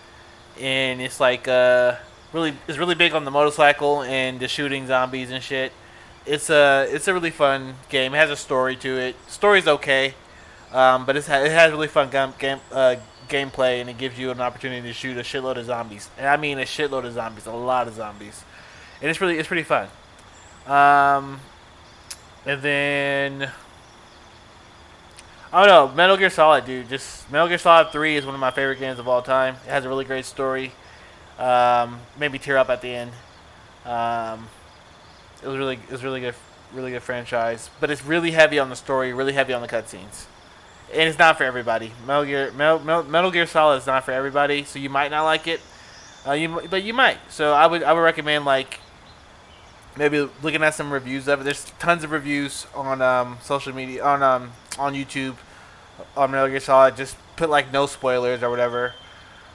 And it's like, it's really big on the motorcycle and the shooting zombies and shit. It's a really fun game. It has a story to it. The story's okay. But it has really fun gameplay, and it gives you an opportunity to shoot a shitload of zombies. And I mean a shitload of zombies, a lot of zombies. And it's pretty fun. And then I don't know, Metal Gear Solid, dude. Just Metal Gear Solid 3 is one of my favorite games of all time. It has a really great story. Made me tear up at the end. It was really good franchise. But it's really heavy on the story, really heavy on the cutscenes. And it's not for everybody. Metal Gear Solid is not for everybody, so you might not like it. But you might. So I would recommend, like, maybe looking at some reviews of it. There's tons of reviews on social media, on YouTube, on Metal Gear Solid. Just put like no spoilers or whatever.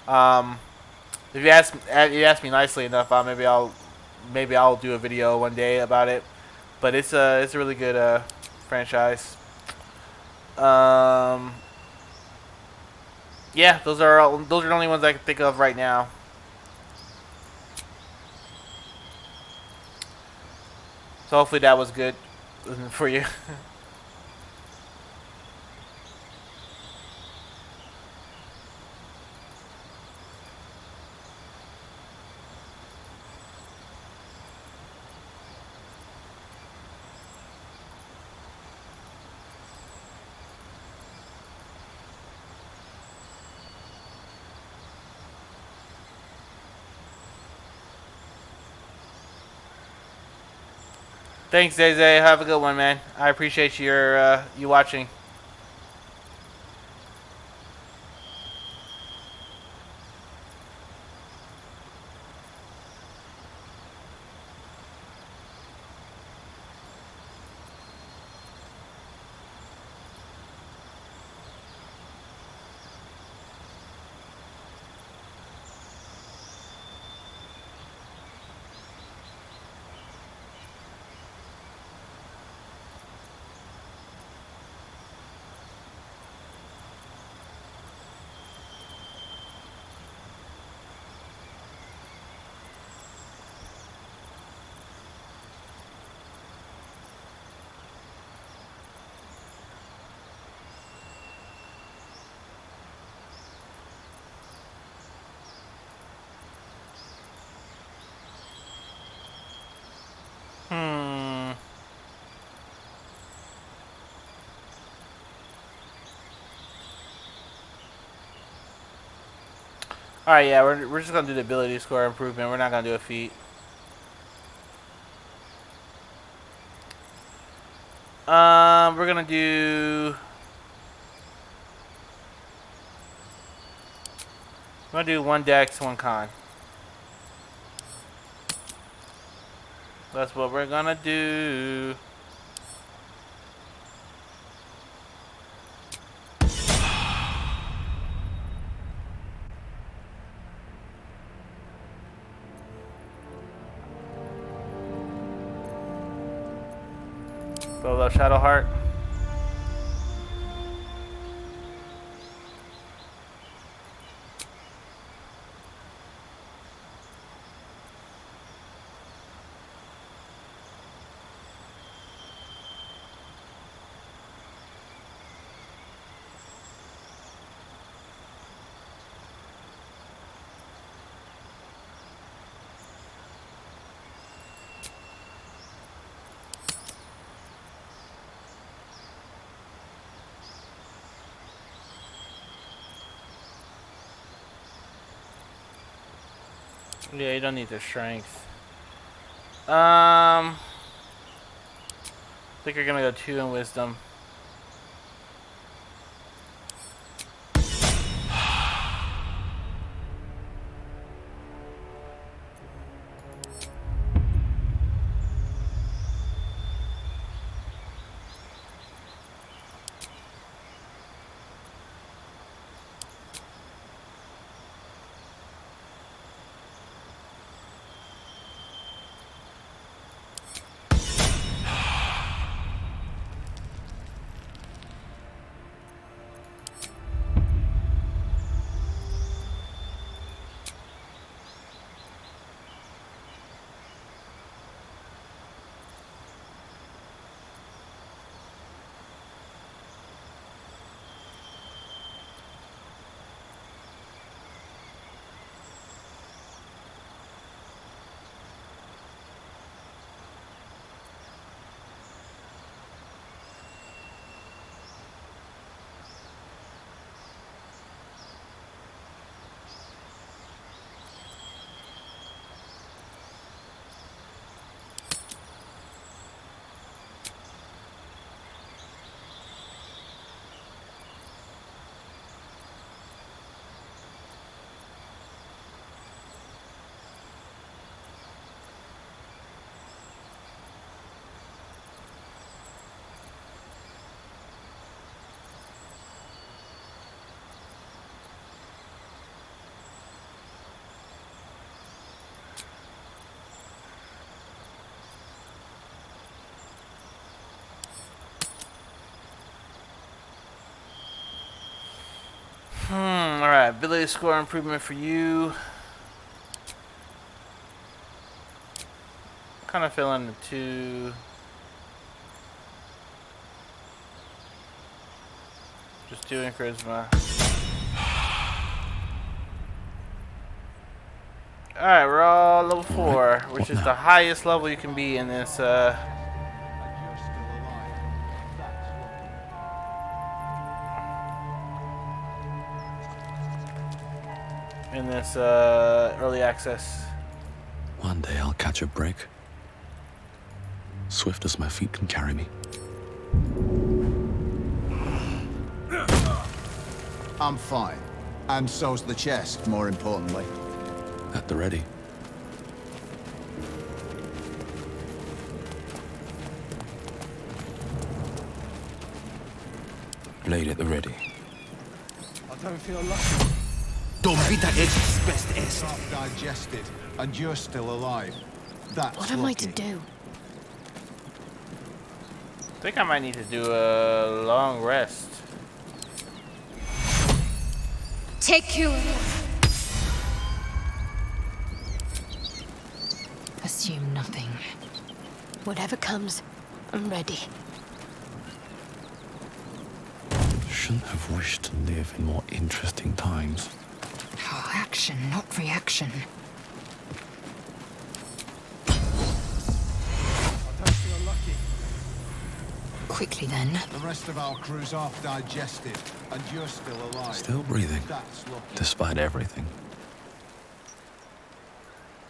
If you ask me nicely enough, maybe I'll do a video one day about it. But it's a really good franchise. Yeah, those are the only ones I can think of right now. So hopefully that was good for you. Thanks, Zay. Have a good one, man. I appreciate your you watching. Alright, yeah, we're just gonna do the ability score improvement. We're not gonna do a feat. We're gonna do... I'm gonna do 1 dex, 1 con. That's what we're gonna do. Build up Shadowheart. Yeah, you don't need the strength. I think you're gonna go 2 in wisdom. Alright, ability score improvement for you. Kind of feeling the 2. Just 2 in charisma. Alright, we're all level 4, which is the highest level you can be in this early access. One day I'll catch a break. swift as my feet can carry me. I'm fine. And so's the chest, more importantly. At the ready. Blade at the ready. I don't feel lucky. Half digested, and you're still alive. That's What am I to do? I think I might need to do a long rest. Take you. Assume nothing. Whatever comes, I'm ready. Shouldn't have wished to live in more interesting times. Oh, action, not reaction. I don't feel lucky. Quickly then. The rest of our crew's half digested, and you're still alive. Still breathing, That's lucky. despite everything.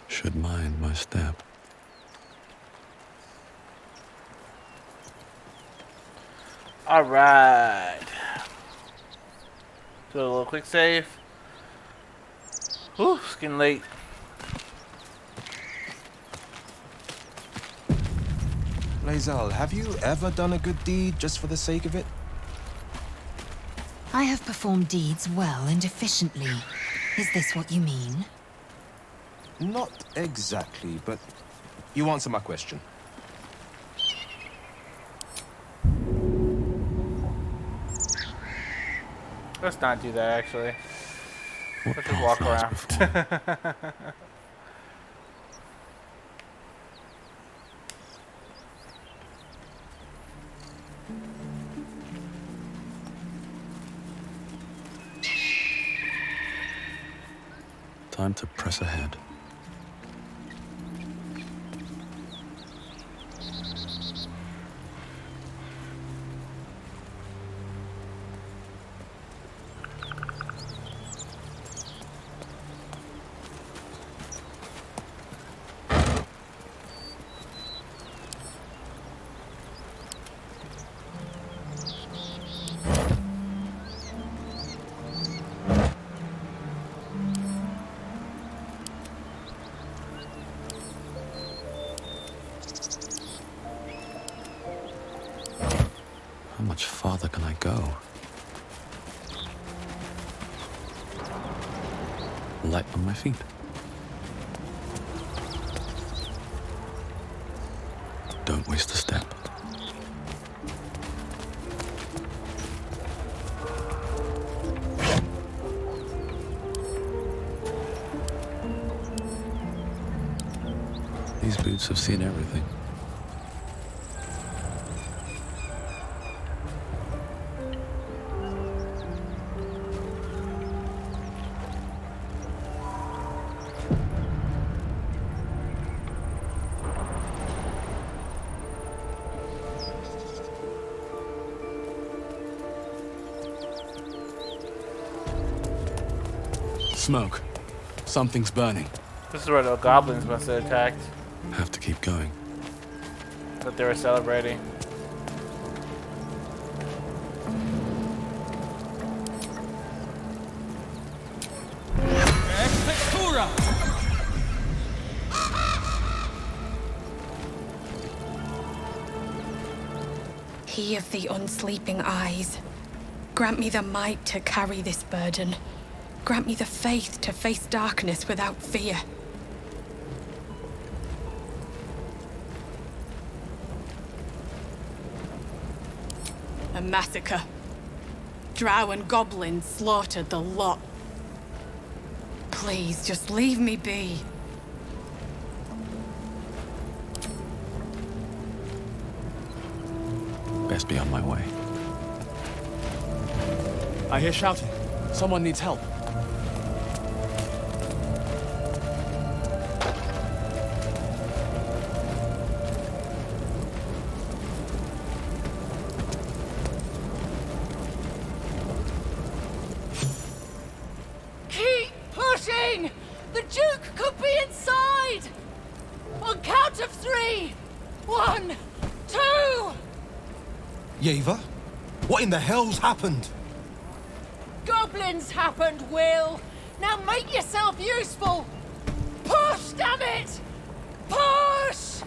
Should mind my step. All right. Do a little quick save. Whew, it's getting late. Lae'zel, have you ever done a good deed just for the sake of it? I have performed deeds well and efficiently. Is this what you mean? Not exactly, but you answer my question. Let's not do that, actually. What Let's just walk path lies around. before? Time to press ahead. How much farther can I go? Light on my feet. Don't waste a step. These boots have seen everything. Smoke. Something's burning. This is where the goblins must have attacked. Have to keep going. But they were celebrating. He of the unsleeping eyes, grant me the might to carry this burden. Grant me the faith to face darkness without fear. A massacre. Drow and goblins slaughtered the lot. Please, just leave me be. Best be on my way. I hear shouting. Someone needs help. Keep pushing! The Duke could be inside! On count of 3! 1, Yeva, what in the hell's happened? Goblins happened, Will. Now make yourself useful. Push, damn it! Push!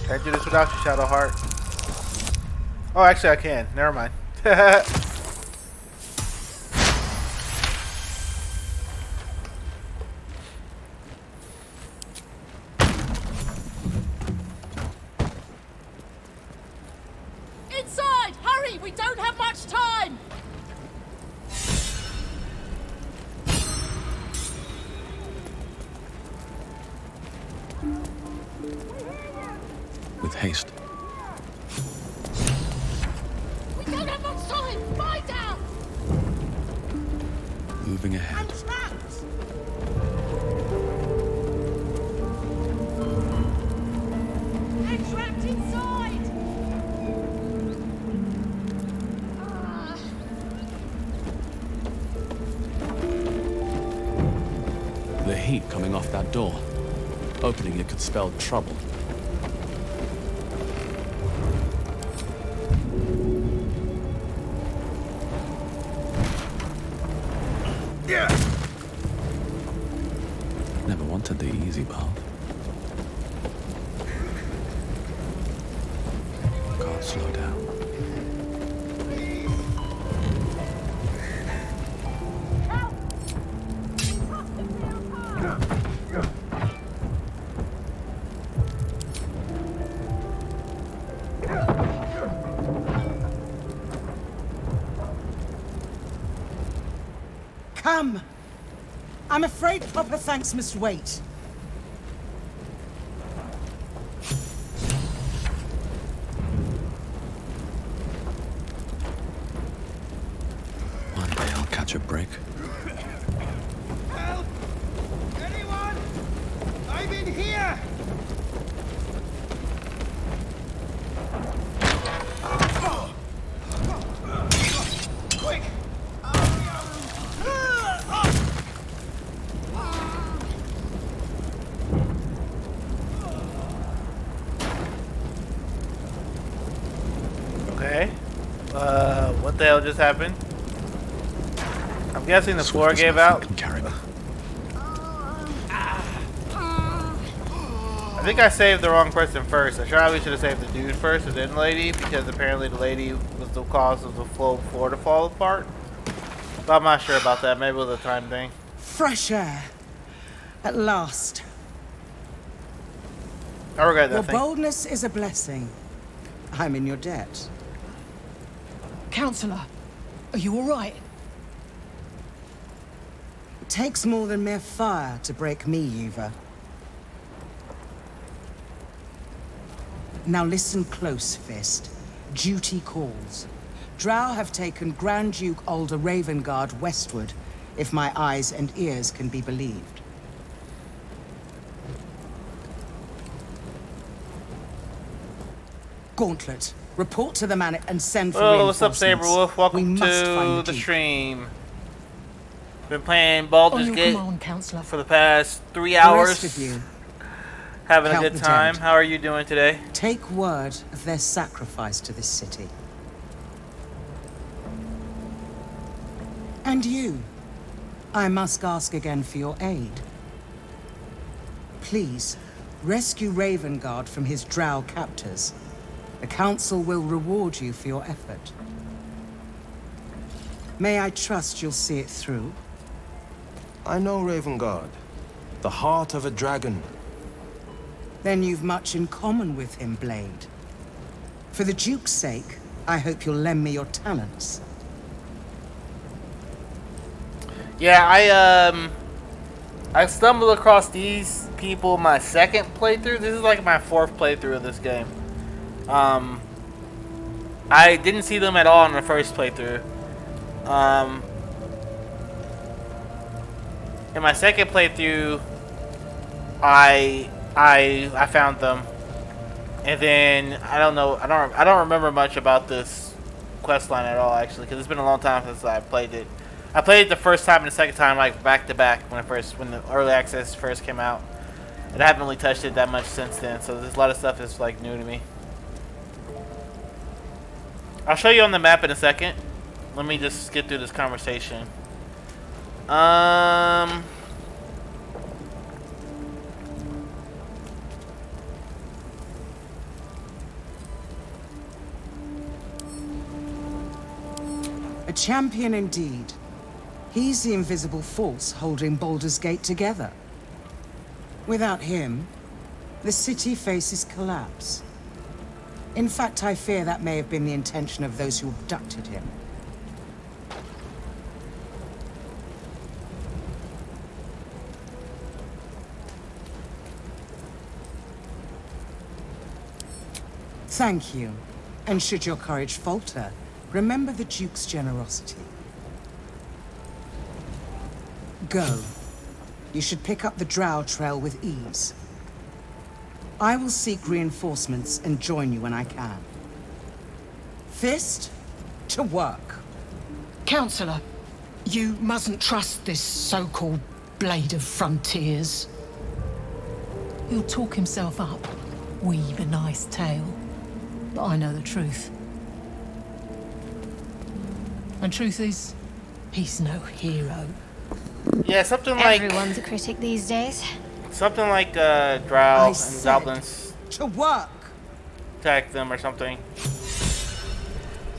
Can I do this without you, Shadowheart? Oh, actually I can. Never mind. Inside! Hurry! We don't have much time! With haste. We don't have much time! Lie down! Moving ahead. I'm trapped! I'm trapped inside! The heat coming off that door. Opening it could spell trouble. Never wanted the easy path. Can't slow down. Come! I'm afraid proper thanks must wait. One day I'll catch a break. Help! Anyone? I'm in here! Quick! Okay. What the hell just happened? I'm guessing the floor gave out. Can carry me. I think I saved the wrong person first. I probably should have saved the dude first and then the lady, because apparently the lady was the cause of the floor to fall apart. But I'm not sure about that. Maybe it was a time thing. Fresh air. At last. I regret that Your thing. boldness is a blessing. I'm in your debt. Counselor, are you all right? It takes more than mere fire to break me, Yuva. Now listen close, Fist. Duty calls. Drow have taken Grand Duke Alder Ravengard westward, if my eyes and ears can be believed. Gauntlet, report to the man and send for Oh, what's up, reinforcements. Saberwolf? Welcome We must to find the Duke. stream. Been playing Baldur's On your Gate command, Counselor. for the past 3 The hours. rest of you, Having a count good the time. dead. How are you doing today? take word of their sacrifice to this city. And you, I must ask again for your aid. Please, rescue Ravengard from his drow captors. The Council will reward you for your effort. May I trust you'll see it through? I know Ravengard. The heart of a dragon. Then you've much in common with him, Blade. For the Duke's sake, I hope you'll lend me your talents. Yeah, I stumbled across these people my second playthrough. This is like my 4th playthrough of this game. I didn't see them at all in the first playthrough. In my second playthrough, I found them. And then I don't remember much about this quest line at all, actually, because it's been a long time since I played it. I played it the first time and the second time like back to back when the early access first came out, and I haven't really touched it that much since then. So there's a lot of stuff that's like new to me. I'll show you on the map in a second. Let me just get through this conversation. A champion indeed. He's the invisible force holding Baldur's Gate together. Without him, the city faces collapse. In fact, I fear that may have been the intention of those who abducted him. Thank you. And should your courage falter, remember the Duke's generosity. Go. You should pick up the Drow trail with ease. I will seek reinforcements and join you when I can. Fist, to work. Counselor, you mustn't trust this so-called Blade of Frontiers. He'll talk himself up, weave a nice tale. But I know the truth. And truth is, he's no hero. Yeah, something like... Everyone's a critic these days. Something like Drow and Goblins. To work! Attack them or something.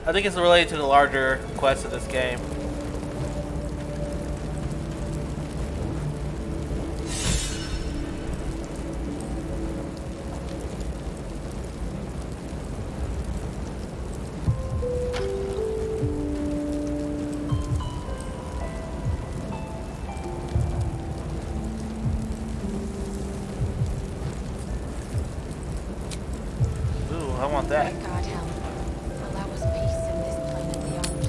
I think it's related to the larger quest of this game. I want that. God help. Allow us peace in this plane and beyond.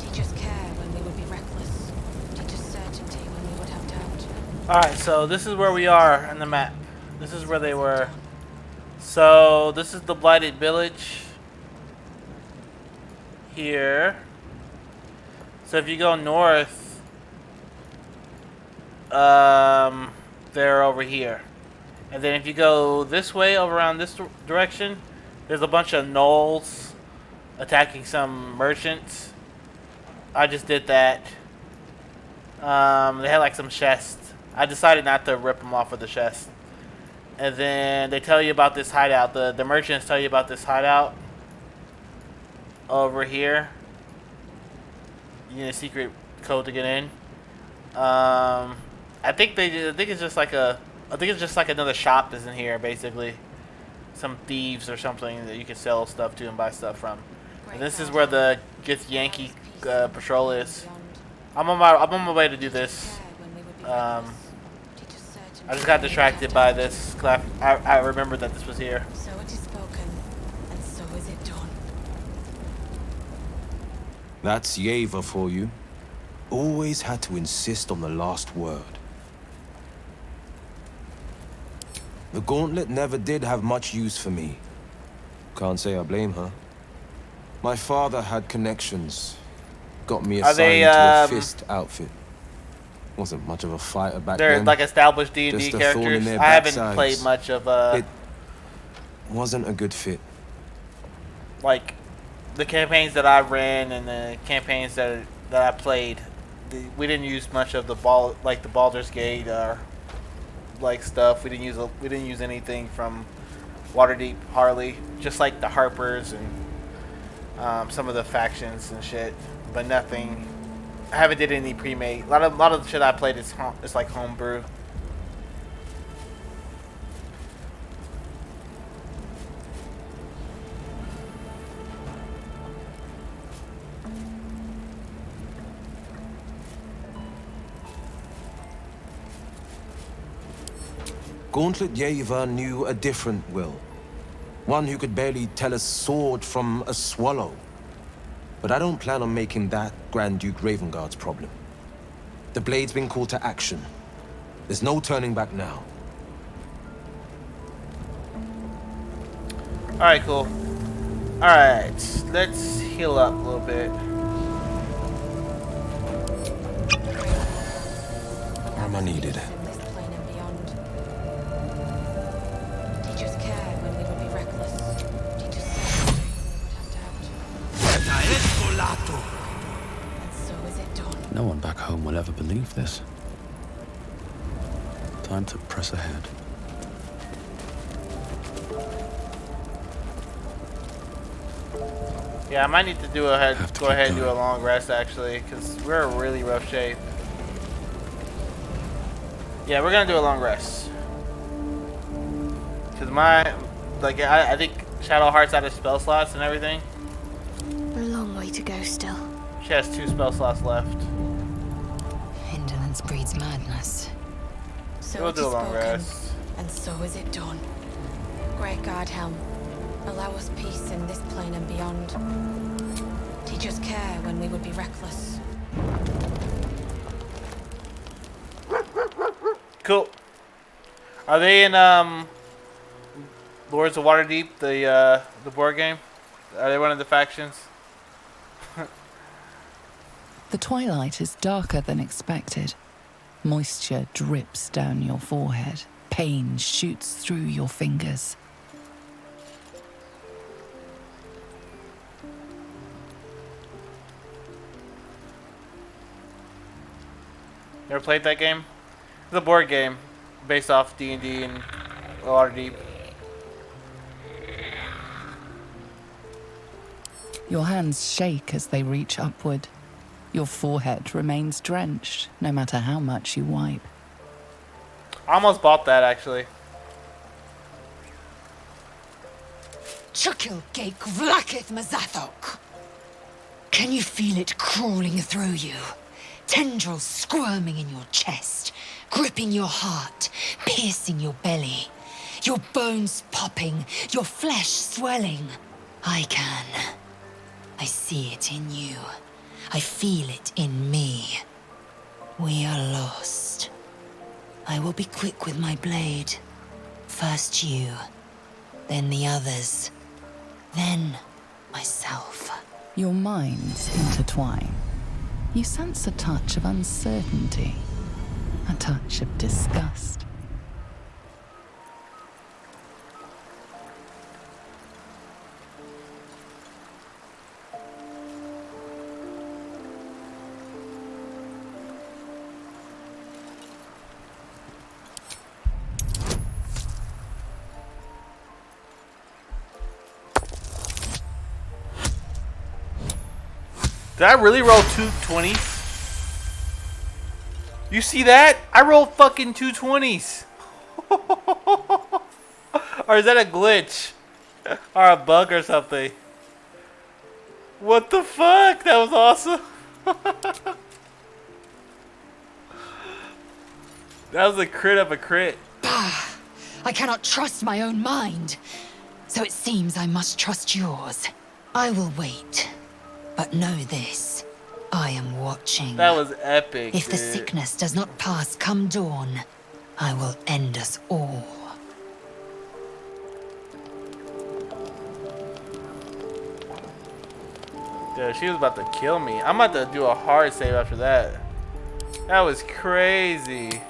Teach us care when we would be reckless. Teach us certainty when we would have doubt. Alright, so this is where we are on the map. This is where they were. So this is the Blighted Village. Here. So if you go north, they're over here. And then if you go this way, over around this direction, there's a bunch of Knolls attacking some merchants. I just did that. They had like some chests. I decided not to rip them off with the chest. And then they tell you about this hideout. The merchants tell you about this hideout over here. You need a secret code to get in. I think it's just like another shop that's in here, basically. Some thieves or something that you can sell stuff to and buy stuff from. And this is where the Yankee patrol is. I'm on my way to do this. I just got distracted by this because I remembered that this was here. So it is spoken, and so is it done. That's Yeva for you. Always had to insist on the last word. The gauntlet never did have much use for me. Can't say I blame her. My father had connections. Got me assigned to a fist outfit. Wasn't much of a fighter back then. They're like established D&D Just a thorn in characters. their I haven't backsides. played much of It wasn't a good fit. like the campaigns that I ran and the campaigns that I played. We didn't use much of the Baldur's Gate or like stuff. We didn't use anything from Waterdeep hardly. Just like the Harpers and some of the factions and shit, but nothing. I haven't did any pre-made. A lot of the shit I played is like homebrew. Gauntlet Yeva knew a different will. One who could barely tell a sword from a swallow. But I don't plan on making that Grand Duke Ravengard's problem. The Blade's been called to action. There's no turning back now. Alright, cool. Alright, let's heal up a little bit. Armor needed. No one back home will ever believe this. Time to press ahead. Yeah, I might need to go ahead and do a long rest actually, because we're in really rough shape. Yeah, we're gonna do a long rest. Cause I think Shadowheart's out of spell slots and everything. A long way to go still. She has 2 spell slots left. Indolence breeds madness. So We'll it do a is long spoken, rest. and so is it done. Great Guardhelm, allow us peace in this plane and beyond. Teach us care when we would be reckless. Cool. Are they in Lords of Waterdeep, the board game? Are they one of the factions? The twilight is darker than expected. Moisture drips down your forehead. Pain shoots through your fingers. You ever played that game? It's a board game based off D&D and Waterdeep. Your hands shake as they reach upward. Your forehead remains drenched, no matter how much you wipe. I almost bought that actually. Chukil Gake Vlakith Mazathok. Can you feel it crawling through you? Tendrils squirming in your chest, gripping your heart, piercing your belly. Your bones popping, your flesh swelling. I can. I see it in you. I feel it in me. We are lost. I will be quick with my blade. First you, then the others, then myself. Your minds intertwine. You sense a touch of uncertainty, a touch of disgust. Did I really roll 2 20s? You see that? I rolled fucking 2 20s. Or is that a glitch? Or a bug or something? What the fuck? That was awesome. That was a crit of a crit. I cannot trust my own mind. So it seems I must trust yours. I will wait. But know this, I am watching. That was epic, If the dude. sickness does not pass come dawn, I will end us all. Dude, she was about to kill me. I'm about to do a hard save after that. That was crazy.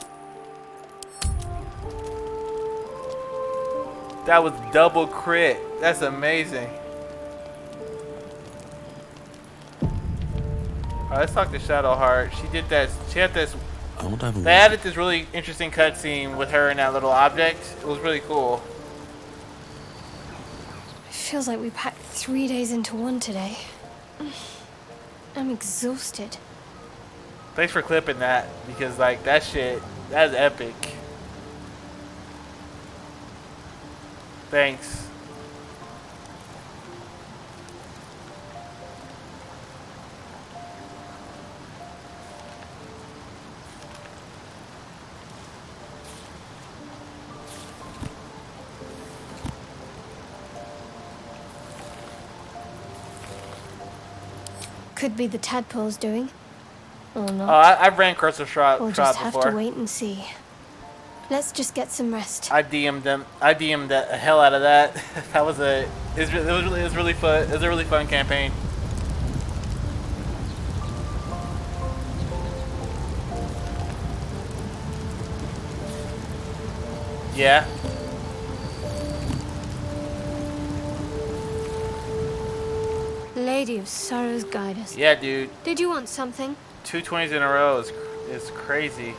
That was double crit. That's amazing. Alright, let's talk to Shadowheart. She did that. She had this. They added this really interesting cutscene with her and that little object. It was really cool. It feels like we packed 3 days into one today. I'm exhausted. Thanks for clipping that because, like, that shit, that's epic. Thanks. Could be the tadpoles doing. Or not. Oh, I've ran cursor shot We'll just have before. to wait and see. Let's just get some rest. I DM'd them. I DM'd the hell out of that. That was a. It was really fun. It was a really fun campaign. Yeah. Lady of Sorrows, guide us. Yeah, dude. Did you want something? 2 20s in a row is crazy.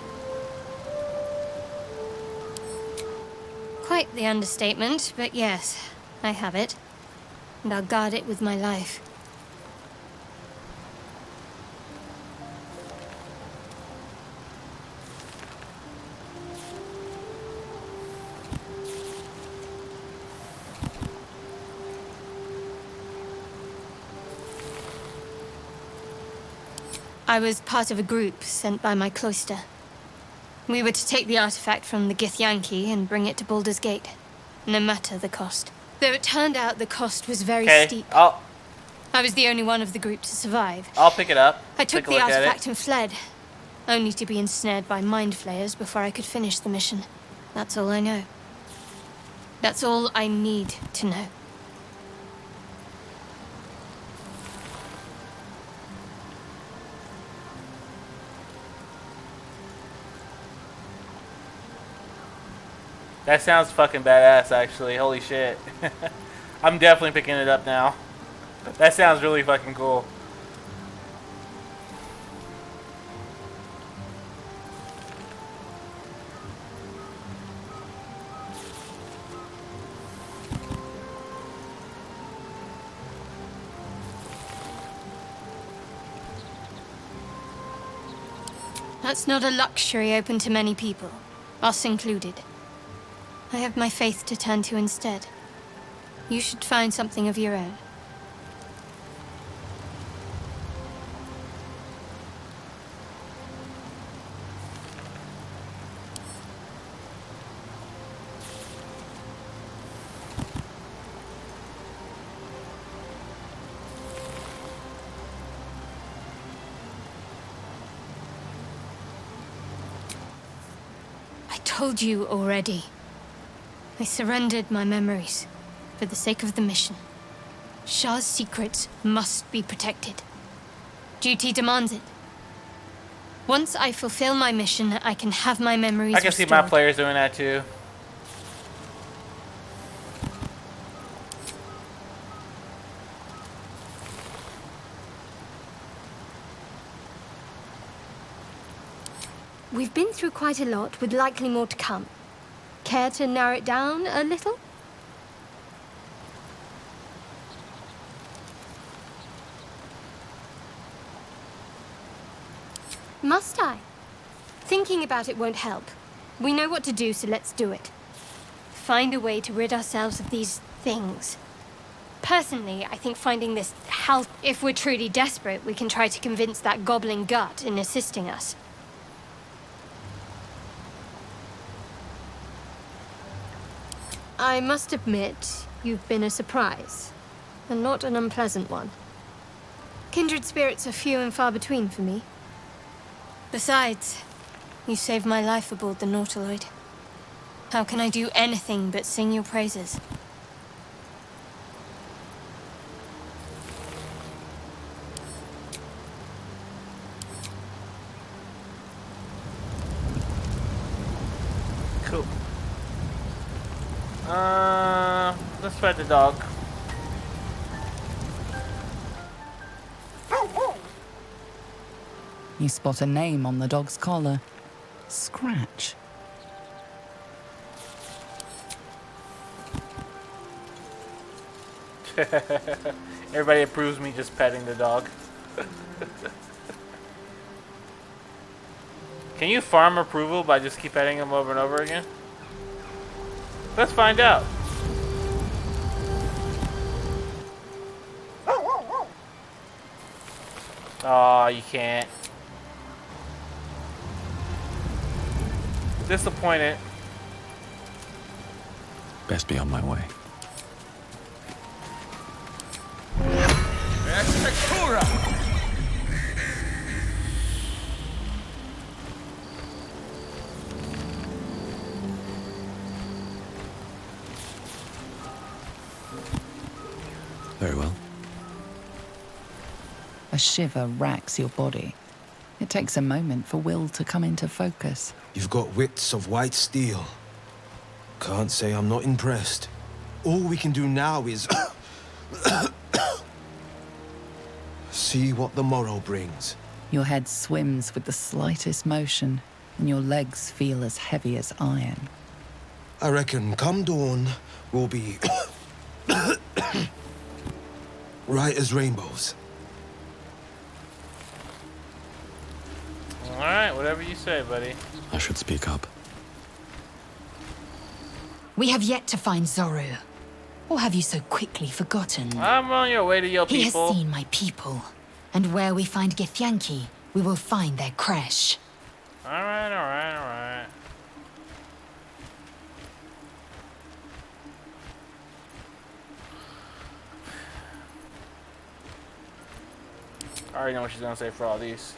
Quite the understatement, but yes, I have it. And I'll guard it with my life. I was part of a group sent by my cloister. We were to take the artifact from the Githyanki and bring it to Baldur'sgate, no matter the cost. Though it turned out the cost was very steep. I was the only one of the group to survive. I'll pick it up. I took the artifact and fled, only to be ensnared by mind flayers before I could finish the mission. That's all I know. That's all I need to know. That sounds fucking badass, actually. Holy shit. I'm definitely picking it up now. That sounds really fucking cool. That's not a luxury open to many people, us included. I have my faith to turn to instead. You should find something of your own. I told you already. I surrendered my memories for the sake of the mission. Shah's secrets must be protected. Duty demands it. Once I fulfill my mission, I can have my memories I can see my players doing that too. We've been through quite a lot, with likely more to come. Care to narrow it down a little? Must I? Thinking about it won't help. We know what to do, so let's do it. Find a way to rid ourselves of these things. Personally, I think finding this help. If we're truly desperate, we can try to convince that goblin gut in assisting us. I must admit, you've been a surprise, and not an unpleasant one. Kindred spirits are few and far between for me. Besides, you saved my life aboard the Nautiloid. How can I do anything but sing your praises? Cool. Let's fight the dog. You spot a name on the dog's collar. Scratch. Everybody approves me just petting the dog. Can you farm approval by just keep petting him over and over again? Let's find out. Oh, you can't. Disappointed. Best be on my way. A shiver racks your body. It takes a moment for will to come into focus. You've got wits of white steel. Can't say I'm not impressed. All we can do now is see what the morrow brings. Your head swims with the slightest motion, and your legs feel as heavy as iron. I reckon come dawn, we'll be right as rainbows. Alright, whatever you say, buddy. I should speak up. We have yet to find Zoru. Or have you so quickly forgotten? I'm on your way to your people. He has seen my people. And where we find Githyanki, we will find their crash. Alright, alright, alright. I already know what she's gonna say for all these.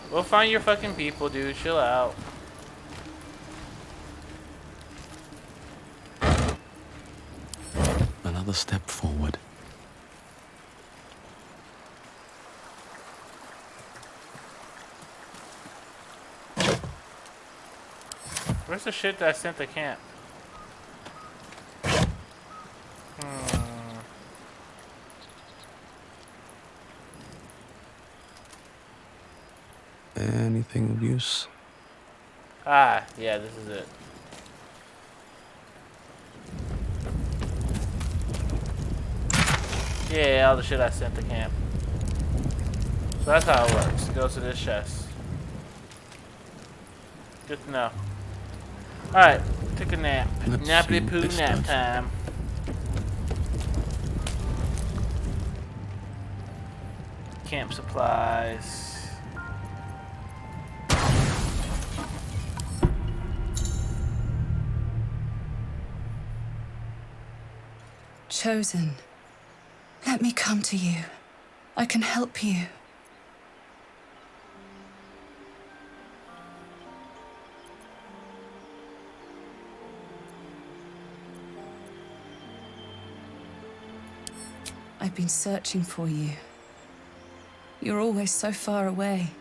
We'll find your fucking people, dude. Chill out. Another step forward. Where's the shit that I sent to camp? Anything of use? Ah, yeah, this is it. Yeah, all the shit I sent to camp. So that's how it works. It goes to this chest. Good to know. Alright, take a nap. Nappity poo nap time. Camp supplies. Chosen, let me come to you. I can help you. I've been searching for you. You're always so far away.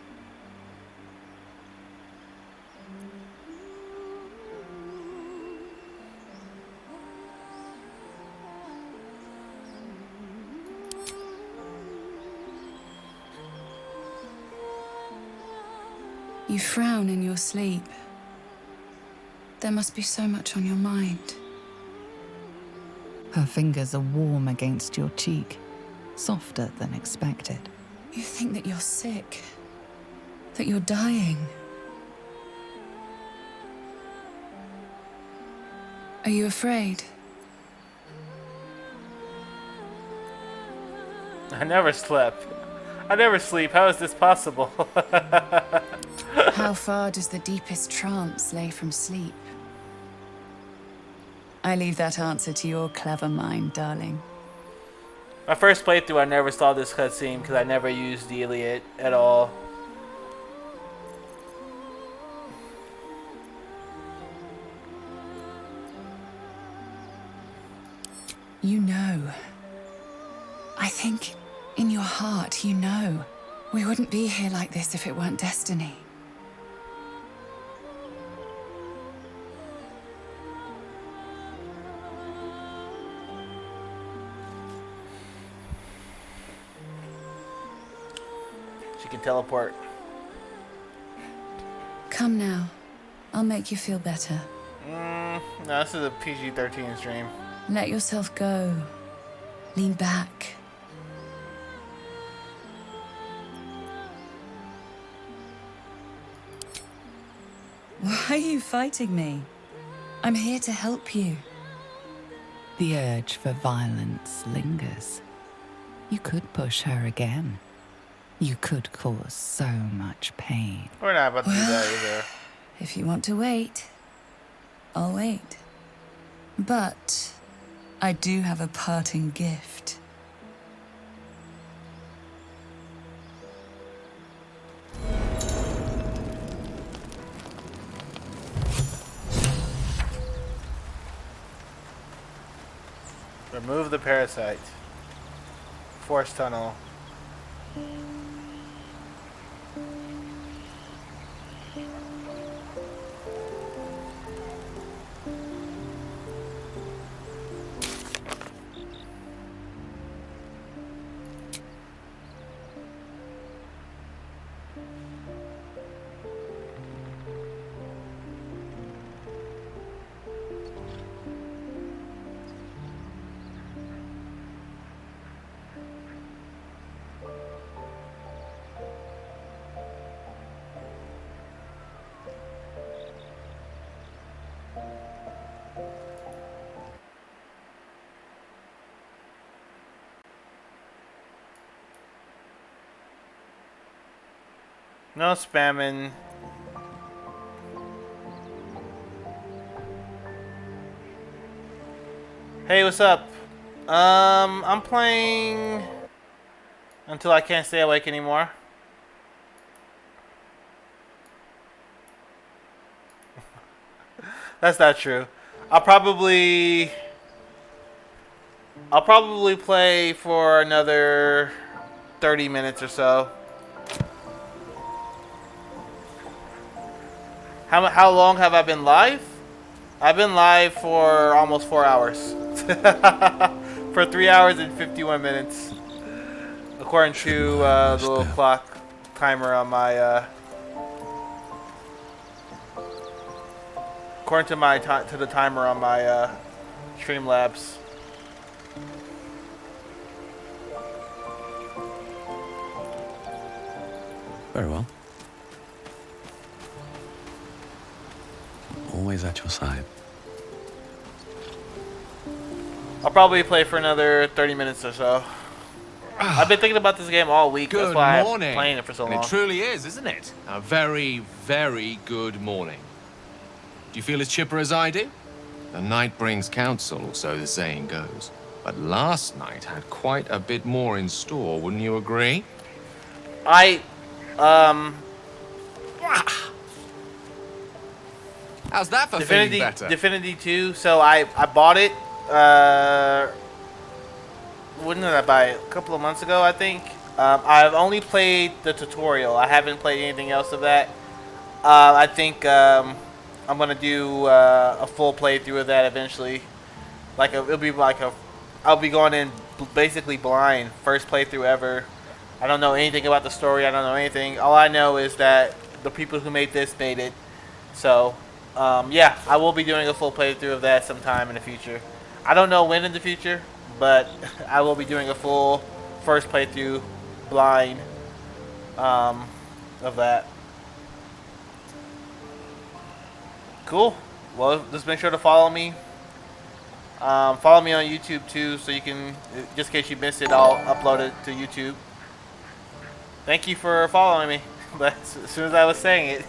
You frown in your sleep. There must be so much on your mind. Her fingers are warm against your cheek, softer than expected. You think that you're sick, that you're dying. Are you afraid? I never slept. I never sleep. How is this possible? How far does the deepest trance lay from sleep? I leave that answer to your clever mind, darling. My first playthrough, I never saw this cutscene because I never used the Iliad at all. You know. I think in your heart, you know. We wouldn't be here like this if it weren't destiny. She can teleport. Come now. I'll make you feel better. No, this is a PG-13 stream. Let yourself go. Lean back. Why are you fighting me? I'm here to help you. The urge for violence lingers. You could push her again. You could cause so much pain. We're not about to do that either. If you want to wait, I'll wait. But I do have a parting gift. Remove the parasite. Force tunnel. No spamming. Hey, what's up? I'm playing until I can't stay awake anymore. That's not true. I'll probably play for another 30 minutes or so. How long have I been live? I've been live for almost 4 hours. For 3 hours and 51 minutes. According to the little clock timer on my according to my to the timer on my Streamlabs. Very well. Always at your side. I'll probably play for another 30 minutes or so. I've been thinking about this game all week. That's why I've been playing it for so long. It truly is, isn't it? A very, very good morning. Do you feel as chipper as I do? The night brings counsel, so the saying goes. But last night had quite a bit more in store, wouldn't you agree? How's that for feeling better? Divinity 2, so I bought it, when did I buy it? A couple of months ago, I think. I've only played the tutorial. I haven't played anything else of that. I think I'm gonna do a full playthrough of that eventually. It'll be I'll be going in basically blind, first playthrough ever. I don't know anything about the story. I don't know anything. All I know is that the people who made this made it. So, yeah, I will be doing a full playthrough of that sometime in the future. I don't know when in the future, but I will be doing a full first playthrough blind of that. Cool. Well, just make sure to follow me. Follow me on YouTube too, so you can, just in case you missed it, I'll upload it to YouTube. Thank you for following me. But as soon as I was saying it,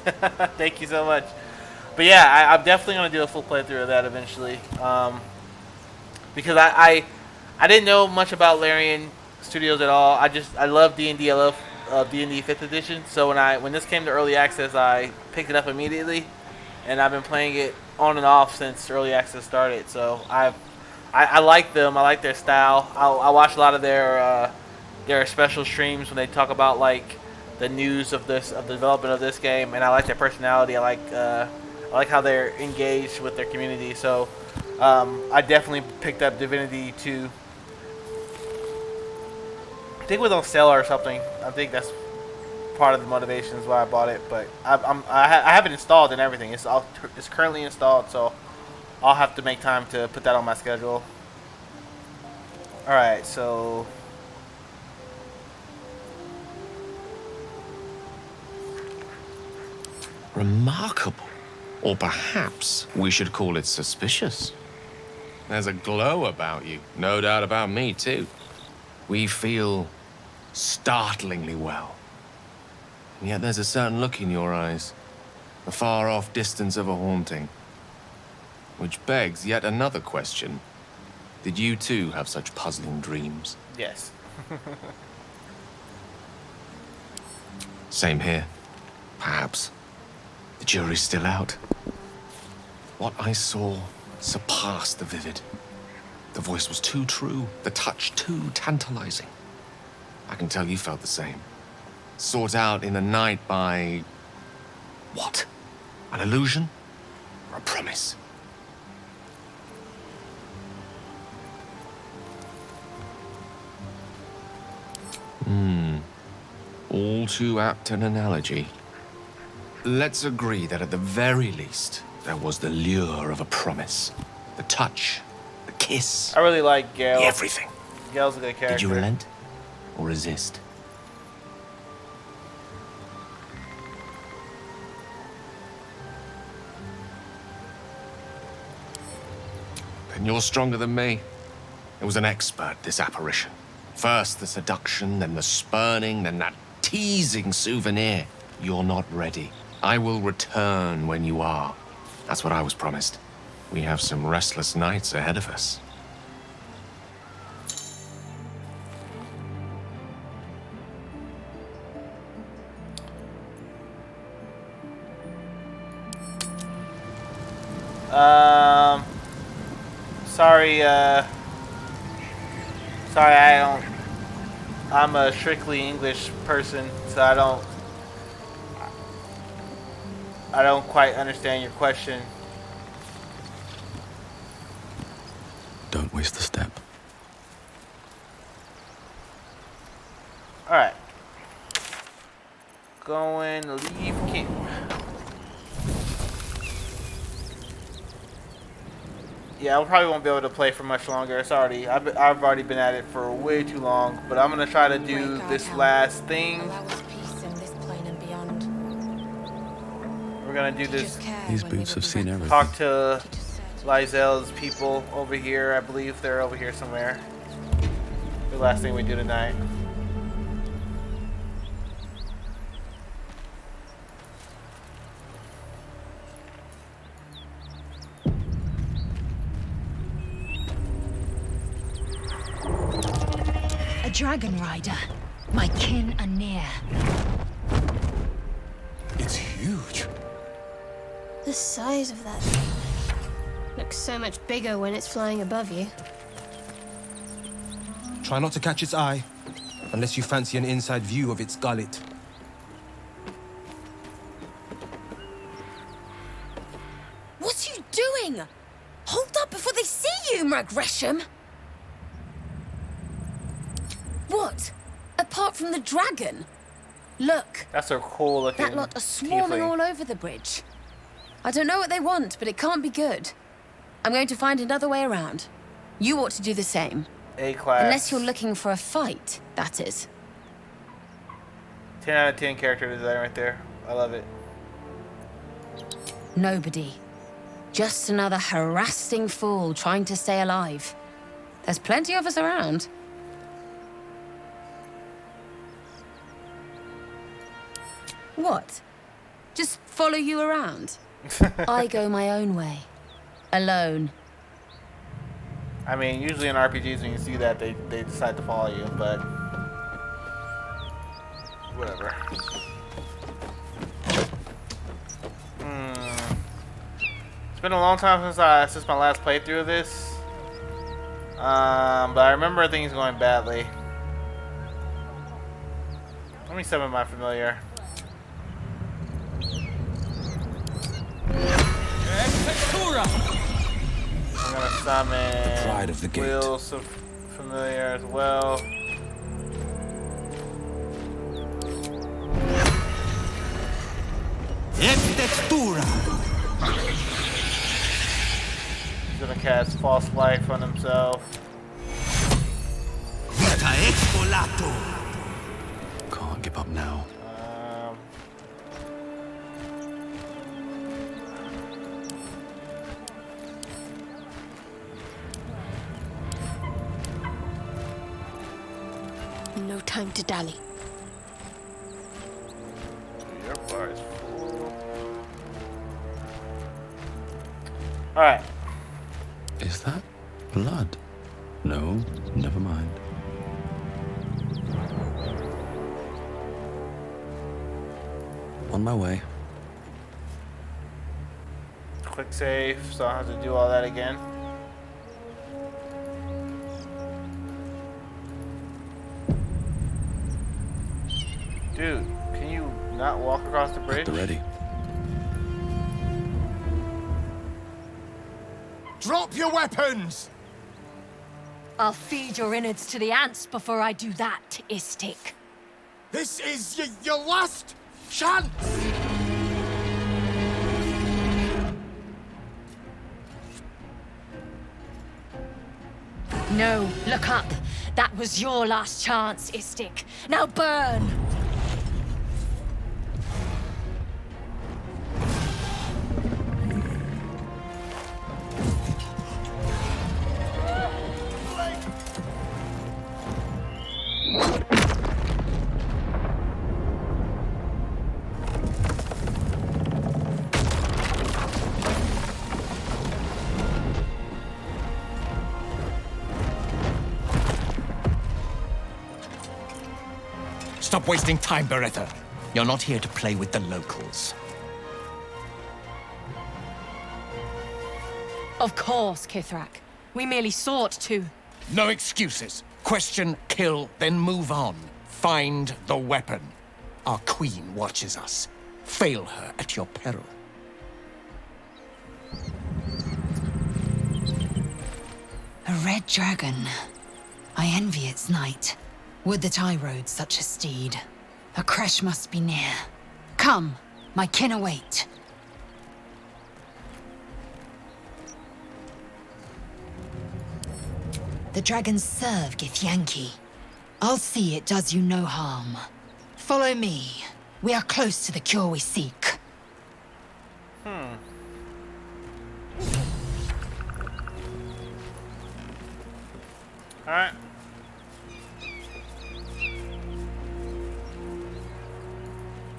thank you so much. But yeah, I'm definitely gonna do a full playthrough of that eventually. Because I didn't know much about Larian Studios at all. I love D&D. I love D&D 5th edition. So when this came to early access, I picked it up immediately, and I've been playing it on and off since early access started. So I like them. I like their style. I watch a lot of their special streams when they talk about like the news of the development of this game, and I like their personality. I like how they're engaged with their community. So I definitely picked up Divinity 2. I think it was on sale or something. I think that's part of the motivations why I bought it. But I have it installed and everything. It's currently installed, so I'll have to make time to put that on my schedule. All right, so. Remarkable. Or perhaps we should call it suspicious. There's a glow about you. No doubt about me, too. We feel startlingly well. And yet there's a certain look in your eyes. The far-off distance of a haunting. Which begs yet another question. Did you, too, have such puzzling dreams? Yes. Same here. Perhaps. The jury's still out. What I saw surpassed the vivid. The voice was too true, the touch too tantalizing. I can tell you felt the same. Sought out in the night by... what? An illusion? Or a promise? All too apt an analogy. Let's agree that at the very least, there was the lure of a promise. The touch, the kiss. I really like Gale. Everything. Gale's a good character. Did you relent or resist? Then you're stronger than me. It was an expert, this apparition. First the seduction, then the spurning, then that teasing souvenir. you're not ready. I will return when you are. That's what I was promised. We have some restless nights ahead of us. Sorry, I'm a strictly English person, so I don't quite understand your question. Don't waste the step. Alright. Going to leave camp. Yeah, I probably won't be able to play for much longer. I've already been at it for way too long, but I'm gonna try to do this last thing. We're gonna do this. These boots have seen everything. Talk to Lysel's people over here. I believe they're over here somewhere. The last thing we do tonight. A dragon rider. My kin are near. It's huge. The size of that thing looks so much bigger when it's flying above you. Try not to catch its eye, unless you fancy an inside view of its gullet. What are you doing? Hold up before they see you, Gresham. What? Apart from the dragon? Look. That's a cool looking. That lot are swarming all over the bridge. I don't know what they want, but it can't be good. I'm going to find another way around. You ought to do the same. A-class. Unless you're looking for a fight, that is. 10 out of 10 character design right there. I love it. Nobody. Just another harassing fool trying to stay alive. There's plenty of us around. What? Just follow you around? I go my own way. Alone. I mean, usually in RPGs when you see that, they decide to follow you, but... whatever. It's been a long time since my last playthrough of this. But I remember things going badly. Let me summon my familiar. I'm gonna summon the pride of the gate. Will's familiar as well. He's gonna cast false life on himself. Can't give up now. No time to dally. Your bar is full. Alright. Is that blood? No, never mind. On my way. Quick save, so I don't have to do all that again. Dude, can you not walk across the bridge? At the ready. Drop your weapons! I'll feed your innards to the ants before I do that, Istik. This is your last chance! No, look up. That was your last chance, Istik. Now burn! Stop wasting time, Beretta. You're not here to play with the locals. Of course, Kithrak. We merely sought to... No excuses. Question, kill, then move on. Find the weapon. Our queen watches us. Fail her at your peril. A red dragon. I envy its knight. Would that I rode such a steed. A crash must be near. Come, my kin await. The dragons serve Githyanki. I'll see it does you no harm. Follow me. We are close to the cure we seek. Alright.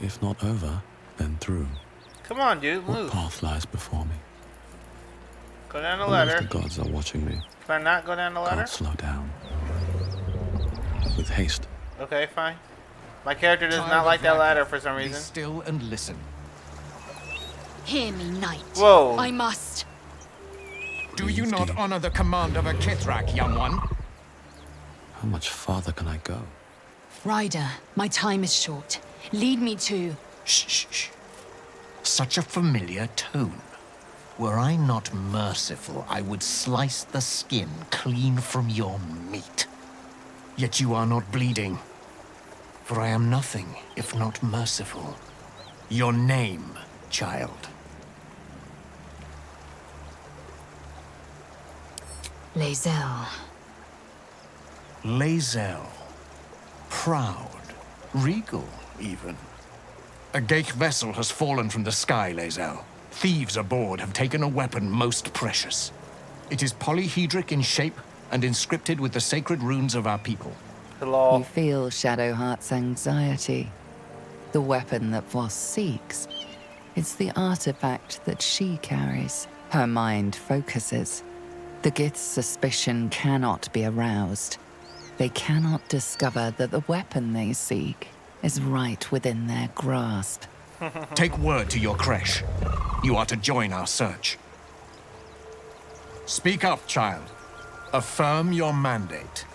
If not over, then through. Come on, dude, What move. path lies before me? Go down the All of ladder. the gods are watching me. Can I not go down the ladder? Can't slow down. With haste. Okay, fine. My character does Child not of like that Vlaakith, ladder for some Be reason. still and listen. Hear me, knight. Whoa. I must. Do you not honor the command of a Kithrak, young one? How much farther can I go? Ryder, my time is short. Lead me to... Shh. Such a familiar tone. Were I not merciful, I would slice the skin clean from your meat. Yet you are not bleeding. For I am nothing if not merciful. Your name, child. Lae'zel. Lae'zel. Proud. Regal, even. A Ghaik vessel has fallen from the sky, Lae'zel. Thieves aboard have taken a weapon most precious. It is polyhedric in shape and inscripted with the sacred runes of our people. You feel Shadowheart's anxiety. The weapon that Voss seeks. It's the artifact that she carries. Her mind focuses. The Gith's suspicion cannot be aroused. They cannot discover that the weapon they seek is right within their grasp. Take word to your creche. You are to join our search. Speak up, child. Affirm your mandate.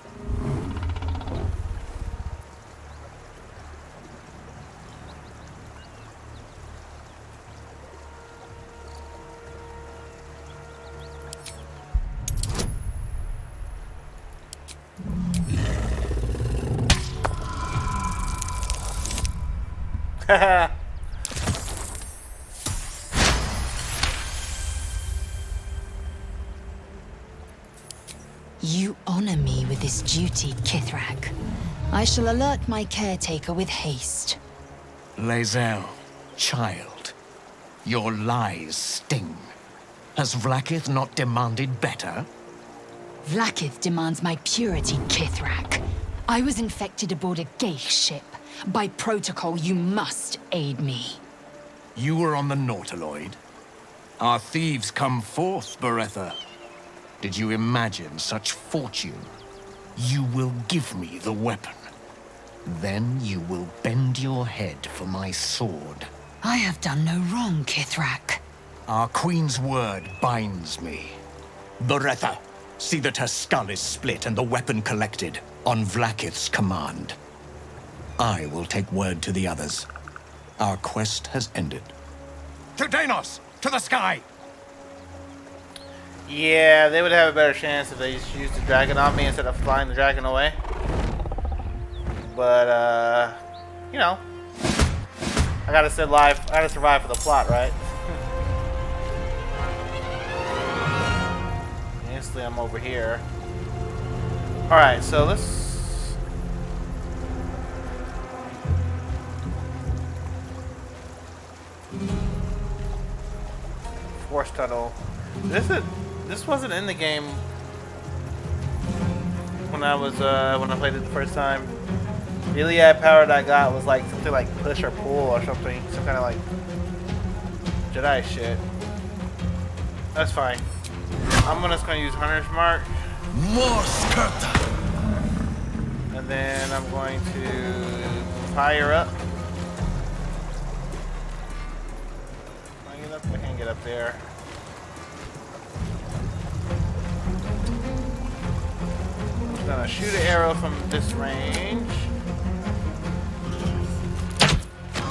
You honor me with this duty, Kithrak. I shall alert my caretaker with haste. Lae'zel, child, your lies sting. Has Vlaakith not demanded better? Vlaakith demands my purity, Kithrak. I was infected aboard a Ghaik ship. By protocol, you must aid me. You were on the Nautiloid. Our thieves come forth, Beretta. Did you imagine such fortune? You will give me the weapon. Then you will bend your head for my sword. I have done no wrong, Kithrak. Our queen's word binds me. Beretta, see that her skull is split and the weapon collected, on Vlaakith's command. I will take word to the others. Our quest has ended. To Danos! To the sky! Yeah, they would have a better chance if they just used the dragon on me instead of flying the dragon away. But, you know, I gotta stay alive. I gotta survive for the plot, right? Instantly, I'm over here. All right, so let's. Force tunnel. This wasn't in the game when I played it the first time. The Iliad power that I got was like something like push or pull or something, some kind of like Jedi shit. That's fine. I'm just gonna use Hunter's Mark. And then I'm going to higher up. Can I get up? I can't get up there. I'm gonna shoot an arrow from this range.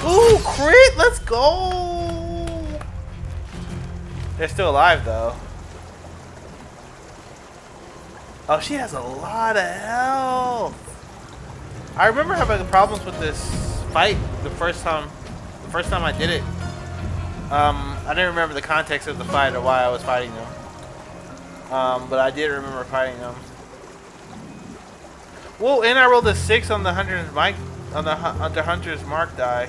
Ooh, crit! Let's go! They're still alive though. Oh, she has a lot of health. I remember having problems with this fight the first time I did it. I didn't remember the context of the fight or why I was fighting them. But I did remember fighting them. Whoa, and I rolled a 6 on the Hunter's Mark die.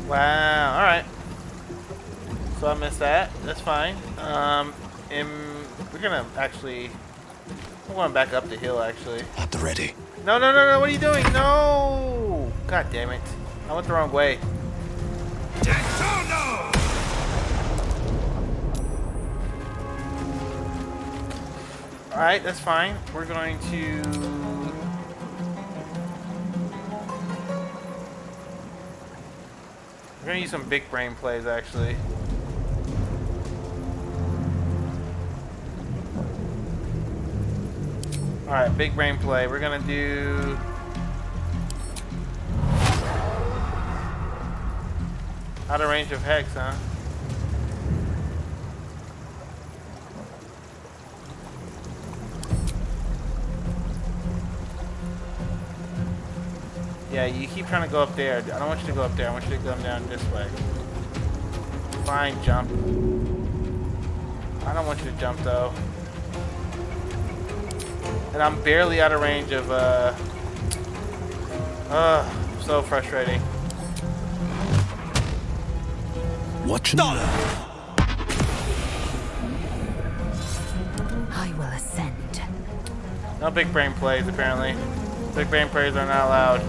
Wow, alright. So I missed that. That's fine. We're gonna actually... I'm going back up the hill, actually. At the ready. No, no, no, no, what are you doing? No! God damn it. I went the wrong way. Alright, that's fine. We're going to... We're going to use some big brain plays, actually. Alright, big brain play. We're going to do... Out of range of Hex, huh? Yeah, you keep trying to go up there. I don't want you to go up there. I want you to come down this way. Fine, jump. I don't want you to jump, though. And I'm barely out of range of, so frustrating. Watch now. I will ascend. No big brain plays, apparently. Big brain plays are not allowed.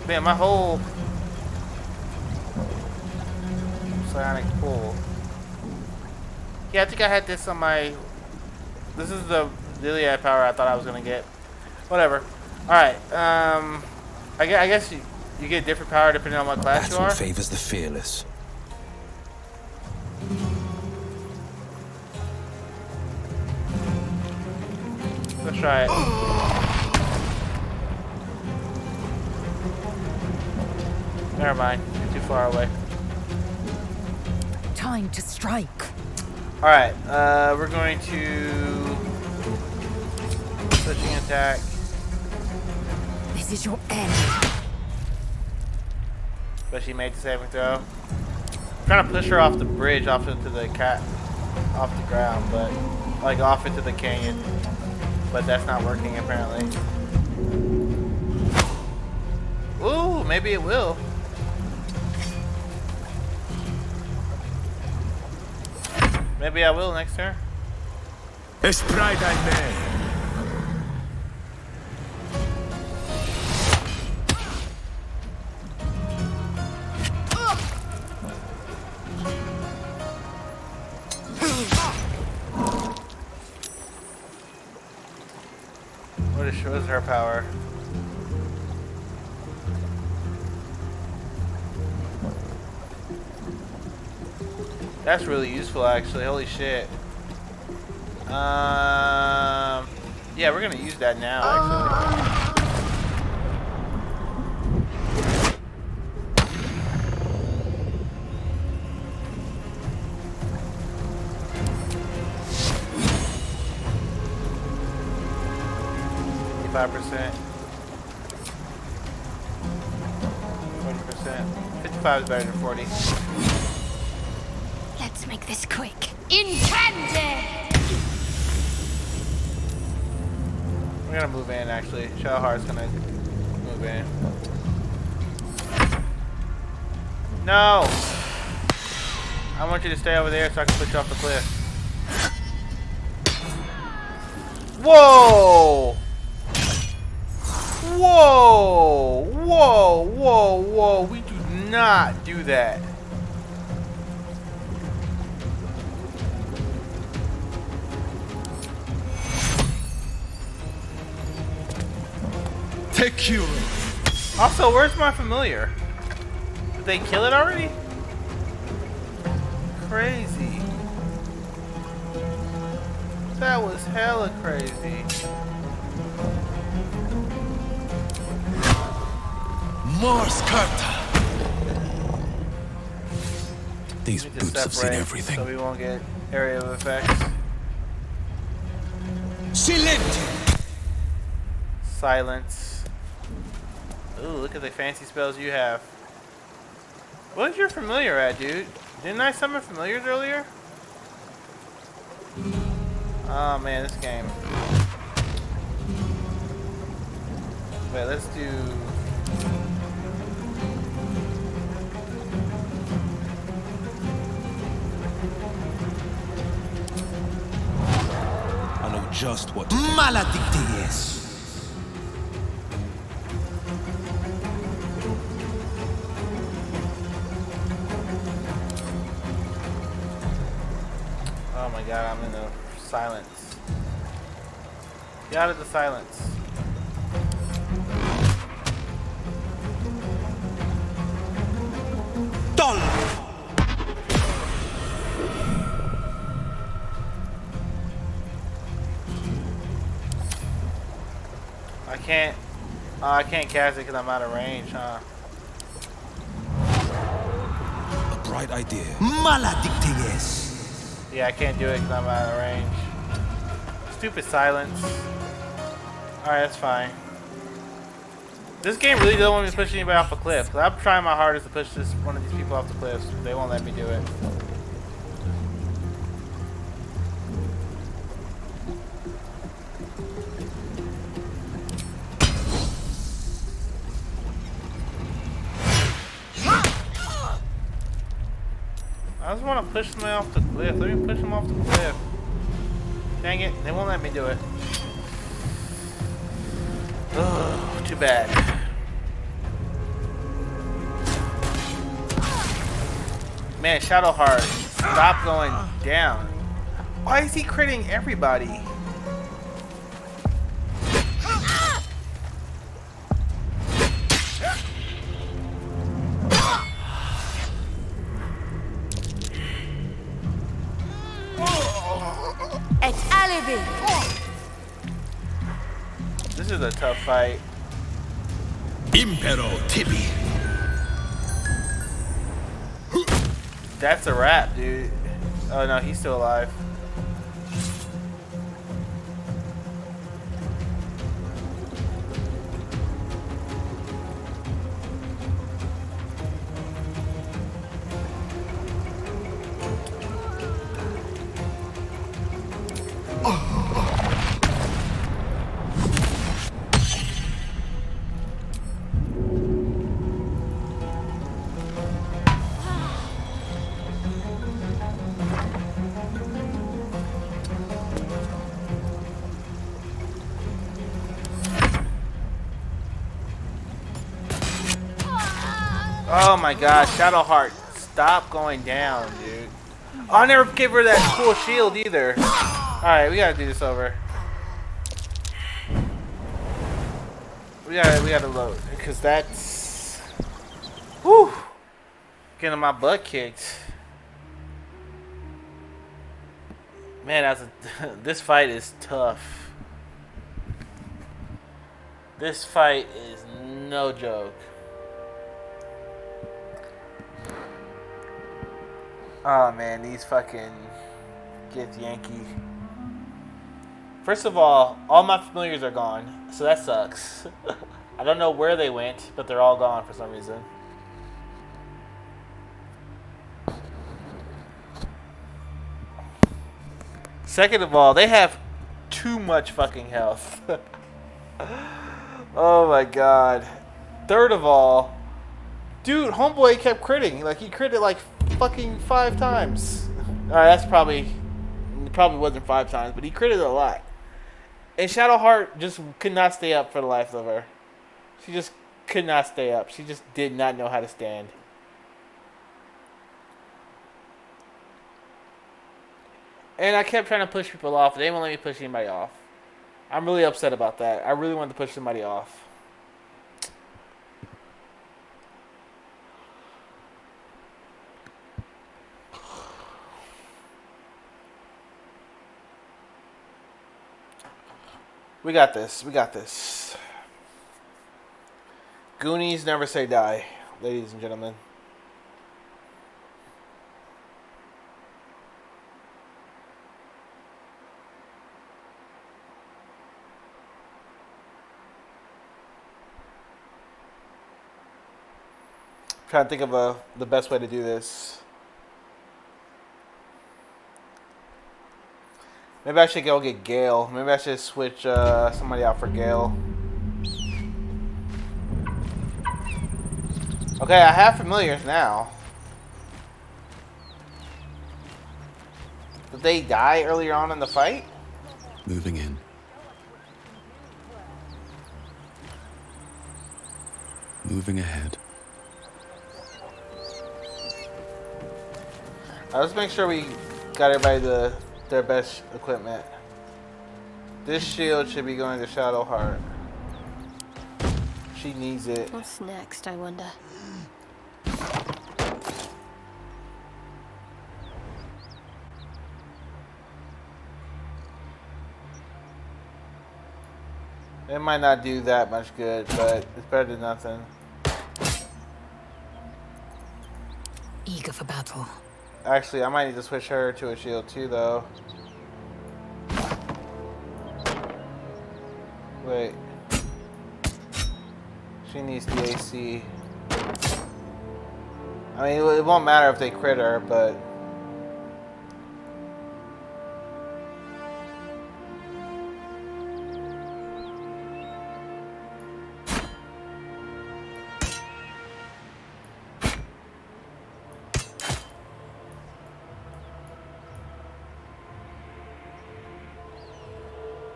Man, my whole psionic pool. Yeah, I think I had this on my... This is the Iliad power I thought I was going to get. Whatever. Alright, I guess you get different power depending on what class you are. Battle favors the fearless. Let's try it. Never mind. You're too far away. Time to strike. Alright, we're going to... Switching attack. This is your end. But she made the saving throw. I'm trying to push her off the bridge, off into the off the ground, but... Like, off into the canyon. But that's not working, apparently. Ooh, maybe it will. Maybe I will next turn. What is her power? That's really useful, actually. Holy shit. Yeah, we're gonna use that now, actually. 55%. 40%. 55 is better than 40. Let's make this quick. Incandid! We're gonna move in, actually. Shadowheart's gonna move in. No! I want you to stay over there so I can push you off the cliff. Whoa! Whoa! Whoa! Whoa! Whoa! We do not do that. Secure. Also, where's my familiar? Did they kill it already? Crazy. That was hella crazy. Mars Carta. These We just boots have seen separate everything. so we won't get area of effects. Silence. Ooh, look at the fancy spells you have. What's your familiar at, dude? Didn't I summon familiars earlier? Oh man, this game. Wait, let's do... I know just what to do. Maledictes. Oh my god, I'm in the silence. Get out of the silence. I can't cast it because I'm out of range, huh? A bright idea. Maledictes. Yeah, I can't do it because I'm out of range. Stupid silence. Alright, that's fine. This game really doesn't want me to push anybody off a cliff. 'Cause I'm trying my hardest to push one of these people off the cliffs. They won't let me do it. I just want to push somebody off the cliff. Let me push them off the cliff. Dang it, they won't let me do it. Ugh, too bad. Man, Shadowheart, stop going down. Why is he critting everybody? This is a tough fight. Impero Tibi. That's a wrap, dude. Oh no, he's still alive. Oh my god, Shadowheart, stop going down, dude. Oh, I never gave her that cool shield either. Alright, we gotta do this over. We gotta load, because that's... Whew! Getting my butt kicked. Man, this fight is tough. This fight is no joke. Oh man, these fucking get Yankee. First of all my familiars are gone, so that sucks. I don't know where they went, but they're all gone for some reason. Second of all, they have too much fucking health. Oh my god. Third of all, dude, homeboy kept critting. Like, he critted like fucking 5 times. Alright, that's probably wasn't 5 times, but he critted a lot. And Shadowheart just could not stay up for the life of her. She just could not stay up. She just did not know how to stand. And I kept trying to push people off. They won't let me push anybody off. I'm really upset about that. I really wanted to push somebody off. We got this. We got this. Goonies never say die, ladies and gentlemen. Trying to think of the best way to do this. Maybe I should go get Gale. Maybe I should switch somebody out for Gale. Okay, I have familiars now. Did they die earlier on in the fight? Moving in. Moving ahead. Let's make sure we got everybody their best equipment. This shield should be going to Shadowheart. She needs it. What's next, I wonder? It might not do that much good, but it's better than nothing. Eager for battle. Actually, I might need to switch her to a shield too, though. Wait. She needs the AC. I mean, it won't matter if they crit her, but...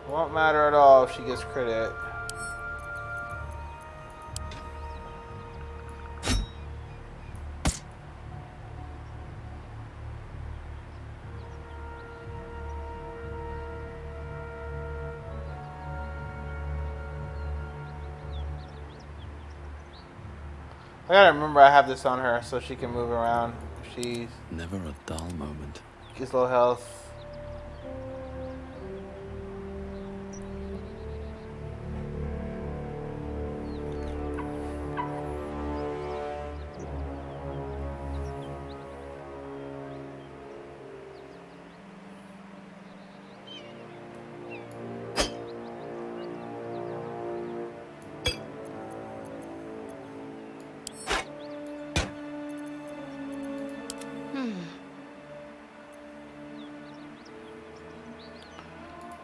won't matter at all if she gets crit. I gotta remember I have this on her so she can move around if she Never a dull moment. gets low health.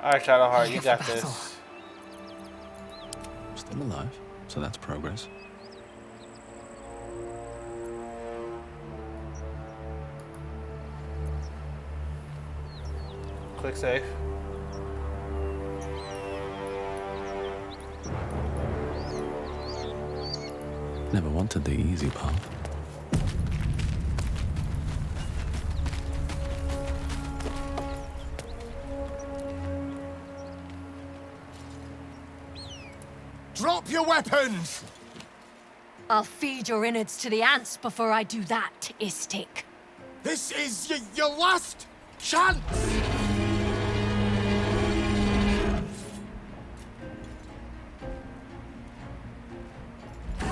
Alright, Shadowheart, you got this. Still alive, so that's progress. Quick save. Never wanted the easy path. Drop your weapons! I'll feed your innards to the ants before I do that, Istik. This is your last chance!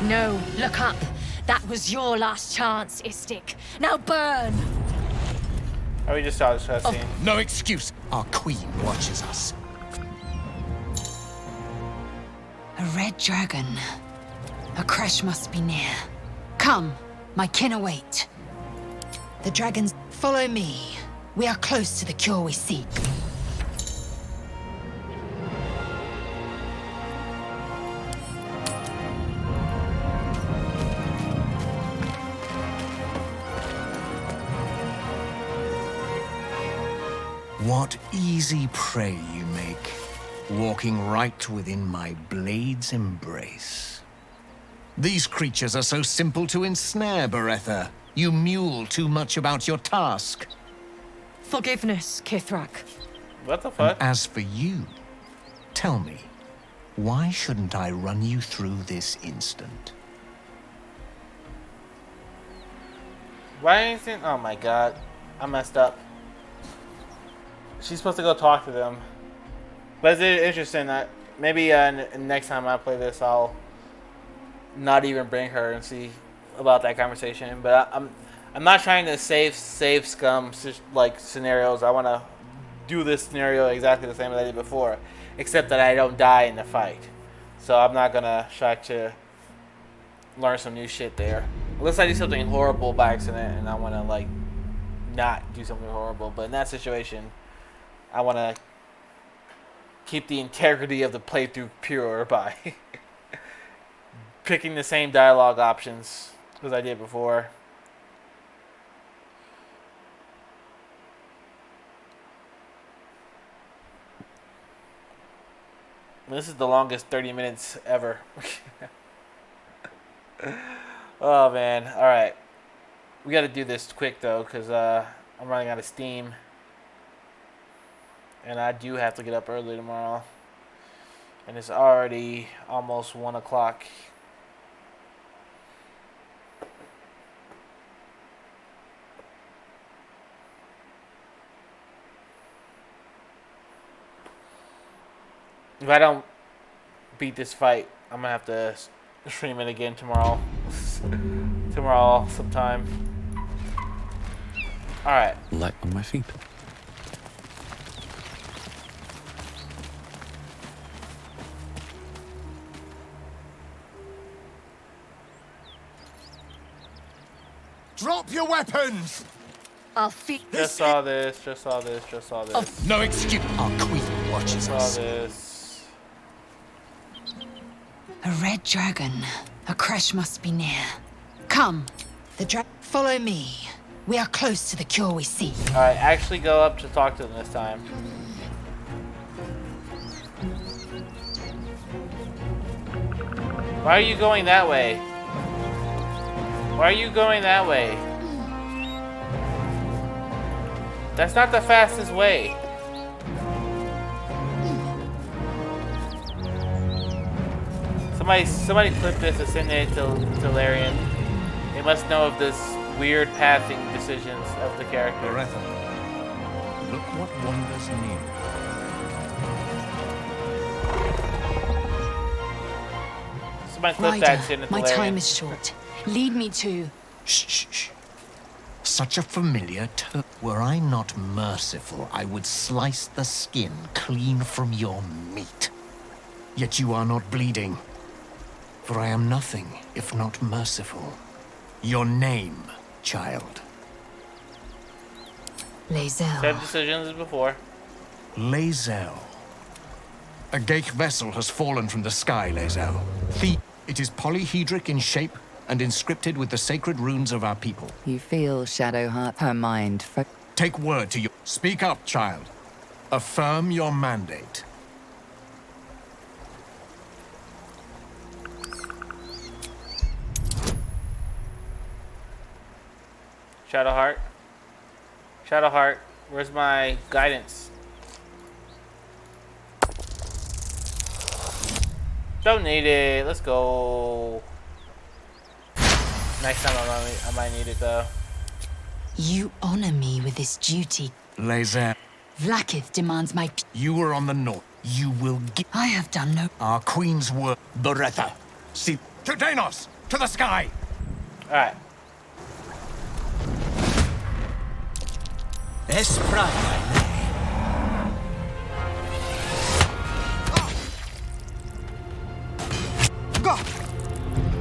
No, look up. That was your last chance, Istik. Now burn! Oh, we just saw this cutscene. No excuse. Our queen watches us. A red dragon. A crash must be near. Come, my kin await. The dragons, follow me. We are close to the cure we seek. What easy prey you make, walking right within my blade's embrace. These creatures are so simple to ensnare, Beretha. You mule too much about your task. Forgiveness, Kithrak. What the fuck? And as for you, tell me, why shouldn't I run you through this instant? Why anything? Oh my god. I messed up. She's supposed to go talk to them. But it's interesting that Maybe next time I play this, I'll not even bring her and see about that conversation. But I'm not trying to save scum like scenarios. I want to do this scenario exactly the same as I did before, except that I don't die in the fight. So I'm not gonna try to learn some new shit there. Unless I do something horrible by accident and I want to like not do something horrible. But in that situation, I want to keep the integrity of the playthrough pure by picking the same dialogue options as I did before. This is the longest 30 minutes ever. Oh man, alright. We gotta do this quick though, because I'm running out of steam. And I do have to get up early tomorrow. And it's already almost 1 o'clock. If I don't beat this fight, I'm gonna have to stream it again tomorrow. Tomorrow sometime. Alright. Light on my feet. Drop your weapons! I'll feed Just saw this. Oh, no excuse. Our queen watches us. Saw this. A red dragon. A crash must be near. Come, follow me. We are close to the cure we seek. Alright, actually go up to talk to them this time. Why are you going that way? Why are you going that way? That's not the fastest way. Somebody clip this and send it to Larian. They must know of this weird pathing decisions of the character. Loretha, look what wonders near. Somebody clip Ryder, that and send it to my Larian. time is short. Lead me to... Shh. Such a familiar tone. Were I not merciful, I would slice the skin clean from your meat. Yet you are not bleeding. For I am nothing if not merciful. Your name, child. Lae'zel. Same decisions as before. Lae'zel. A Ghaik vessel has fallen from the sky, Lae'zel. It is polyhedric in shape and inscripted with the sacred runes of our people. You feel Shadowheart, her mind. Take word to you. Speak up, child. Affirm your mandate. Shadowheart, where's my guidance? Don't need it. Let's go. Next time I might need it though. You honor me with this duty. Lae'zel. Vlaakith demands my... You were on the north. You will get... I have done no... Our queen's word. Loretha. See... To Danos! To the sky! Alright.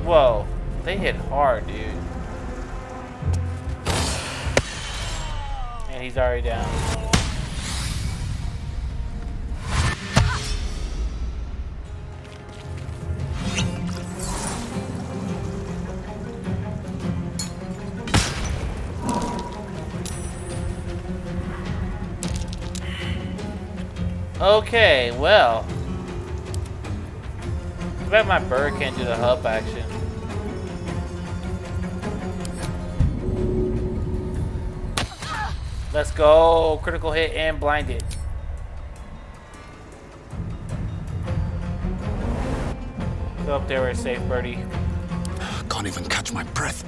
Whoa, they hit hard, dude. And he's already down. Okay, well. I bet my bird can't do the hub action. Let's go. Critical hit and blinded. Go up there where it's safe, birdie. Can't even catch my breath.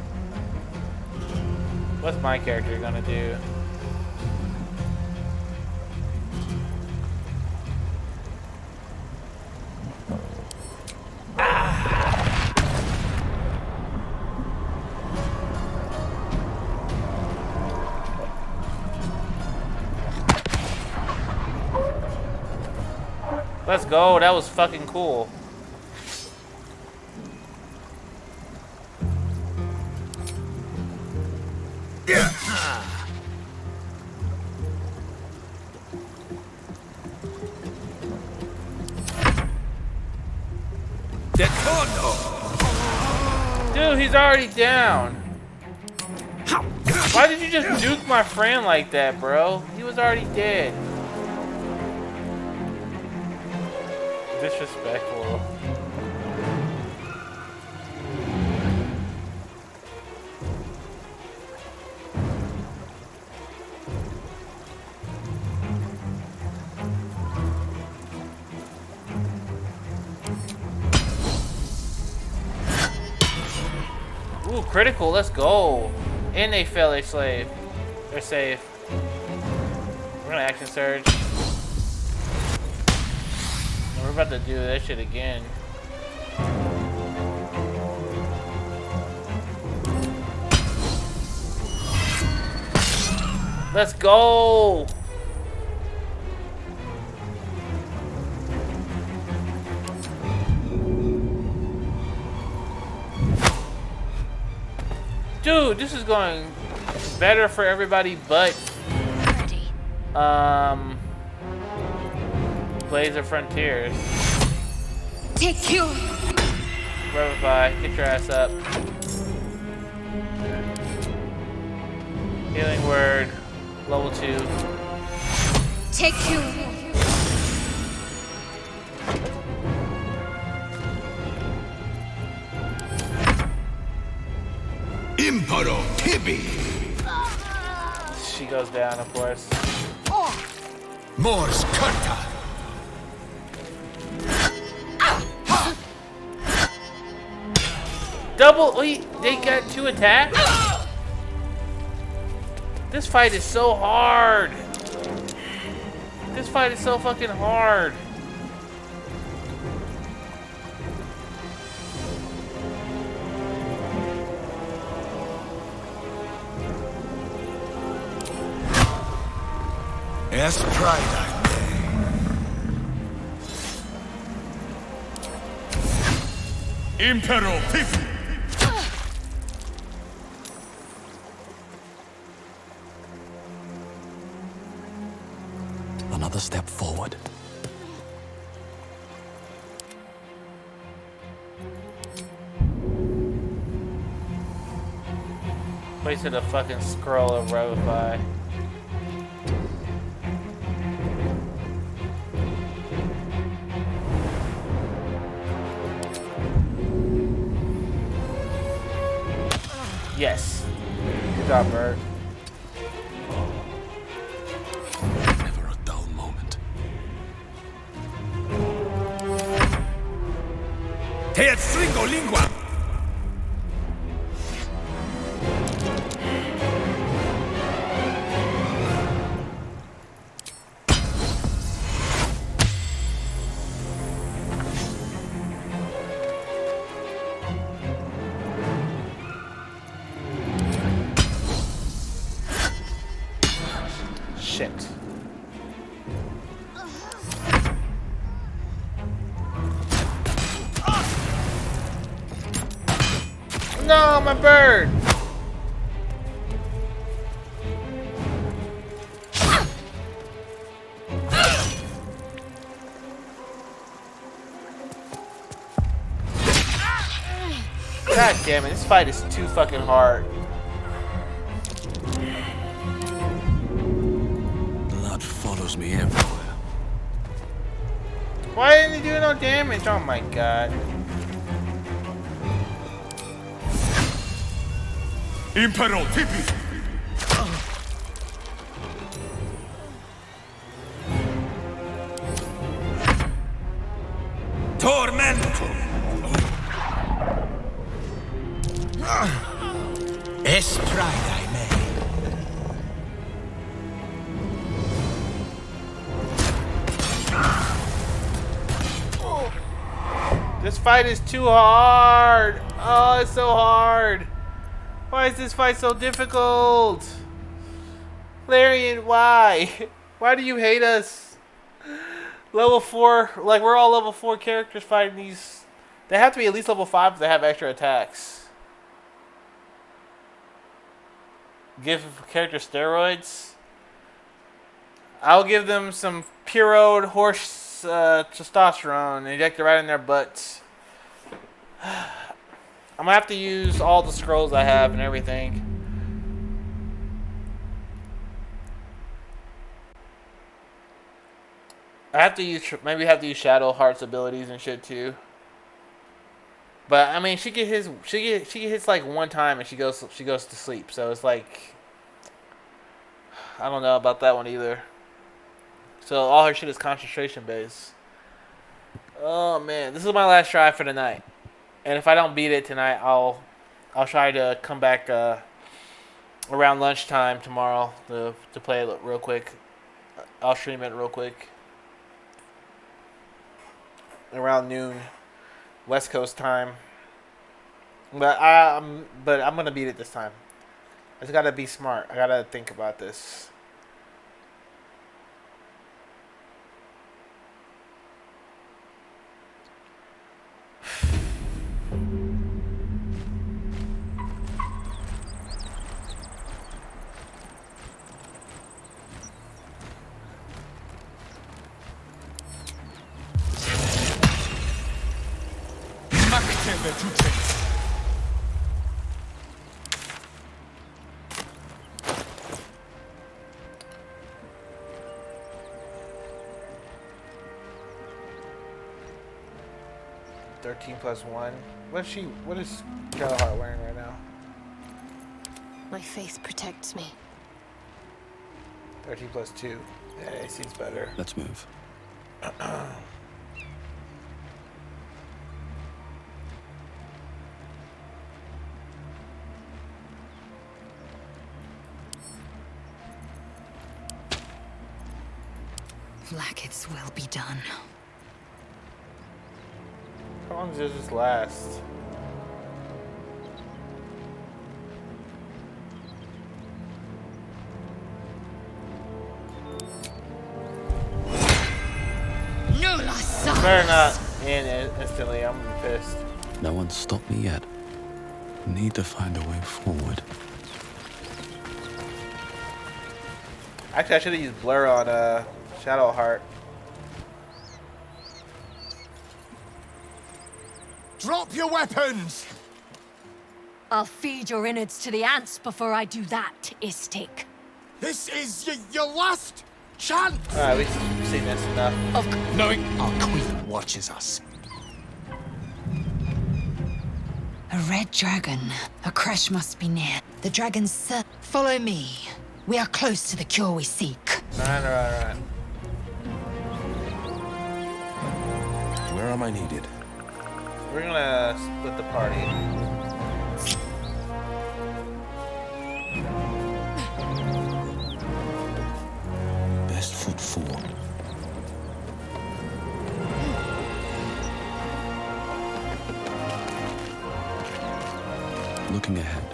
What's my character gonna do? Let's go. That was fucking cool. Dude, he's already down. Why did you just nuke my friend like that, bro? He was already dead. Disrespectful. Ooh, critical, let's go. And they fell a slave. They're safe. We're gonna action surge. And we're about to do that shit again. Let's go! Dude, this is going better for everybody but Blaze of Frontiers. Take you. Revivify, get your ass up. Healing word, level 2. Take you. Impero Tibi. She goes down, of course. Mors Karta. Double. Wait, they got 2 attacks? This fight is so hard. This fight is so fucking hard. Es Pride. Impero Tibi. Another step forward. Wasted a fucking scroll of Revivify. Yes. Good job, Bert. Never a dull moment. Te stringo lingua. Shit. No, my bird! God damn it, this fight is too fucking hard. Blood follows me everywhere. Why didn't he do no damage? Oh my god. Impero Tibi. Tormento. Es Pride me. This fight is too hard. Oh, it's so hard. Why is this fight so difficult? Larian, why? Why do you hate us? level 4, like we're all level 4 characters fighting these. They have to be at least level 5 if they have extra attacks. Give character steroids. I'll give them some pureed horse testosterone and inject it right in their butts. I'm gonna have to use all the scrolls I have and everything. I have to use, maybe have to use Shadow Heart's abilities and shit too. But I mean, she hits like one time and she goes to sleep. So it's like, I don't know about that one either. So all her shit is concentration based. Oh man, this is my last try for the night. And if I don't beat it tonight, I'll try to come back around lunchtime tomorrow to play it real quick. I'll stream it real quick. Around noon, West Coast time. But I'm gonna beat it this time. I just gotta be smart. I gotta think about this. Maktebe 13 plus 1. What is Shadowheart wearing right now? My faith protects me. 13 plus 2. Yeah, it seems better. Let's move. Blackets will be done. How long does this last? Better not end instantly. I'm pissed. No one's stopped me yet. Need to find a way forward. Actually, I should have used Blur on Shadowheart. Drop your weapons! I'll feed your innards to the ants before I do that, Istik. This is your last chance! Alright, we've seen this enough. Of knowing our queen watches us. A red dragon. A crash must be near. The dragon's follow me. We are close to the cure we seek. Alright. Where am I needed? We're gonna split the party. Best foot forward. Looking ahead.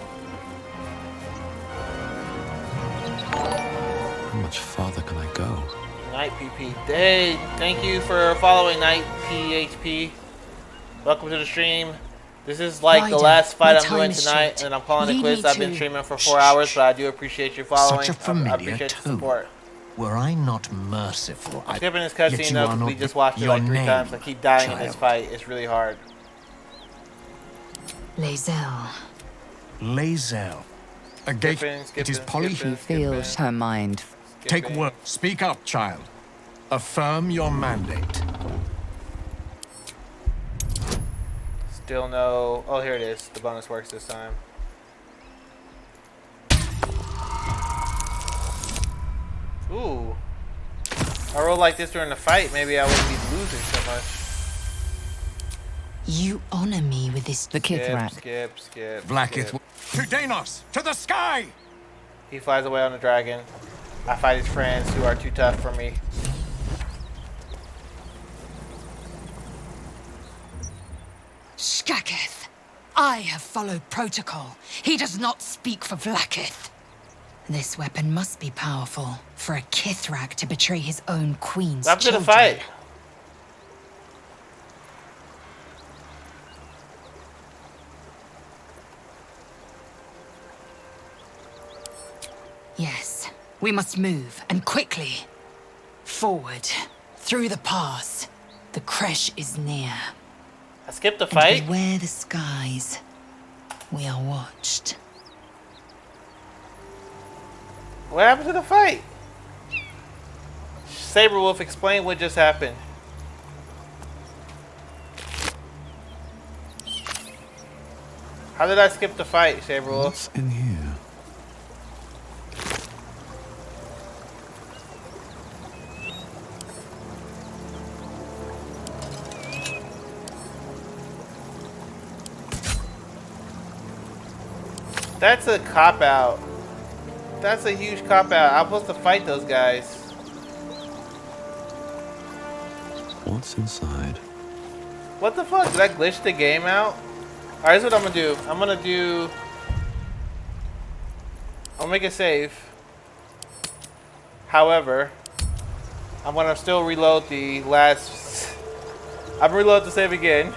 How much farther can I go? Night PP. Hey, thank you for following Night PHP. Welcome to the stream. This is like the last fight I'm doing tonight, and I'm calling it quits. I've been streaming for 4 hours, but I do appreciate you following. Such a familiar I appreciate your support. Were I not merciful, I'm skipping this cutscene though, because we just watched it like 3 times. I keep dying in this fight. It's really hard. Lae'zel. Lae'zel. A gate. It is poly. She feels her mind. Take word. Speak up, child. Affirm your mandate. Still no. Oh, here it is. The bonus works this time. Ooh. If I rolled like this during the fight, maybe I wouldn't be losing so much. You honor me with this. The Kithrak. Skip. Blackith. To Danos! To the sky! He flies away on the dragon. I fight his friends who are too tough for me. Skaketh. I have followed protocol. He does not speak for Blackith. This weapon must be powerful for a Kithrak to betray his own queen's I'm gonna children. fight. We must move, and quickly. Forward, through the pass. The creche is near. I skipped the fight? And beware the skies. We are watched. What happened to the fight? Saberwolf, explain what just happened. How did I skip the fight, Saberwolf? What's in here? That's a cop-out. That's a huge cop-out. I'm supposed to fight those guys. What's inside? What the fuck? Did I glitch the game out? Alright, here's what I'm gonna do. I'll make a save. However, I'm gonna still reload the last... I'm gonna reload the save again.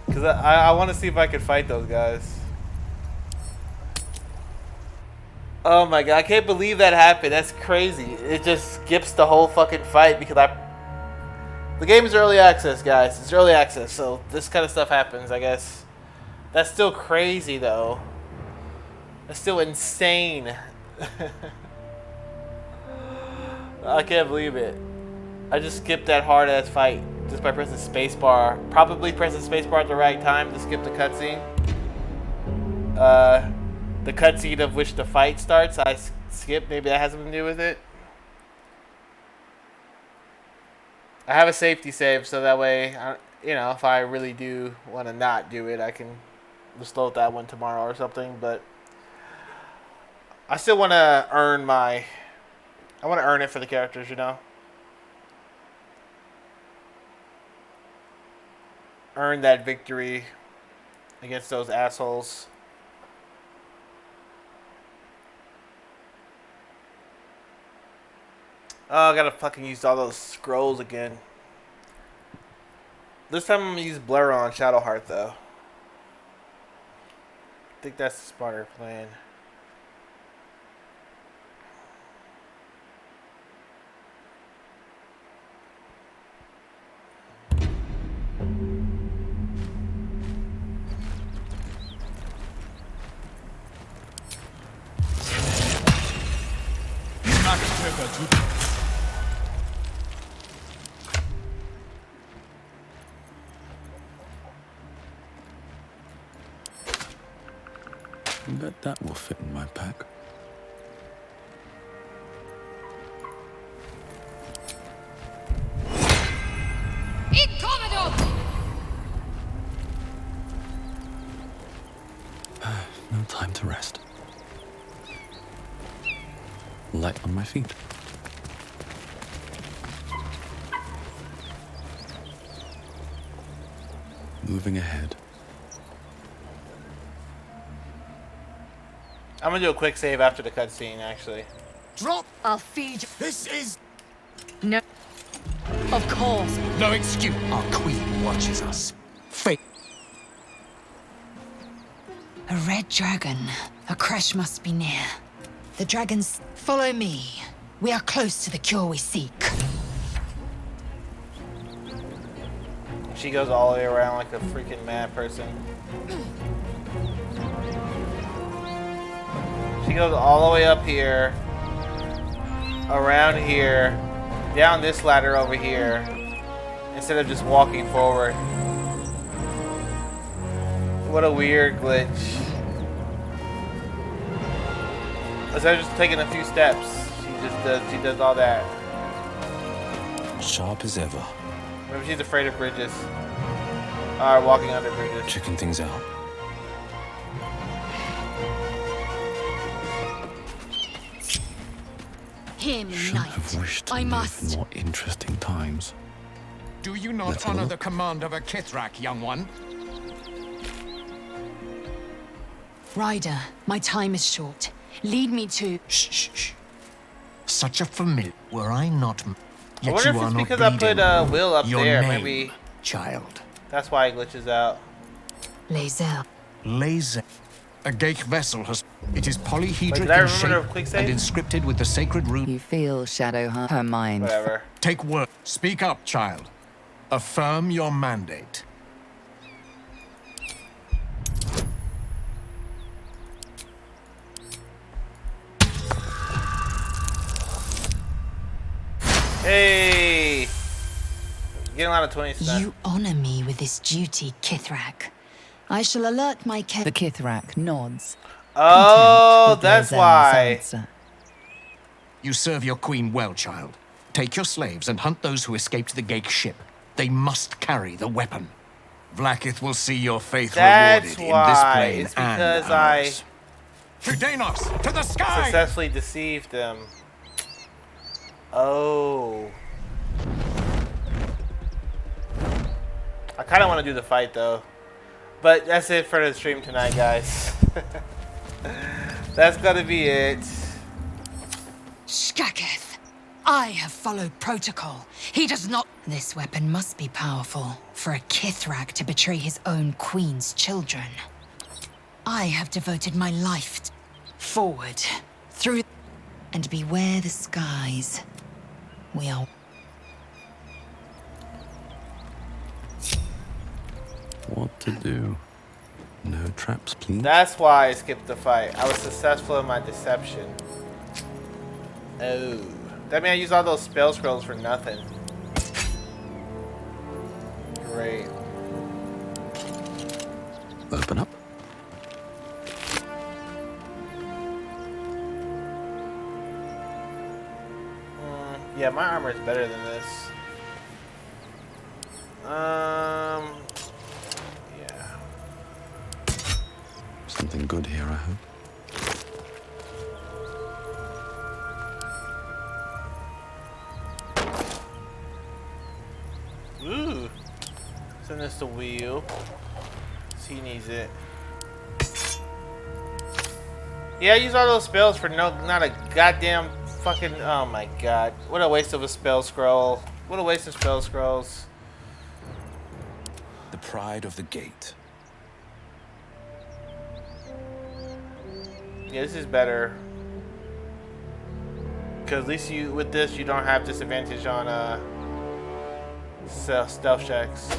Because I want to see if I can fight those guys. Oh my god, I can't believe that happened. That's crazy. It just skips the whole fucking fight because the game is early access, guys. It's early access, so this kind of stuff happens, I guess. That's still crazy, though. That's still insane. I can't believe it. I just skipped that hard-ass fight just by pressing spacebar. Probably pressing spacebar at the right time to skip the cutscene. The cutscene of which the fight starts, I skipped. Maybe that has something to do with it. I have a safety save, so that way, you know, if I really do want to not do it, I can just load that one tomorrow or something. But I still want to earn my... I want to earn it for the characters, you know? Earn that victory against those assholes. Oh, I gotta fucking use all those scrolls again. This time I'm gonna use Blur on Shadowheart, though. I think that's the smarter plan. I bet that will fit in my pack. No time to rest. Light on my feet. Moving ahead. I'm gonna do a quick save after the cutscene, actually. Drop! I'll feed you. This is... No. Of course. No excuse. Our queen watches us. Fate. A red dragon. A crash must be near. The dragons... Follow me. We are close to the cure we seek. She goes all the way around like a freaking mad person. She goes all the way up here, around here, down this ladder over here, instead of just walking forward. What a weird glitch. Instead of just taking a few steps, she does all that. Sharp as ever. Maybe she's afraid of bridges. Or walking under bridges. Checking things out. Hear me, Should have wished to I live must. in more interesting times. Do you not Let's have a honor look. the command of a Kithrak, young one? Ryder, my time is short. Lead me to... Shh. Such a familiar... Were I not... I wonder if it's because I put Will up Your there, name, maybe. Child. That's why it glitches out. Lae'zel. Lae'zel. A Gake vessel has... It is polyhedric Wait, did I in remember shape to quick and save? inscripted with the sacred rune. You feel Shadowheart, her mind. Whatever. Take word. Speak up, child. Affirm your mandate. Hey! Getting a lot of 20s now. You honor me with this duty, Kithrak. I shall alert my The Kithrak nods. Oh, content with that's Lozen's why. answer. You serve your queen well, child. Take your slaves and hunt those who escaped the Gake ship. They must carry the weapon. Vlaakith will see your faith That's rewarded in this why. plane It's and because I ours. To Danos, to the sky! successfully deceived them. Oh. I kind of want to do the fight though. But that's it for the stream tonight, guys. That's gotta be it. Shkaketh, I have followed protocol. He does not... This weapon must be powerful for a Kithrak to betray his own queen's children. I have devoted my life forward, through, and beware the skies. We are... What to do? No traps, please. That's why I skipped the fight. I was successful in my deception. Oh. That means I used all those spell scrolls for nothing. Great. Open up. Yeah, my armor is better than this. Yeah. Something good here, I hope. Ooh. Send this to Wheel. He needs it. Yeah, I use all those spells for not a goddamn fucking... Oh my god. What a waste of a spell scroll. What a waste of spell scrolls. The pride of the gate. Yeah, this is better. Because at least with this, you don't have disadvantage on stealth checks.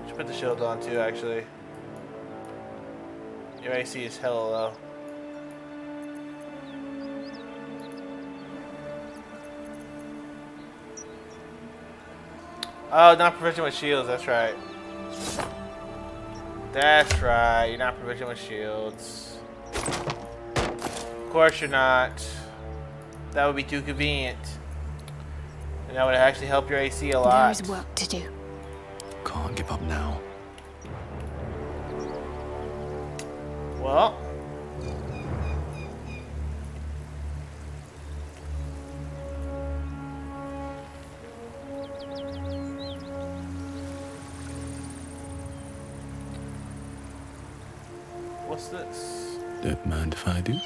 Should put the shield on too, actually. Your AC is hella low. Oh, not proficient with shields, that's right. That's right, you're not proficient with shields. Of course you're not. That would be too convenient. And that would actually help your AC a lot. There is work to do. Can't give up now. Well. What's this? Don't mind if I do.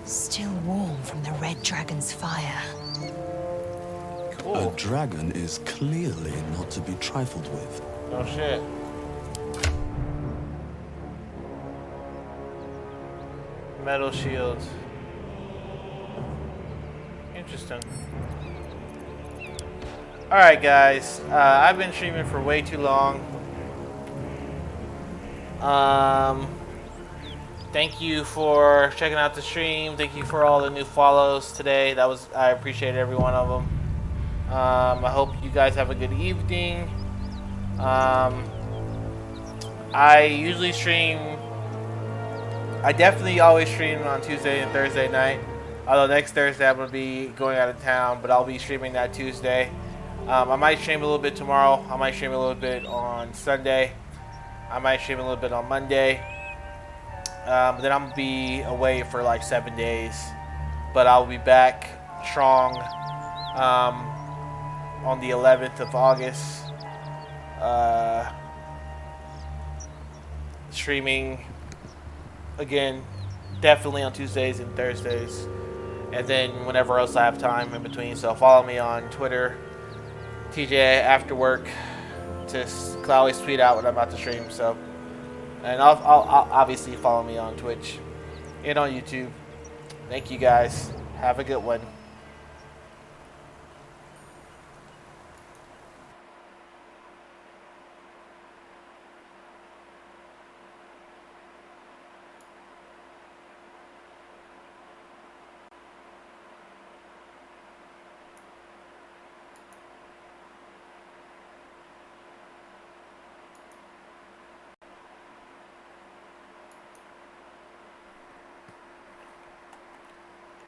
Still warm from the red dragon's fire. Cool. A dragon is clearly not to be trifled with. Oh shit. Metal shield. Interesting. Alright guys, I've been streaming for way too long. Thank you for checking out the stream. Thank you for all the new follows today. I appreciate every one of them. I hope you guys have a good evening. I usually stream. I definitely always stream on Tuesday and Thursday night. Although next Thursday I'm going to be going out of town, but I'll be streaming that Tuesday. I might stream a little bit tomorrow. I might stream a little bit on Sunday. I might stream a little bit on Monday. Then I'm going to be away for like 7 days. But I'll be back strong on the 11th of August. Streaming again, definitely on Tuesdays and Thursdays. and then whenever else I have time in between. So follow me on Twitter, TJ After Work, cause I always tweet out when I'm about to stream. So, and I'll obviously follow me on Twitch and on YouTube. Thank you guys. Have a good one.